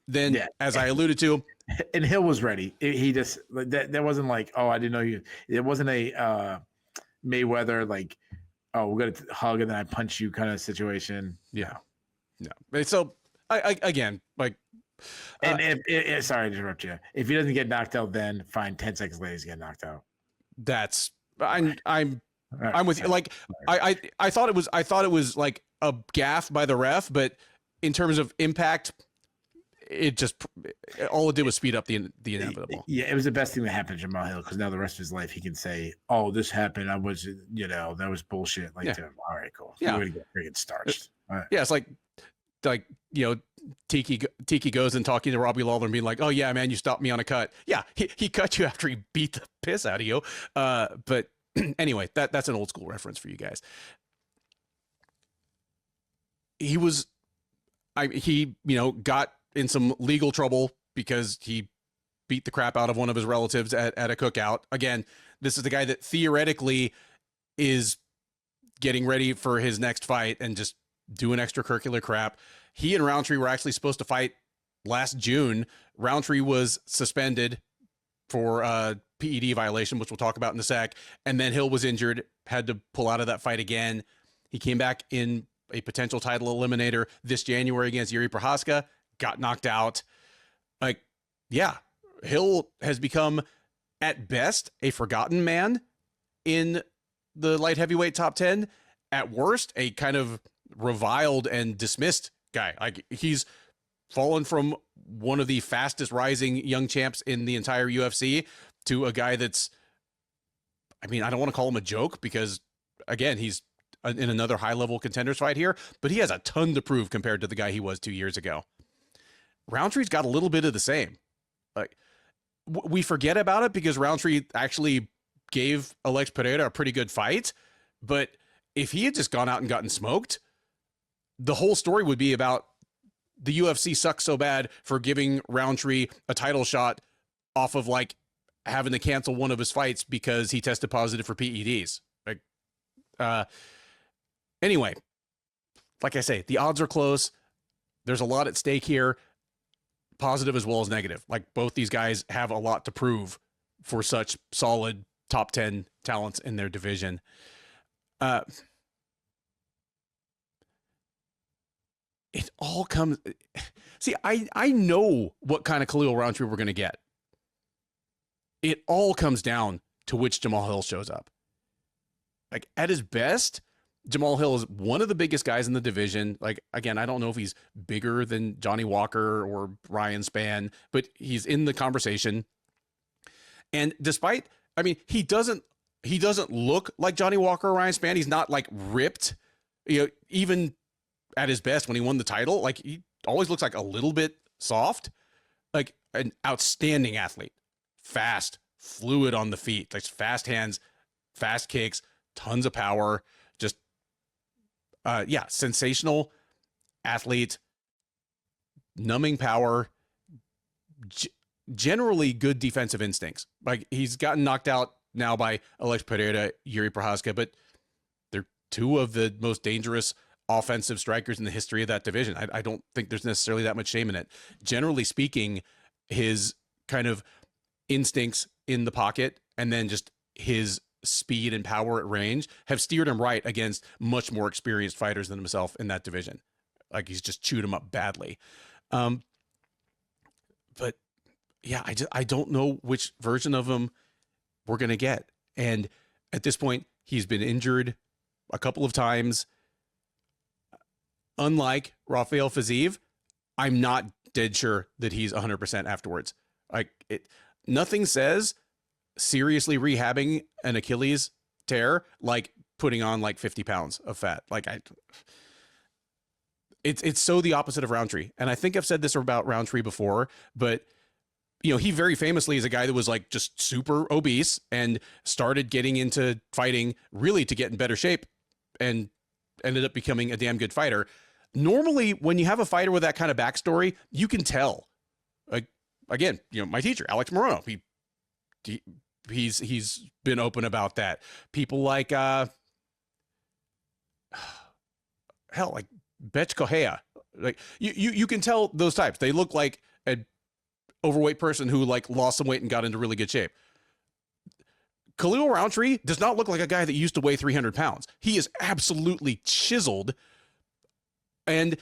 Then, as I alluded to, and Hill was ready. He just that wasn't like, oh, I didn't know you. It wasn't a Mayweather like, oh, we're gonna hug and then I punch you kind of situation. Yeah, no. So I again, like, and sorry to interrupt you. If he doesn't get knocked out, then fine. 10 seconds later, he's getting knocked out. That's I'm with you. Like I thought it was like a gaffe by the ref, but in terms of impact, it just all it did was speed up the inevitable. Yeah, it was the best thing that happened to Jamal Hill, because now the rest of his life he can say, "Oh, this happened. I was, that was bullshit." Like, all right, cool. Yeah, we're gonna get friggin' starched. Right. Yeah, it's like Tiki goes and talking to Robbie Lawler and being like, "Oh yeah, man, you stopped me on a cut." Yeah, he cut you after he beat the piss out of you. But anyway, that's an old school reference for you guys. he was, he, got in some legal trouble because he beat the crap out of one of his relatives at a cookout. Again, this is the guy that theoretically is getting ready for his next fight and just doing extracurricular crap. He and Roundtree were actually supposed to fight last June. Roundtree was suspended for a PED violation, which we'll talk about in a sec. And then Hill was injured, had to pull out of that fight again. He came back in a potential title eliminator this January against Yuri Prohaska, got knocked out. Like, yeah, Hill has become at best a forgotten man in the light heavyweight top 10. At worst, a kind of reviled and dismissed guy. Like, he's fallen from one of the fastest rising young champs in the entire UFC to a guy that's, I don't want to call him a joke because, again, he's in another high level contenders fight here, but he has a ton to prove compared to the guy he was 2 years ago. Roundtree's got a little bit of the same. Like, we forget about it because Roundtree actually gave Alex Pereira a pretty good fight, but if he had just gone out and gotten smoked, the whole story would be about the UFC sucks so bad for giving Roundtree a title shot off of like having to cancel one of his fights because he tested positive for PEDs. Like, anyway, like I say, the odds are close. There's a lot at stake here, positive as well as negative. Like, both these guys have a lot to prove for such solid top 10 talents in their division. It all comes. See, I know what kind of Khalil Roundtree we're going to get. It all comes down to which Jamal Hill shows up. Like, at his best, Jamal Hill is one of the biggest guys in the division. Like, again, I don't know if he's bigger than Johnny Walker or Ryan Spann, but he's in the conversation. And despite, he doesn't look like Johnny Walker or Ryan Spann. He's not like ripped, even at his best when he won the title. Like, he always looks like a little bit soft, like an outstanding athlete, fast, fluid on the feet, like fast hands, fast kicks, tons of power, just, sensational athlete, numbing power, generally good defensive instincts. Like, he's gotten knocked out now by Alex Pereira, Yuri Prohaska, but they're two of the most dangerous offensive strikers in the history of that division. I don't think there's necessarily that much shame in it. Generally speaking, his kind of instincts in the pocket and then just his speed and power at range have steered him right against much more experienced fighters than himself in that division. Like, he's just chewed him up badly. But yeah, I don't know which version of him we're going to get. And at this point, he's been injured a couple of times. Unlike Rafael Fiziev, I'm not dead sure that he's 100% afterwards. Like, nothing says seriously rehabbing an Achilles tear like putting on like 50 pounds of fat. Like, it's so the opposite of Roundtree. And I think I've said this about Roundtree before, but he very famously is a guy that was like just super obese and started getting into fighting really to get in better shape and ended up becoming a damn good fighter. Normally, when you have a fighter with that kind of backstory, you can tell. Like, again, my teacher, Alex Morono, he's been open about that. People like, like Betch Kohea, like you can tell those types. They look like an overweight person who like lost some weight and got into really good shape. Khalil Roundtree does not look like a guy that used to weigh 300 pounds. He is absolutely chiseled. And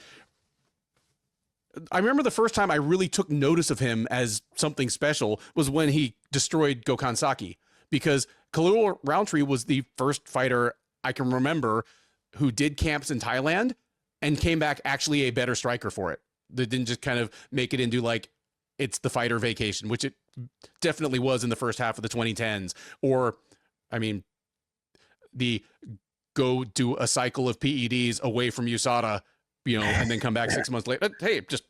I remember the first time I really took notice of him as something special was when he destroyed Gokhan Saki, because Khalil Roundtree was the first fighter I can remember who did camps in Thailand and came back actually a better striker for it. That didn't just kind of make it into like, it's the fighter vacation, which it definitely was in the first half of the 2010s. Or, the go do a cycle of PEDs away from USADA, and then come back 6 months later. Hey, just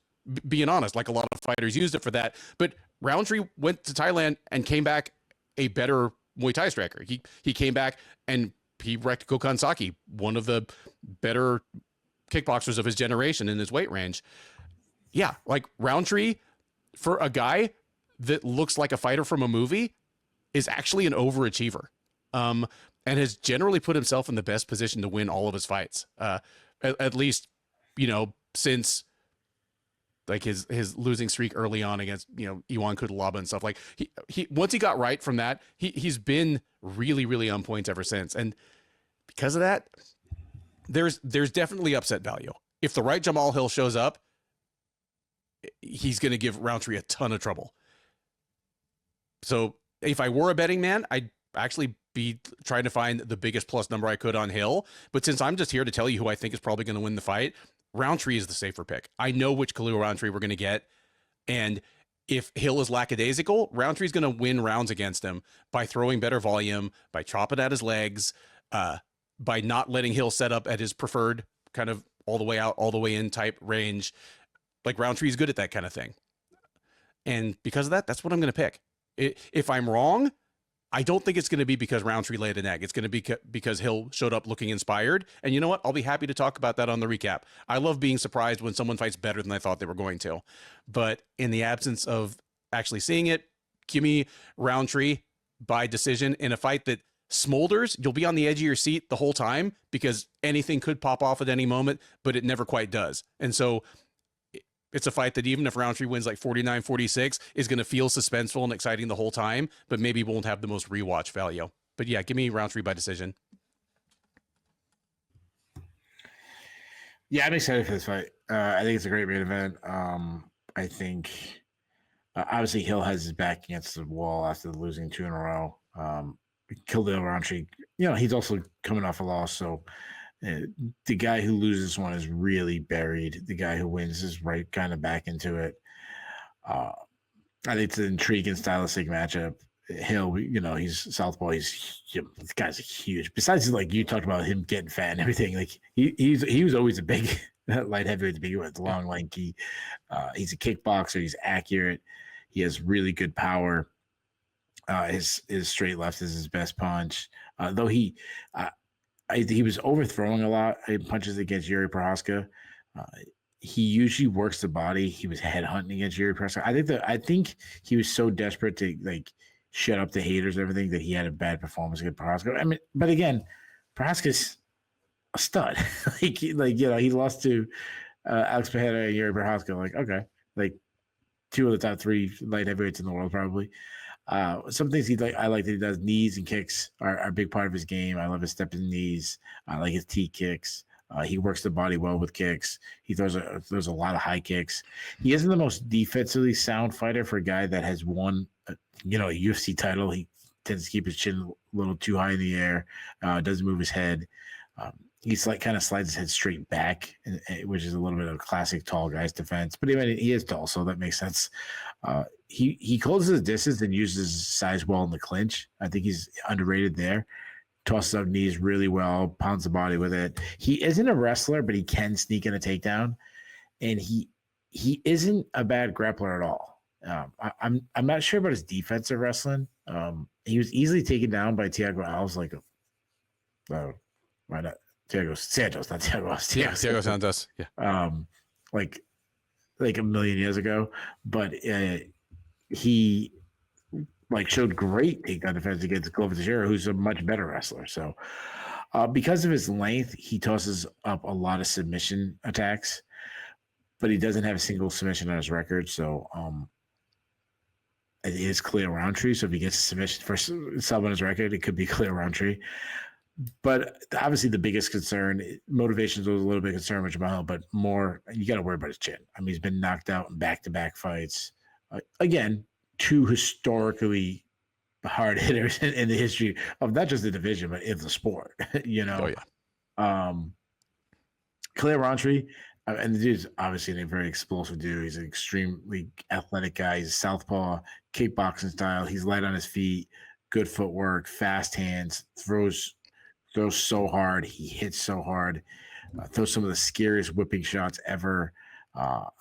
being honest, like a lot of fighters used it for that. But Roundtree went to Thailand and came back a better Muay Thai striker. He came back and he wrecked Gokhan Saki, one of the better kickboxers of his generation in his weight range. Yeah, like Roundtree, for a guy that looks like a fighter from a movie, is actually an overachiever, and has generally put himself in the best position to win all of his fights, at least, since like his losing streak early on against, Iwan Kudalaba and stuff. Like he once he got right from that, he's been really, really on point ever since. And because of that, there's definitely upset value. If the right Jamal Hill shows up, he's going to give Roundtree a ton of trouble. So if I were a betting man, I'd actually be trying to find the biggest plus number I could on Hill. But since I'm just here to tell you who I think is probably going to win the fight, Roundtree is the safer pick. I know which Khalil Roundtree we're going to get. And if Hill is lackadaisical, Roundtree's going to win rounds against him by throwing better volume, by chopping at his legs, by not letting Hill set up at his preferred kind of all the way out, all the way in type range. Like Roundtree's good at that kind of thing. And because of that, that's what I'm going to pick. If I'm wrong, I don't think it's going to be because Roundtree laid an egg. It's going to be because Hill showed up looking inspired. And you know what? I'll be happy to talk about that on the recap. I love being surprised when someone fights better than I thought they were going to. But in the absence of actually seeing it, give me Roundtree by decision in a fight that smolders. You'll be on the edge of your seat the whole time because anything could pop off at any moment, but it never quite does. And so it's a fight that even if Roundtree wins like 49-46 is going to feel suspenseful and exciting the whole time, but maybe won't have the most rewatch value. But yeah, give me Roundtree by decision. Yeah, I'm excited for this fight. I think it's a great main event. I think obviously Hill has his back against the wall after losing 2 in a row. Khalil Roundtree, he's also coming off a loss, so the guy who loses one is really buried. The guy who wins is right kind of back into it. I think it's an intriguing stylistic matchup. Hill, he's southpaw. This guy's huge. Besides, like you talked about him getting fat and everything, like he was always a big light heavyweight to begin with, long, lanky. He's a kickboxer. He's accurate. He has really good power. His straight left is his best punch. Though he was overthrowing a lot in punches against Yuri Prochazka. He usually works the body. He was headhunting against Yuri Prochazka. I think he was so desperate to like shut up the haters and everything that he had a bad performance against Prochazka. I mean, but again, Prochazka's a stud. He lost to Alex Pereira and Yuri Prochazka. Like, okay, like 2 of the top 3 light heavyweights in the world probably. Some things I like that he does. Knees and kicks are a big part of his game. I love his step and knees. I like his T kicks. He works the body well with kicks. He throws a lot of high kicks. He isn't the most defensively sound fighter for a guy that has won, a UFC title. He tends to keep his chin a little too high in the air. Doesn't move his head. He's like kind of slides his head straight back, which is a little bit of a classic tall guy's defense. But he is tall, so that makes sense. He closes his distance and uses his size well in the clinch. I think he's underrated there. Tosses up knees really well, pounds the body with it. He isn't a wrestler, but he can sneak in a takedown, and he isn't a bad grappler at all. I'm not sure about his defensive wrestling. He was easily taken down by Thiago Alves, why not? Thiago Santos, not Thiago Alves. Yeah, Thiago Santos. Yeah. Like a million years ago, but he showed great takedown defense against Glover Teixeira, who's a much better wrestler. So because of his length, he tosses up a lot of submission attacks, but he doesn't have a single submission on his record. So it is clear Roundtree. So if he gets a submission for sub on his record, it could be clear Roundtree. But obviously the biggest concern, motivations was a little bit concerned with Jamal, but more, you got to worry about his chin. I mean, he's been knocked out in back-to-back fights. Again, 2 historically hard hitters in the history of not just the division, but in the sport, Oh, yeah. Khalil Roundtree, and the dude's obviously a very explosive dude. He's an extremely athletic guy. He's a southpaw, kickboxing style. He's light on his feet, good footwork, fast hands, throws so hard. He hits so hard. Throws some of the scariest whipping shots ever.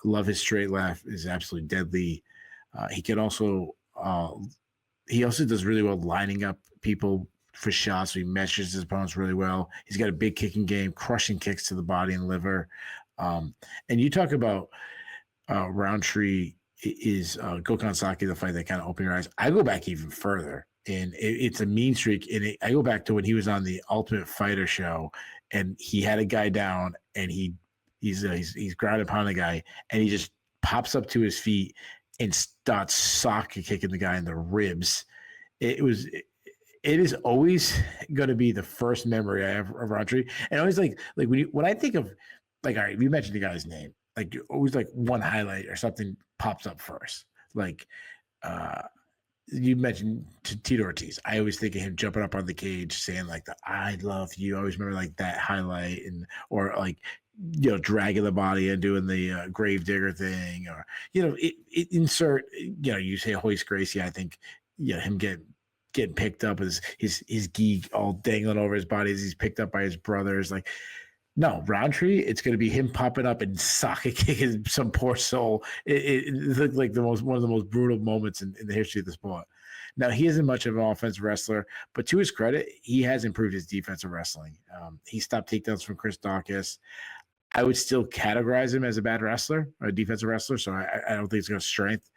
Love his straight left. Is absolutely deadly. He also does really well lining up people for shots. So he measures his opponents really well. He's got a big kicking game, crushing kicks to the body and liver. And you talk about Roundtree is Gokhan Saki, the fight that kind of opened your eyes. I go back even further, and it's a mean streak. And I go back to when he was on the Ultimate Fighter show, and he had a guy down, and he's ground and pound the guy, and he just pops up to his feet and starts socket kicking the guy in the ribs. It is always going to be the first memory I have of Roundtree. And always like when I think of, like, all right, you mentioned the guy's name, like always like one highlight or something pops up first. Like you mentioned Tito Ortiz. I always think of him jumping up on the cage saying like "I love you." I always remember like that highlight, or like, you know, dragging the body and doing the grave digger thing, or, you know, insert, you know, you say Hoist Gracie. I think, you know, him getting picked up with his gi all dangling over his body as he's picked up by his brothers. Like, no, Roundtree, it's going to be him popping up and socket kicking some poor soul. It looked like one of the most brutal moments in the history of the sport. Now, he isn't much of an offensive wrestler, but to his credit, he has improved his defensive wrestling. He stopped takedowns from Chris Dawkins. I would still categorize him as a bad wrestler, or a defensive wrestler, so I don't think it's going to strength.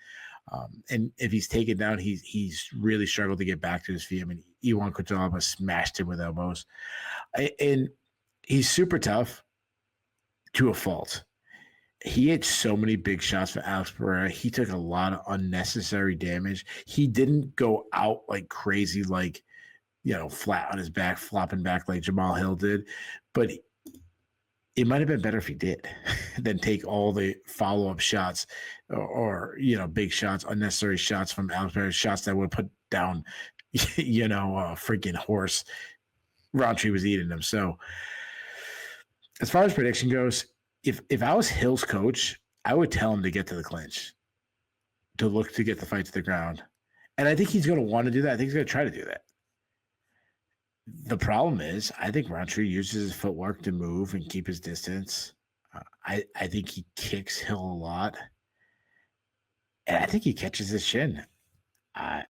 And if he's taken down, he's really struggled to get back to his feet. I mean, Iwan Kutalaba smashed him with elbows. And he's super tough to a fault. He had so many big shots for Alex Pereira. He took a lot of unnecessary damage. He didn't go out like crazy, like, you know, flat on his back, flopping back like Jamal Hill did. But it might have been better if he did than take all the follow-up shots or, you know, big shots, unnecessary shots from Alex Pereira, shots that would put down, you know, a freaking horse. Roundtree was eating them. So as far as prediction goes, if I was Hill's coach, I would tell him to get to the clinch, to look to get the fight to the ground. And I think he's going to want to do that. I think he's going to try to do that. The problem is, I think Roundtree uses his footwork to move and keep his distance. I think he kicks Hill a lot. And I think he catches his shin. I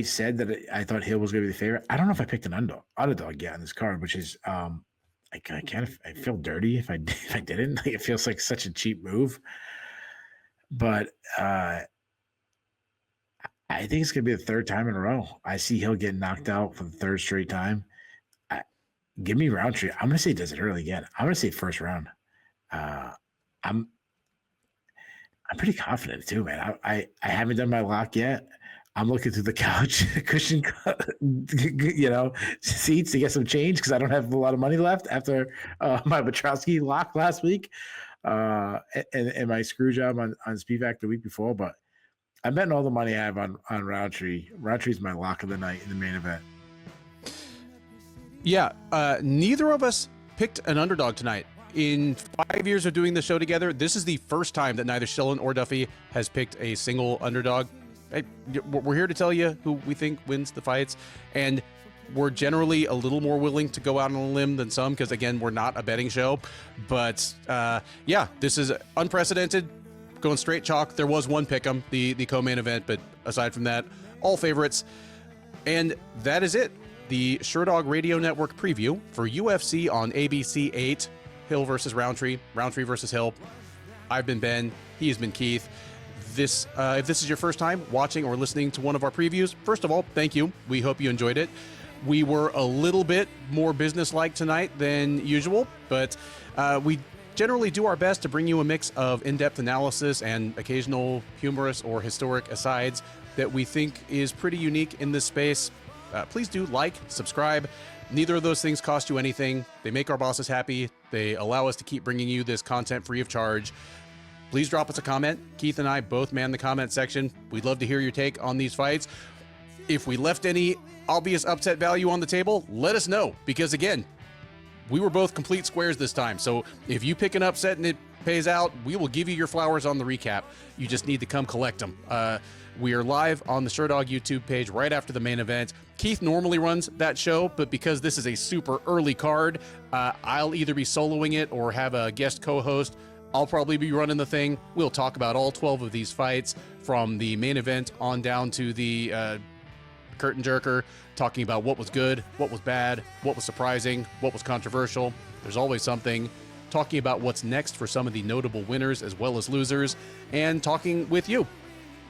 said that I thought Hill was going to be the favorite. I don't know if I picked an underdog yet on this card, which is I feel dirty if I didn't. Like, it feels like such a cheap move. But I think it's going to be the third time in a row. I see Hill getting knocked out for the third straight time. Give me Roundtree. I'm going to say he does it early again. I'm going to say first round. I'm pretty confident too, man. I haven't done my lock yet. I'm looking through the couch cushion, you know, seats to get some change because I don't have a lot of money left after my Petrowski lock last week and my screw job on Spivak the week before. But I'm betting all the money I have on Roundtree. Roundtree's my lock of the night in the main event. Yeah, neither of us picked an underdog tonight. In 5 years of doing the show together, this is the first time that neither Shillen or Duffy has picked a single underdog. We're here to tell you who we think wins the fights, and we're generally a little more willing to go out on a limb than some because, again, we're not a betting show. But yeah, this is unprecedented, going straight chalk. There was one pick'em, the co-main event, but aside from that, all favorites. And that is it. The Sherdog Radio Network preview for UFC on ABC 8, Hill versus Roundtree, Roundtree versus Hill. I've been Ben. He has been Keith. If this is your first time watching or listening to one of our previews, first of all, thank you. We hope you enjoyed it. We were a little bit more business-like tonight than usual, but we generally do our best to bring you a mix of in-depth analysis and occasional humorous or historic asides that we think is pretty unique in this space. Please do like, subscribe. Neither of those things cost you anything. They make our bosses happy. They allow us to keep bringing you this content free of charge. Please drop us a comment. Keith and I both man the comment section. We'd love to hear your take on these fights. If we left any obvious upset value on the table, let us know. Because again, we were both complete squares this time. So if you pick an upset and it pays out, we will give you your flowers on the recap. You just need to come collect them. We are live on the Sherdog YouTube page right after the main event. Keith normally runs that show, but because this is a super early card, I'll either be soloing it or have a guest co-host. I'll probably be running the thing. We'll talk about all 12 of these fights from the main event on down to the curtain jerker, talking about what was good, what was bad, what was surprising, what was controversial. There's always something. Talking about what's next for some of the notable winners as well as losers, and talking with you.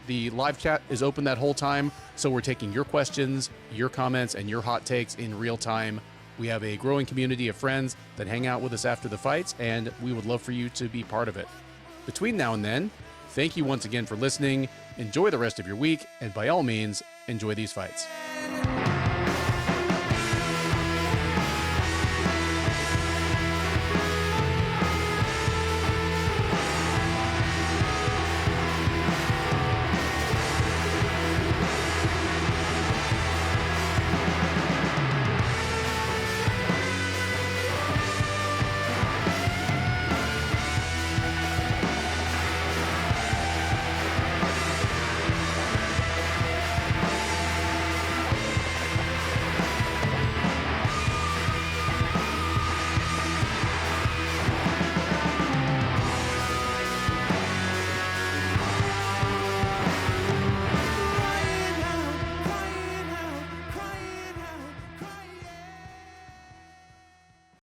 The live chat is open that whole time, so we're taking your questions, your comments, and your hot takes in real time. We have a growing community of friends that hang out with us after the fights, and we would love for you to be part of it. Between now and then, thank you once again for listening. Enjoy the rest of your week, and by all means, enjoy these fights.